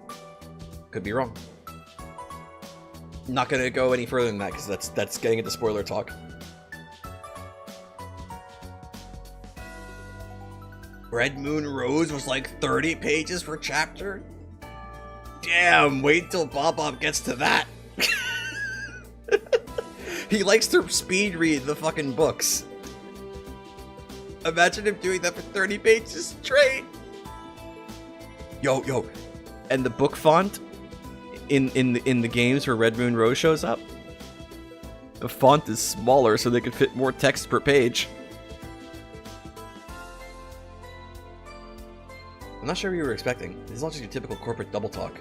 Could be wrong. Not gonna go any further than that, because that's getting into spoiler talk. Red Moon Rose was like 30 pages per chapter? Damn, wait till Bob gets to that. He likes to speed read the fucking books. Imagine him doing that for 30 pages straight. Yo, and the book font in the games where Red Moon Rose shows up, the font is smaller so they can fit more text per page. I'm not sure what you were expecting. This is not just your typical corporate double talk.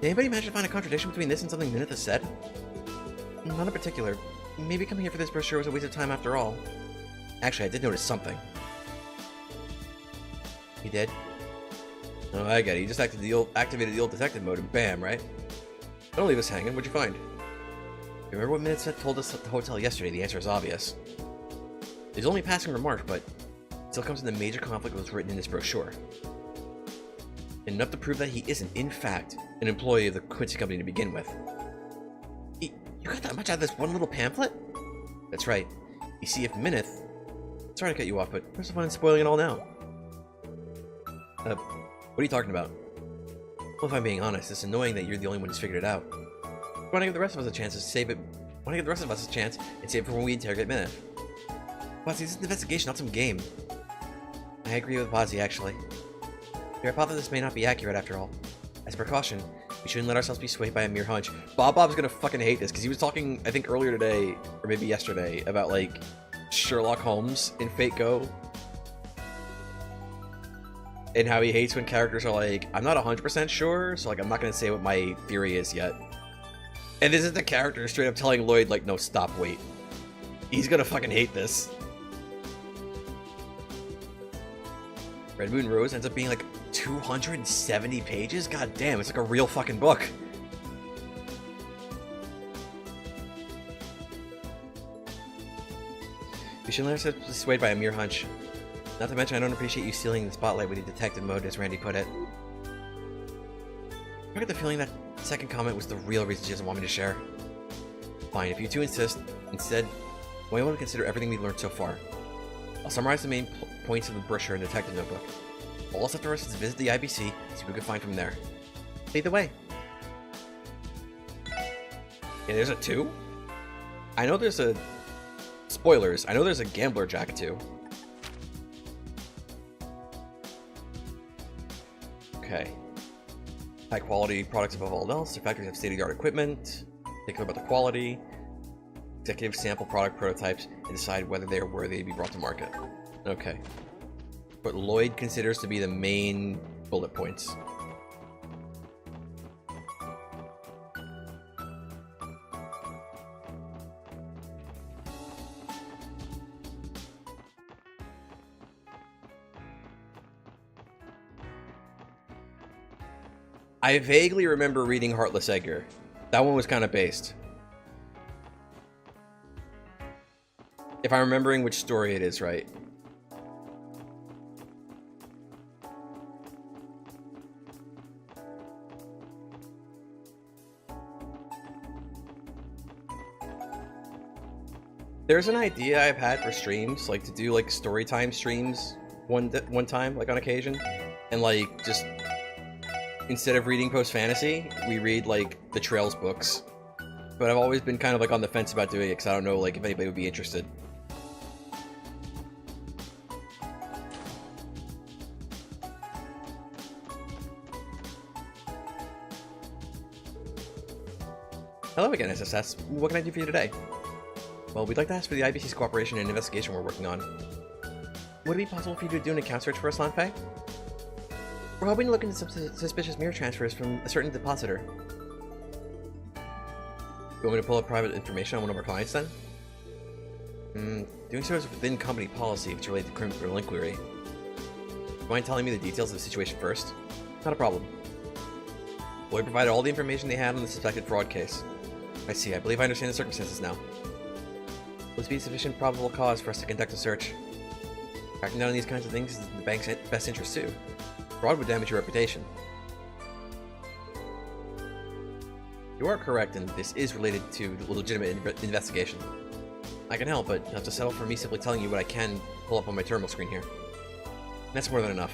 Did anybody manage to find a contradiction between this and something Minith has said? Not in particular. Maybe coming here for this brochure was a waste of time after all. Actually, I did notice something. He did? Oh, I get it. You just activated the old detective mode and bam, right? Don't leave us hanging. What'd you find? Remember what Minith told us at the hotel yesterday? The answer is obvious. It's only a passing remark, but it still comes into major conflict with what's written in this brochure. Enough to prove that he isn't, in fact, an employee of the Quincy Company to begin with. You got that much out of this one little pamphlet? That's right. You see, if Minith... Sorry to cut you off, but where's the fun in spoiling it all now? What are you talking about? Well, if I'm being honest, it's annoying that you're the only one who's figured it out. I want to give the rest of us a chance to save it. I want to give the rest of us a chance and save it for when we interrogate Minith. Posse, this is an investigation, not some game. I agree with Posse, actually. Your hypothesis may not be accurate after all. As a precaution, we shouldn't let ourselves be swayed by a mere hunch. Bob's gonna fucking hate this, because he was talking, I think earlier today, or maybe yesterday, about, like, Sherlock Holmes in Fate Go. And how he hates when characters are like, I'm not 100% sure, so, like, I'm not gonna say what my theory is yet. And this is the character straight up telling Lloyd, like, no, stop, wait. He's gonna fucking hate this. Red Moon Rose ends up being like 270 pages? God damn, it's like a real fucking book. We shouldn't let ourselves be swayed by a mere hunch. Not to mention, I don't appreciate you stealing the spotlight with your detective mode, as Randy put it. I get the feeling that second comment was the real reason she doesn't want me to share. Fine, if you two insist, instead, we want to consider everything we've learned so far. I'll summarize the main points of the brochure and detective notebook. All that's left for us is to visit the IBC, see what we can find from there. Lead the way. Yeah, there's a 2? I know there's a... Spoilers, I know there's a Gambler Jacket too. Okay. High quality products above all else. The factories have state-of-the-art equipment. Take care about the quality. Executives sample product prototypes and decide whether they are worthy to be brought to market. Okay. What Lloyd considers to be the main bullet points. I vaguely remember reading Heartless Edgar. That one was kind of based. If I'm remembering which story it is right. There's an idea I've had for streams, like to do like story time streams one time, like on occasion, and like just instead of reading post fantasy, we read like the Trails books. But I've always been kind of like on the fence about doing it because I don't know like if anybody would be interested. Hello again, SSS. What can I do for you today? Well, we'd like to ask for the IBC's cooperation in an investigation we're working on. Would it be possible for you to do an account search for us, Lanfei? We're hoping to look into some suspicious mirror transfers from a certain depositor. You want me to pull up private information on one of our clients then? Doing so is within company policy if it's related to criminal inquiry. Mind telling me the details of the situation first? Not a problem. Lloyd provided all the information they had on the suspected fraud case. I see. I believe I understand the circumstances now. Will this be sufficient probable cause for us to conduct a search? Cracking down on these kinds of things is in the bank's best interest too. Fraud would damage your reputation. You are correct, and this is related to the legitimate investigation. I can help, but you'll have to settle for me simply telling you what I can pull up on my terminal screen here. That's more than enough.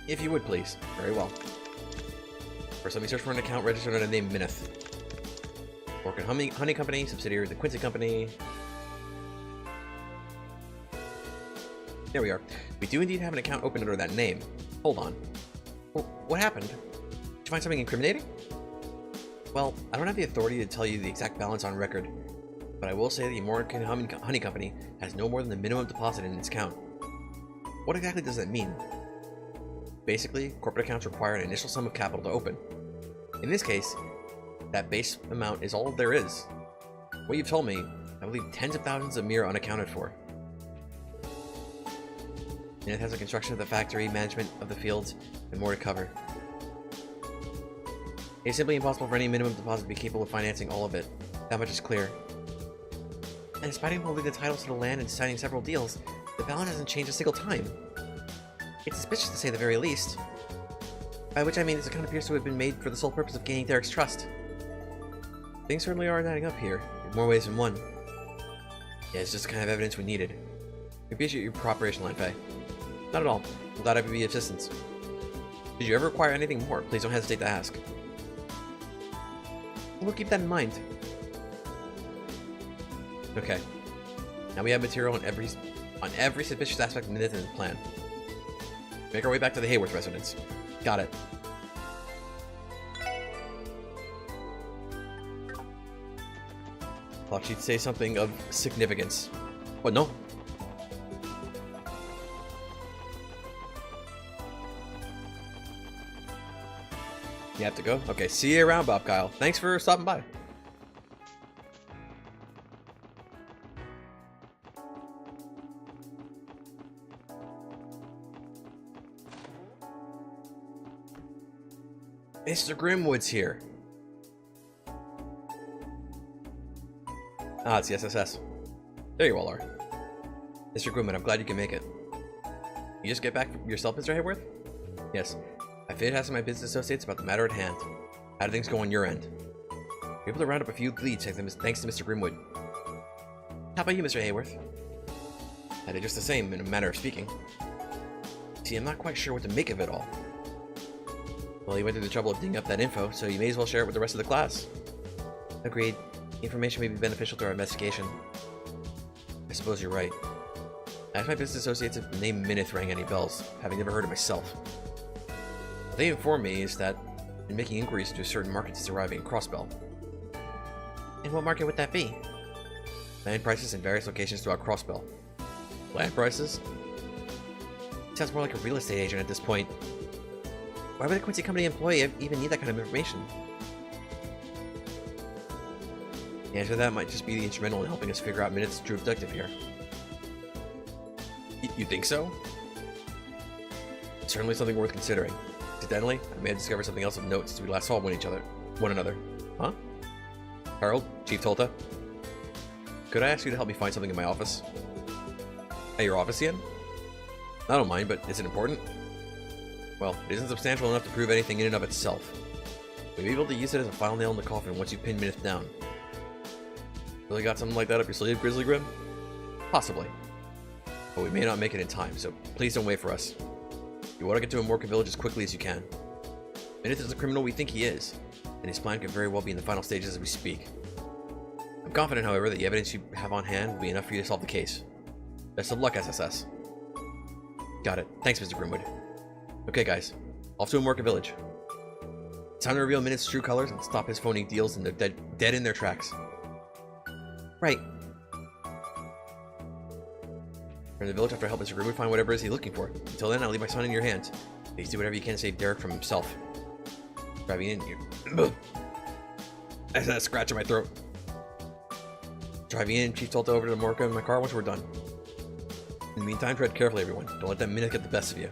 If you would, please. Very well. First, let me search for an account registered under the name Mineth. Work in Honey Company, subsidiary of the Quincy Company. There we are. We do indeed have an account open under that name. Hold on. Well, what happened? Did you find something incriminating? Well, I don't have the authority to tell you the exact balance on record, but I will say the American Honey Company has no more than the minimum deposit in its account. What exactly does that mean? Basically, corporate accounts require an initial sum of capital to open. In this case, that base amount is all there is. What you've told me, I believe tens of thousands of mere unaccounted for. And it has the construction of the factory, management of the fields, and more to cover. It's simply impossible for any minimum deposit to be capable of financing all of it. That much is clear. And despite him holding the titles to the land and signing several deals, the balance hasn't changed a single time. It's suspicious to say the very least. By which I mean this account appears to have been made for the sole purpose of gaining Derek's trust. Things certainly aren't adding up here, in more ways than one. Yeah, it's just the kind of evidence we needed. We appreciate your cooperation, Lanfei. Not at all. I'm glad I could be of assistance. Did you ever require anything more? Please don't hesitate to ask. We'll keep that in mind. Okay. Now we have material on every suspicious aspect of Mineth and his plan. Make our way back to the Hayworth residence. Got it. Thought she'd say something of significance. But no. You have to go? Okay, see you around, Bob Kyle. Thanks for stopping by. Mr. Grimwood's here. Ah, it's the SSS. There you all are. Mr. Grimwood, I'm glad you can make it. You just get back yourself, Mr. Hayworth? Yes. I finished asking my business associates about the matter at hand. How do things go on your end? We're able to round up a few leads thanks to Mr. Grimwood. How about you, Mr. Hayworth? I did just the same, in a manner of speaking. See, I'm not quite sure what to make of it all. Well, you went through the trouble of digging up that info, so you may as well share it with the rest of the class. Agreed. Information may be beneficial to our investigation. I suppose you're right. I asked my business associates if the name Mineth rang any bells, having never heard it myself. What they informed me is that in making inquiries into certain markets it's arriving in Crossbell. And what market would that be? Land prices in various locations throughout Crossbell. Land prices? Sounds more like a real estate agent at this point. Why would a Quincy Company employee even need that kind of information? The answer to that might just be the instrumental in helping us figure out Mineth's true objective here. You think so? It's certainly something worth considering. Incidentally, I may have discovered something else of note since we last saw one another. Huh? Harold? Chief Tolta? Could I ask you to help me find something in my office? At your office, Ian? I don't mind, but is it important? Well, it isn't substantial enough to prove anything in and of itself. We'll be able to use it as a final nail in the coffin once you pin Mineth down. Really got something like that up your sleeve, Grizzly Grim? Possibly. But we may not make it in time, so please don't wait for us. You want to get to Amorca Village as quickly as you can. Mineth is the criminal we think he is, and his plan could very well be in the final stages as we speak. I'm confident, however, that the evidence you have on hand will be enough for you to solve the case. Best of luck, SSS. Got it. Thanks, Mr. Grimwood. Okay, guys. Off to Amorca Village. It's time to reveal Mineth's true colors and stop his phony deals and they're dead in their tracks. Right. Return to the village after I help Mr. Grimwood find whatever it is he's looking for. Until then, I'll leave my son in your hands. Please do whatever you can to save Derek from himself. Driving in here. That's a scratch in my throat. Driving in, Chief told over to Morka in my car once we're done. In the meantime, tread carefully, everyone. Don't let that minute get the best of you.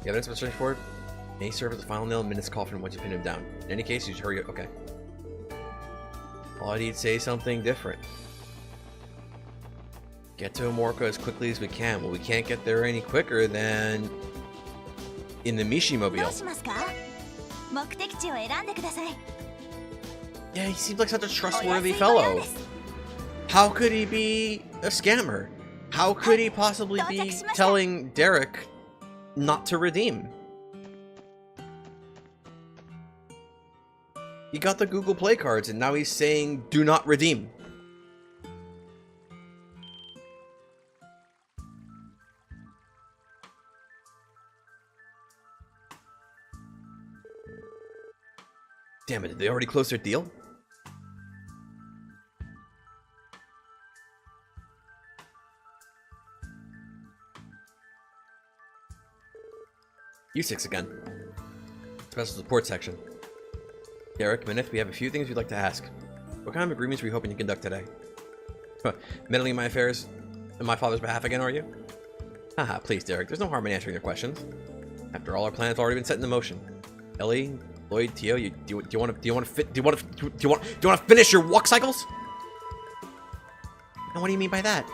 The evidence was straightforward. May serve as the final nail in Minut's coffin once you pin him down. In any case, you should hurry up. Okay. All I need to say is something different. Get to Amorka as quickly as we can. Well, we can't get there any quicker than in the Mishi-mobile. Yeah, he seems like such a trustworthy fellow. How could he be a scammer? How could he possibly be telling Derek not to redeem? He got the Google Play cards and now he's saying do not redeem. Damn it, did they already close their deal? U6 again. Special support section. Derek, Minith, we have a few things we'd like to ask. What kind of agreements were you hoping to conduct today? Meddling in my affairs on my father's behalf again, are you? Haha, please, Derek, there's no harm in answering your questions. After all, our plans have already been set into motion. Ellie, Lloyd, Tio, do you want to finish your walk cycles? And what do you mean by that?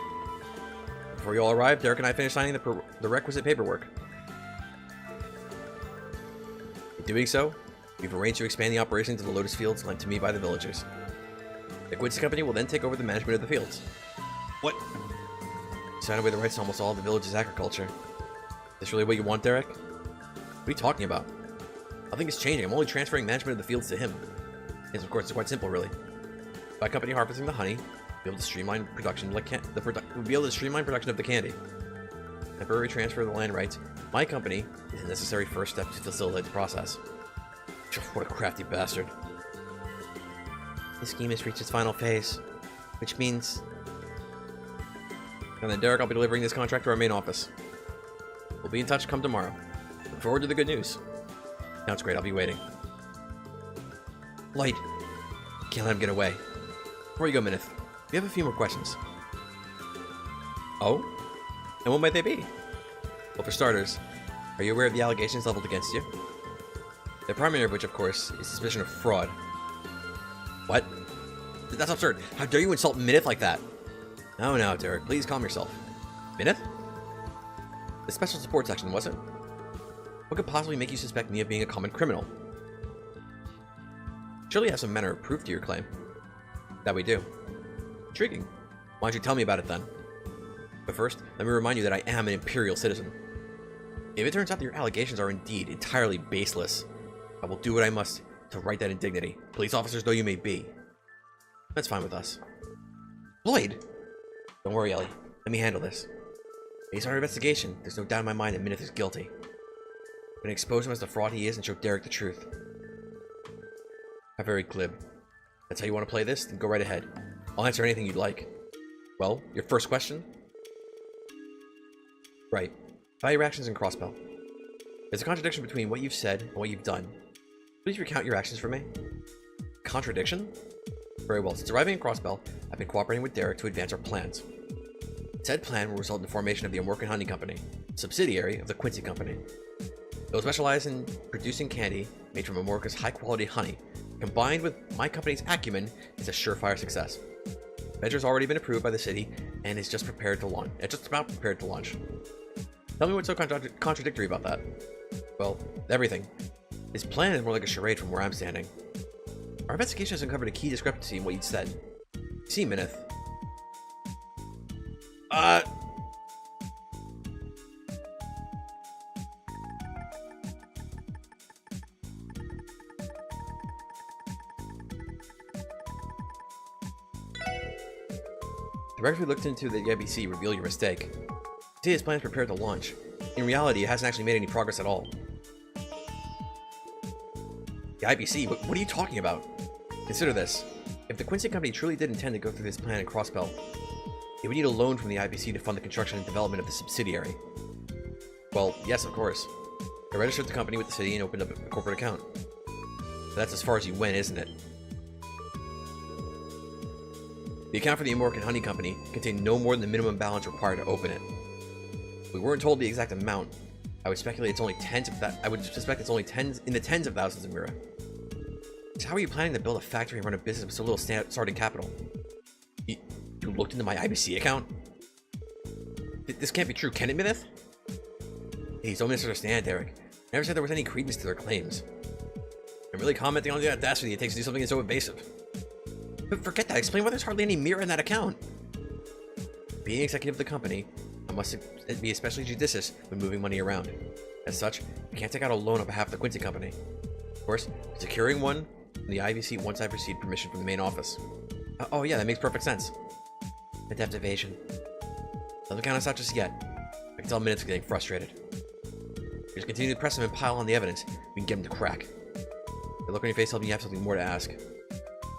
Before you all arrived, Derek and I finished signing the requisite paperwork. In doing so, we've arranged to expand the operation to the lotus fields lent to me by the villagers. The Quincy Company will then take over the management of the fields. What? You signed away the rights to almost all of the village's agriculture. Is this really what you want, Derek? What are you talking about? Nothing is changing. I'm only transferring management of the fields to him. Yes, of course, it's quite simple, really. By company harvesting the honey, we'll be able to streamline production we'll be able to streamline production of the candy. Temporary transfer of the land rights. My company is a necessary first step to facilitate the process. What a crafty bastard. This scheme has reached its final phase, which means... And then Derek, I'll be delivering this contract to our main office. We'll be in touch come tomorrow. Look forward to the good news. Sounds great, I'll be waiting. Light. Can't let him get away. Before you go, Minith, we have a few more questions. Oh? And what might they be? Well, for starters, are you aware of the allegations leveled against you? The primary of which, of course, is suspicion of fraud. What? That's absurd. How dare you insult Minith like that? No, no, Derek. Please calm yourself. Minith? The special support section, was it? What could possibly make you suspect me of being a common criminal? Surely you have some manner of proof to your claim. That we do. Intriguing. Why don't you tell me about it then? But first, let me remind you that I am an Imperial citizen. If it turns out that your allegations are indeed entirely baseless, I will do what I must to right that indignity, police officers though you may be. That's fine with us. Lloyd! Don't worry, Ellie. Let me handle this. Based on our investigation, there's no doubt in my mind that Minith is guilty. I'm going to expose him as the fraud he is and show Derek the truth. How very glib. That's how you want to play this? Then go right ahead. I'll answer anything you'd like. Well, your first question? Right. About your actions in Crossbell. There's a contradiction between what you've said and what you've done. Please recount your actions for me. Contradiction? Very well. Since arriving in Crossbell, I've been cooperating with Derek to advance our plans. Said plan will result in the formation of the Amorcan Honey Company, a subsidiary of the Quincy Company. It will specialize in producing candy made from Amorca's high-quality honey. Combined with my company's acumen, is a surefire success. The venture has already been approved by the city and is just prepared to launch. It's just about prepared to launch. Tell me what's so contradictory about that? Well, everything. His plan is more like a charade from where I'm standing. Our investigation has uncovered a key discrepancy in what you'd said. See, Minith. The records we looked into the IBC reveal your mistake. See, his plan is prepared to launch. In reality, it hasn't actually made any progress at all. The IBC? What are you talking about? Consider this. If the Quincy Company truly did intend to go through this plan in Crossbell, it would need a loan from the IBC to fund the construction and development of the subsidiary. Well, yes, of course. I registered the company with the city and opened up a corporate account. But that's as far as you went, isn't it? The account for the Immortan Honey Company contained no more than the minimum balance required to open it. We weren't told the exact amount. I would speculate it's only tens of that. I would suspect it's only in the tens of thousands of Mira. So how are you planning to build a factory and run a business with so little starting capital? You looked into my IBC account? This can't be true, can it, Minith? Please don't misunderstand, Derek. I never said there was any credence to their claims. I'm really commenting on the audacity it takes to do something so invasive. But forget that. Explain why there's hardly any Mira in that account. Being executive of the company, I must be especially judicious when moving money around. As such, I can't take out a loan on behalf of the Quincy Company. Of course, securing one from the IVC once I've received permission from the main office. Oh yeah, that makes perfect sense. Adept evasion. Doesn't count us out just yet. I can tell Minutes getting frustrated. Just continue to press him and pile on the evidence. We can get him to crack. The look on your face tells me you have something more to ask.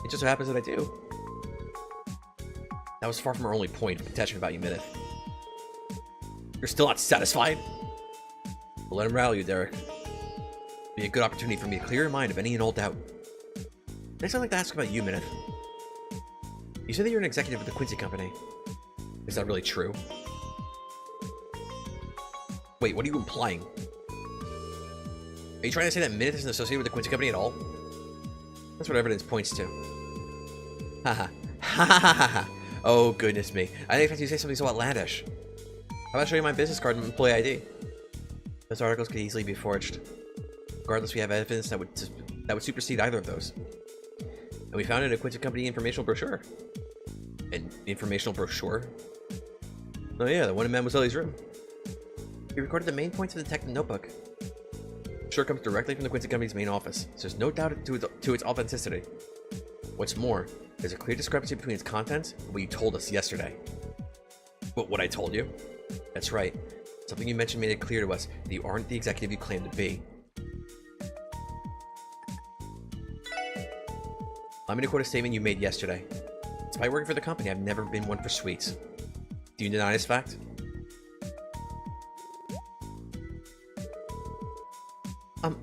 It just so happens that I do. That was far from our only point of contention about you, Minith. You're still not satisfied? Well, let him rattle you, Derek. It'll be a good opportunity for me to clear your mind of any and all doubt. Next, I'd like to ask about you, Minith. You said that you're an executive of the Quincy Company. Is that really true? Wait, what are you implying? Are you trying to say that Minith isn't associated with the Quincy Company at all? That's what evidence points to. Haha. Ha ha ha ha. Oh, goodness me. I didn't expect you to say something so outlandish. How about I show you my business card and employee ID? Those articles could easily be forged. Regardless, we have evidence that would supersede either of those. And we found it in a Quincy Company informational brochure. An informational brochure? Oh yeah, the one in Mademoiselle's room. He recorded the main points of the text in the notebook. The brochure comes directly from the Quincy Company's main office, so there's no doubt to its authenticity. What's more, there's a clear discrepancy between its contents and what you told us yesterday. But what I told you? That's right. Something you mentioned made it clear to us that you aren't the executive you claim to be. Allow me to quote a statement you made yesterday. Despite working for the company, I've never been one for sweets. Do you deny this fact?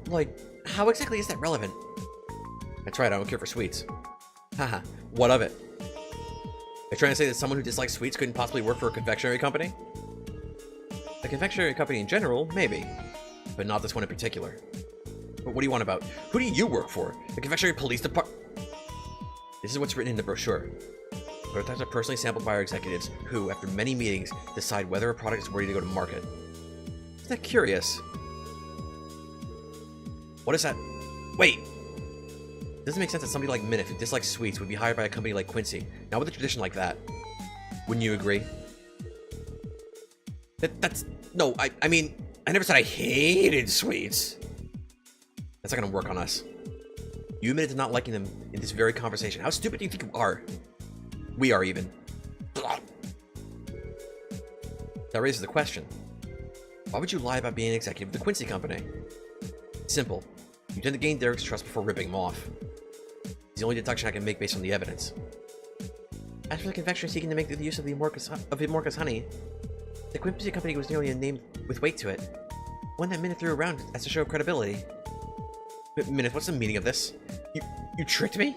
Like, how exactly is that relevant? That's right, I don't care for sweets. Haha, what of it? Are you trying to say that someone who dislikes sweets couldn't possibly work for a confectionery company? A confectionery company in general, maybe. But not this one in particular. But what do you want about? Who do you work for? The confectionery police department? This is what's written in the brochure. Prototypes are personally sampled by our executives, who, after many meetings, decide whether a product is worthy to go to market. Isn't that curious? What is that? Wait! It doesn't make sense that somebody like Minith, who dislikes sweets, would be hired by a company like Quincy, not with a tradition like that. Wouldn't you agree? No, I mean, I never said I hated sweets. That's not gonna work on us. You admitted to not liking them in this very conversation. How stupid do you think you are? We are, even. That raises the question. Why would you lie about being an executive of the Quincy Company? Simple. You tend to gain Derek's trust before ripping him off. It's the only deduction I can make based on the evidence. As for the confectioner seeking to make the use of the Immortan honey, the Quincy Company was nearly a name with weight to it. One that Minith threw around as to show credibility. Minith, what's the meaning of this? You tricked me?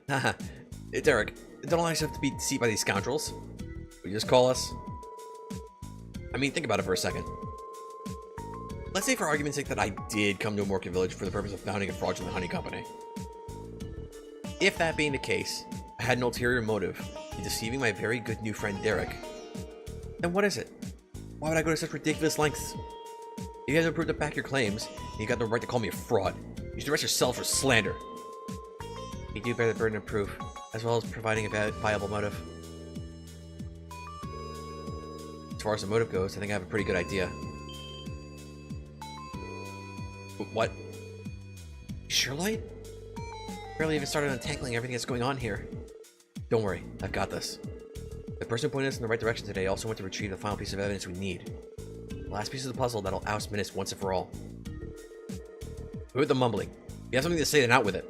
Haha. Derek, don't allow yourself to be deceived by these scoundrels. Will you just call us? I mean, think about it for a second. Let's say for argument's sake that I did come to Immortan Village for the purpose of founding a fraudulent honey company. If that being the case, I had an ulterior motive in deceiving my very good new friend Derek, then what is it? Why would I go to such ridiculous lengths? If you haven't proved to back your claims, then you got the right to call me a fraud. You should arrest yourself for slander. You do bear the burden of proof, as well as providing a viable motive. As far as the motive goes, I think I have a pretty good idea. What? Sure, Light? Barely even started untangling everything that's going on here. Don't worry, I've got this. The person who pointed us in the right direction today also went to retrieve the final piece of evidence we need. The last piece of the puzzle that'll oust Minith once and for all. With the mumbling. If you have something to say, then out with it.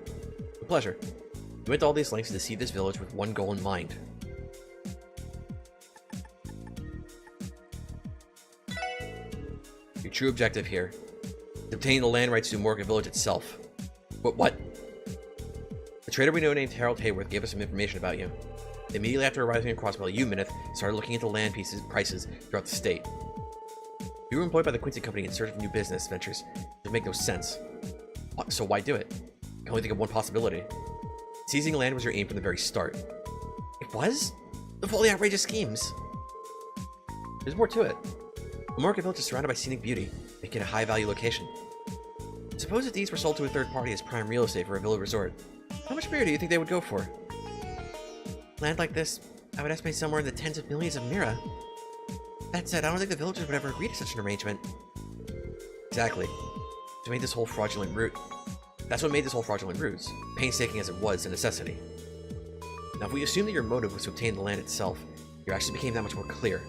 With pleasure. We went to all these lengths to deceive this village with one goal in mind. Your true objective here. Obtaining the land rights to Immortan Village itself. What? trader we know named Harold Hayworth gave us some information about you. Immediately after arriving in Crossbell, you, Minith, started looking into land prices throughout the state. You were employed by the Quincy Company in search of new business ventures. It would make no sense. So why do it? I can only think of one possibility. Seizing land was your aim from the very start. It was? Of all the outrageous schemes. There's more to it. A market village is surrounded by scenic beauty, making it a high-value location. Suppose that these were sold to a third party as prime real estate for a villa resort. How much beer do you think they would go for? Land like this, I would estimate somewhere in the tens of millions of mira. That said, I don't think the villagers would ever agree to such an arrangement. Exactly. That's what made this whole fraudulent route. Painstaking as it was, a necessity. Now, if we assume that your motive was to obtain the land itself, your actions became that much more clear.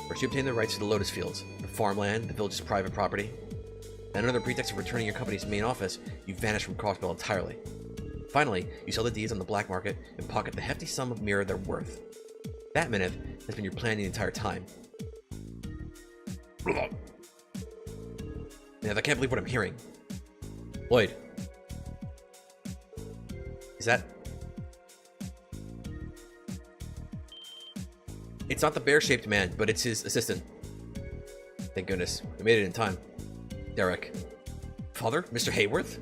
First, you obtained the rights to the Lotus Fields, the farmland, the village's private property. Then, under the pretext of returning your company's main office, you vanished from Crossbell entirely. Finally, you sell the deeds on the black market and pocket the hefty sum of mira they're worth. That, Minith, has been your plan the entire time. Minith, I can't believe what I'm hearing. Lloyd. Is that... It's not the bear-shaped man, but it's his assistant. Thank goodness. We made it in time. Derek. Father? Mr. Hayworth?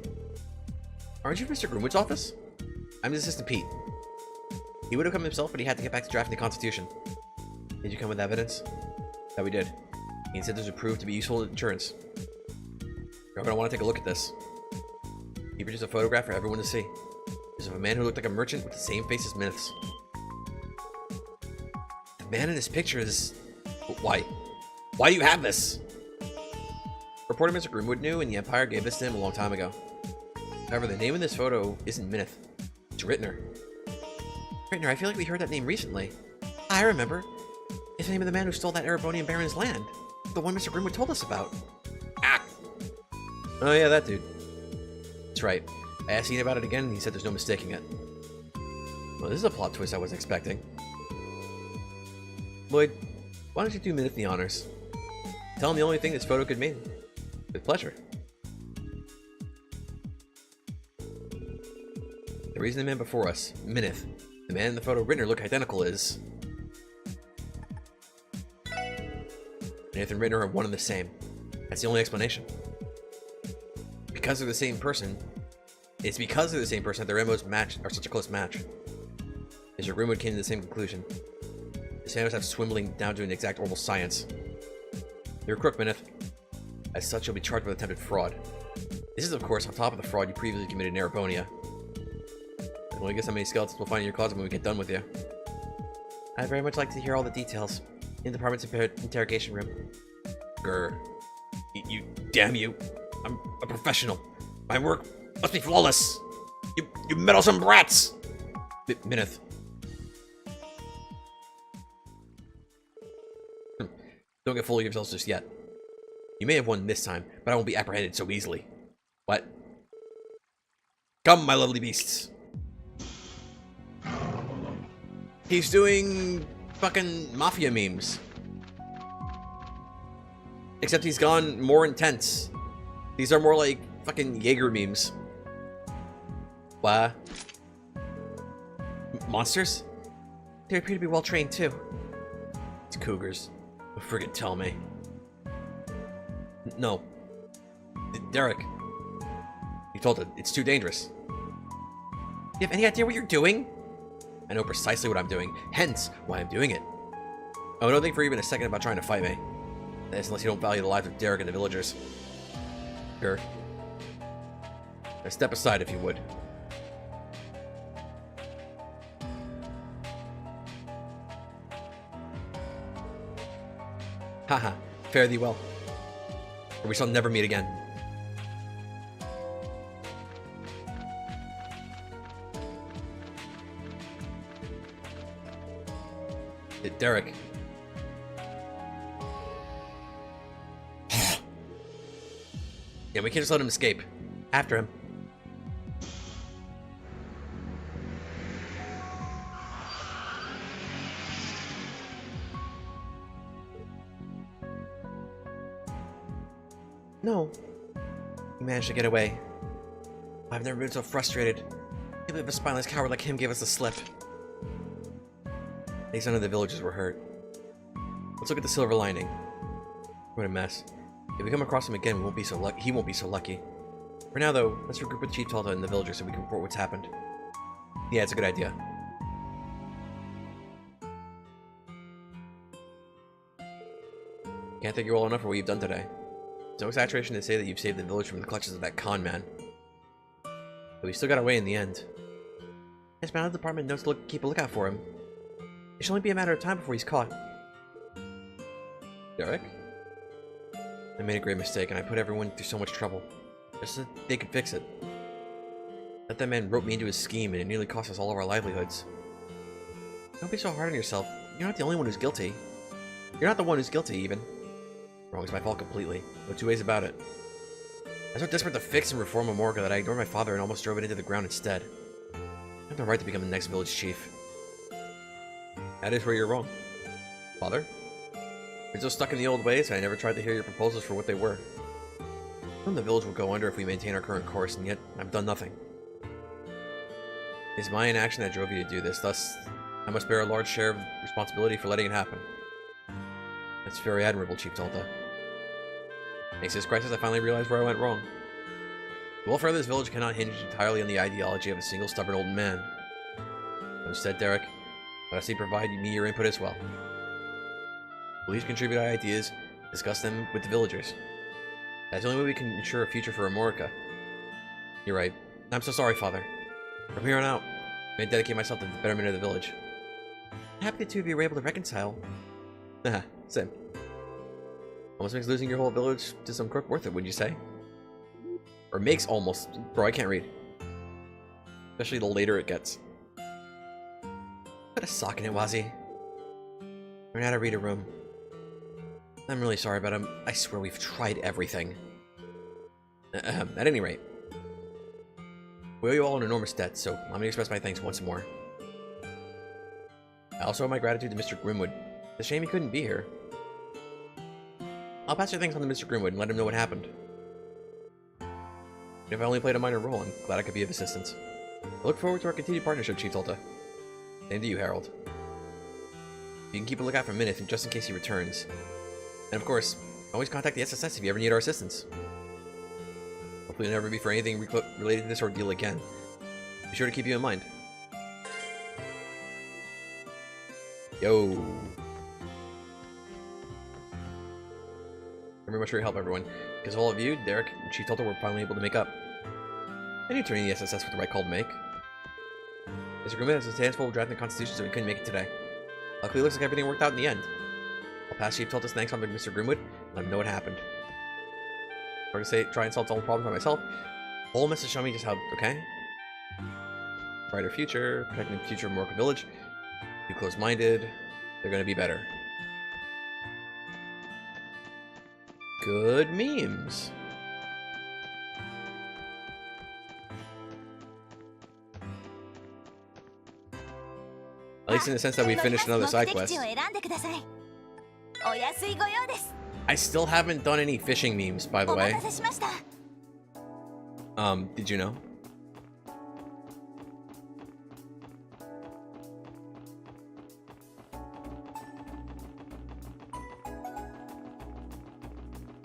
Aren't you in Mr. Groomwood's office? I'm his assistant, Pete. He would have come himself, but he had to get back to drafting the Constitution. Did you come with evidence? That we did. He said this would prove to be useful insurance. You're gonna want to take a look at this. He produced a photograph for everyone to see. It's of a man who looked like a merchant with the same face as Minith's. The man in this picture is... Why? Why do you have this? Reporter Mr. Groomwood knew, and the Empire gave this to him a long time ago. However, the name in this photo isn't Minith. It's Rittner. Rittner, I feel like we heard that name recently. I remember. It's the name of the man who stole that Erebonian Baron's land. The one Mr. Groomwood told us about. Ah! Oh yeah, that dude. That's right. I asked Ian about it again, and he said there's no mistaking it. Well, this is a plot twist I wasn't expecting. Lloyd, why don't you do Minith the honors? Tell him the only thing this photo could mean. With pleasure. The reason the man before us, Minith, the man in the photo Rittner look identical is... Minith and Rittner are one and the same. That's the only explanation. Because they're the same person, it's because they're the same person that their MOs are such a close match. Mr. Grimwood came to the same conclusion. The Sandos have swindling down to an exact oral science. You're a crook, Minith. As such, you'll be charged with attempted fraud. This is, of course, on top of the fraud you previously committed in Erebonia. And well, I guess how many skeletons we'll find in your closet when we get done with you. I'd very much like to hear all the details in the department's interrogation room. Grr. You damn you. I'm a professional. My work must be flawless. You meddlesome brats! Minith. Don't get full of yourselves just yet. You may have won this time, but I won't be apprehended so easily. What? Come, my lovely beasts. He's doing fucking mafia memes. Except he's gone more intense. These are more like fucking Jaeger memes. What? Monsters? They appear to be well trained too. It's cougars. Friggin' tell me. No. Derek. You told it. It's too dangerous. You have any idea what you're doing? I know precisely what I'm doing. Hence, why I'm doing it. Oh, don't think for even a second about trying to fight me. That's unless you don't value the lives of Derek and the villagers. Sure. Now step aside if you would. Haha, fare thee well. Or we shall never meet again. Derek. Yeah, we can't just let him escape. After him. No. You managed to get away. I've never been so frustrated. I can't bit of a spineless coward like him gave us the slip. At least none of the villagers were hurt. Let's look at the silver lining. What a mess. If we come across him again, he won't be so lucky. For now, though, let's regroup with Chief Talta and the villagers so we can report what's happened. Yeah, it's a good idea. Can't thank you all enough for what you've done today. It's no exaggeration to say that you've saved the village from the clutches of that con man. But we still got away in the end. Yes, my other department knows to keep a lookout for him. It should only be a matter of time before he's caught. Derek? I made a great mistake and I put everyone through so much trouble. Just so they could fix it. That man roped me into his scheme and it nearly cost us all of our livelihoods. Don't be so hard on yourself. You're not the only one who's guilty. You're not the one who's guilty, even. Wrong is my fault completely. No two ways about it. I was so desperate to fix and reform Amorga that I ignored my father and almost drove it into the ground instead. I have the right to become the next village chief. That is where you're wrong. Father? You're so stuck in the old ways, and I never tried to hear your proposals for what they were. I know the village will go under if we maintain our current course, and yet I've done nothing. It's my inaction that drove you to do this, thus I must bear a large share of responsibility for letting it happen. That's very admirable, Chief Talta. Thanks to this crisis, I finally realized where I went wrong. The welfare of this village cannot hinge entirely on the ideology of a single stubborn old man. Instead, Derek, let us provide me your input as well. Please contribute ideas, discuss them with the villagers. That's the only way we can ensure a future for Amorga. You're right. I'm so sorry, Father. From here on out, I'm going to dedicate myself to the betterment of the village. I'm happy the two of you were able to reconcile. Haha, same. Almost makes losing your whole village to some crook worth it, wouldn't you say? Or makes almost. Bro, I can't read. Especially the later it gets. Put a sock in it, Wazzy. Learn how to read a room. I'm really sorry about him. I swear we've tried everything. At any rate. We owe you all an enormous debt, so I'm going to express my thanks once more. I also owe my gratitude to Mr. Grimwood. It's a shame he couldn't be here. I'll pass your thanks on to Mr. Grimwood and let him know what happened. If I only played a minor role, I'm glad I could be of assistance. I look forward to our continued partnership, Chief Talta. Same to you, Harold. You can keep a lookout for Minith just in case he returns. And of course, always contact the SSS if you ever need our assistance. Hopefully it'll never be for anything related to this ordeal again. Be sure to keep you in mind. Yo. Thank you very much for your help, everyone. Because of all of you, Derek and Chief Talta were finally able to make up. I knew turning the SSS was the right call to make. Mr. Grimwood has his hands full of drafting the Constitution, so he couldn't make it today. Luckily, it looks like everything worked out in the end. I'll pass Chief Talta's thanks on to Mr. Grimwood and let him know what happened. I'm going to try and solve all the problems by myself. Whole message showing me just how, okay? Brighter future, protecting the future of Morocco Village. Be close-minded. They're going to be better. Good memes. At least in the sense that we finished another side quest. I still haven't done any fishing memes, by the way. Did you know?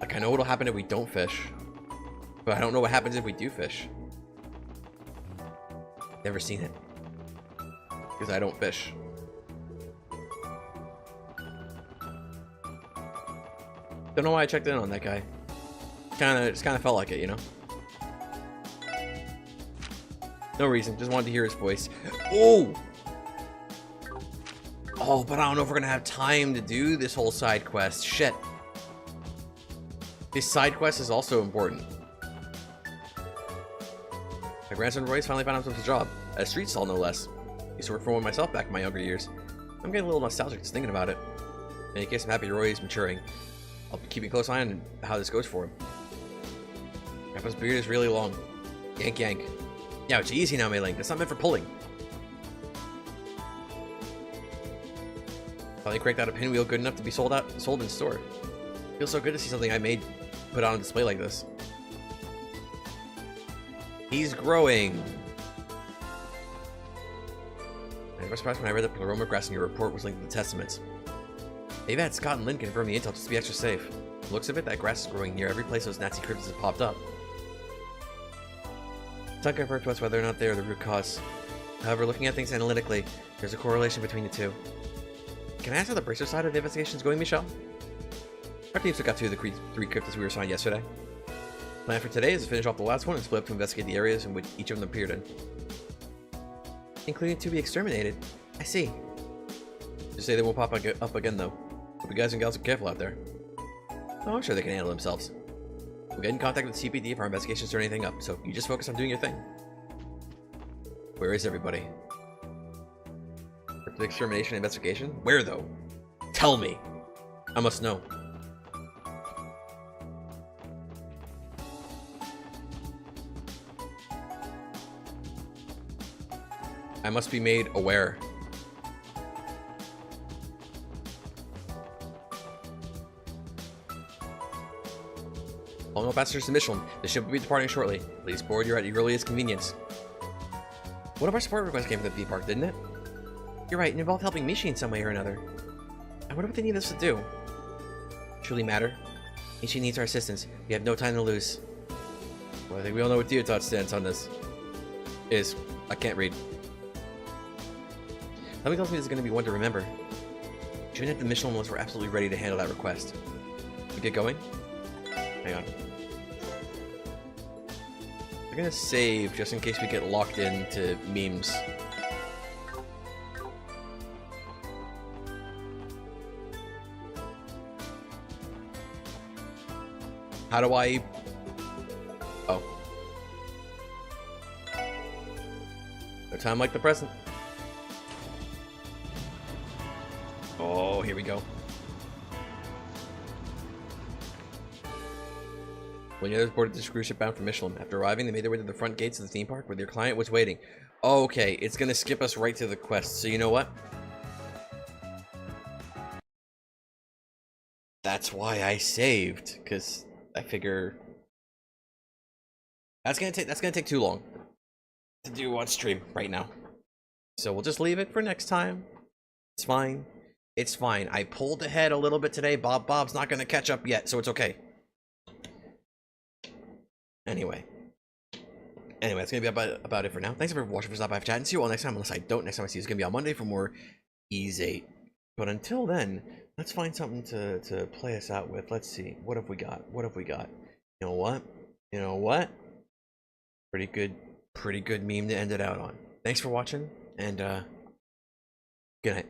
Like, I know what'll happen if we don't fish, but I don't know what happens if we do fish. Never seen it. Because I don't fish. Don't know why I checked in on that guy. Just kind of felt like it, you know? No reason, just wanted to hear his voice. Oh! Oh, but I don't know if we're gonna have time to do this whole side quest. Shit. This side quest is also important. My grandson Royce finally found himself a job. At a street stall, no less. Used to work for one myself back in my younger years. I'm getting a little nostalgic just thinking about it. In any case, I'm happy Roy is maturing. I'll be keeping a close eye on how this goes for him. Grandpa's beard is really long. Yank yank. Yeah, it's easy now, Mei-Ling. That's not meant for pulling. Finally cranked out a pinwheel good enough to be sold in store. Feels so good to see something I made put on display like this. He's growing. I was surprised when I read that Pleroma grass in your report was linked to the Testaments. They've had Scott and Lynn confirm the intel just to be extra safe. The looks of it, that grass is growing near every place those Nazi cryptids have popped up. It's unconfirmed to us whether or not they are the root cause. However, looking at things analytically, there's a correlation between the two. Can I ask how the Bracer side of the investigation is going, Michelle? Our team took out 2 of the 3 cryptids we were assigned yesterday. Plan for today is to finish off the last one and split up to investigate the areas in which each of them appeared in. Including to be exterminated. I see. Just say they won't pop up again, though. Hope you guys and gals are careful out there. Oh, I'm sure they can handle themselves. We'll get in contact with CPD if our investigations turn anything up, so you just focus on doing your thing. Where is everybody? For the extermination investigation? Where, though? Tell me! I must know. I must be made aware. All no passengers to Michelin. The ship will be departing shortly. Please board you at your earliest convenience. One of our support requests came from the theme park, didn't it? You're right, it involved helping Mishi in some way or another. I wonder what they need us to do. Truly matter. Mishi needs our assistance. We have no time to lose. Well, I think we all know what Deotar's stance on this is. I can't read. Something tells me this is going to be one to remember. June at the Michelin once we're absolutely ready to handle that request. We get going? Hang on. We're gonna save just in case we get locked into memes. How do I... Oh. No time like the present. Oh, here we go. When the others boarded the cruise ship bound for Michelin, after arriving, they made their way to the front gates of the theme park where their client was waiting. Okay, it's gonna skip us right to the quest, so you know what? That's why I saved, because I figure that's gonna take too long to do on stream right now. So we'll just leave it for next time. It's fine. It's fine. I pulled ahead a little bit today. Bob's not gonna catch up yet, so it's okay. Anyway, that's gonna be about it for now. Thanks everyone for watching, for stopping by for chat, and see you all next time. Unless I don't, next time I see you is gonna be on Monday for more Ys 8. But until then, let's find something to play us out with. Let's see, what have we got? What have we got? You know what? You know what? Pretty good meme to end it out on. Thanks for watching, and good night.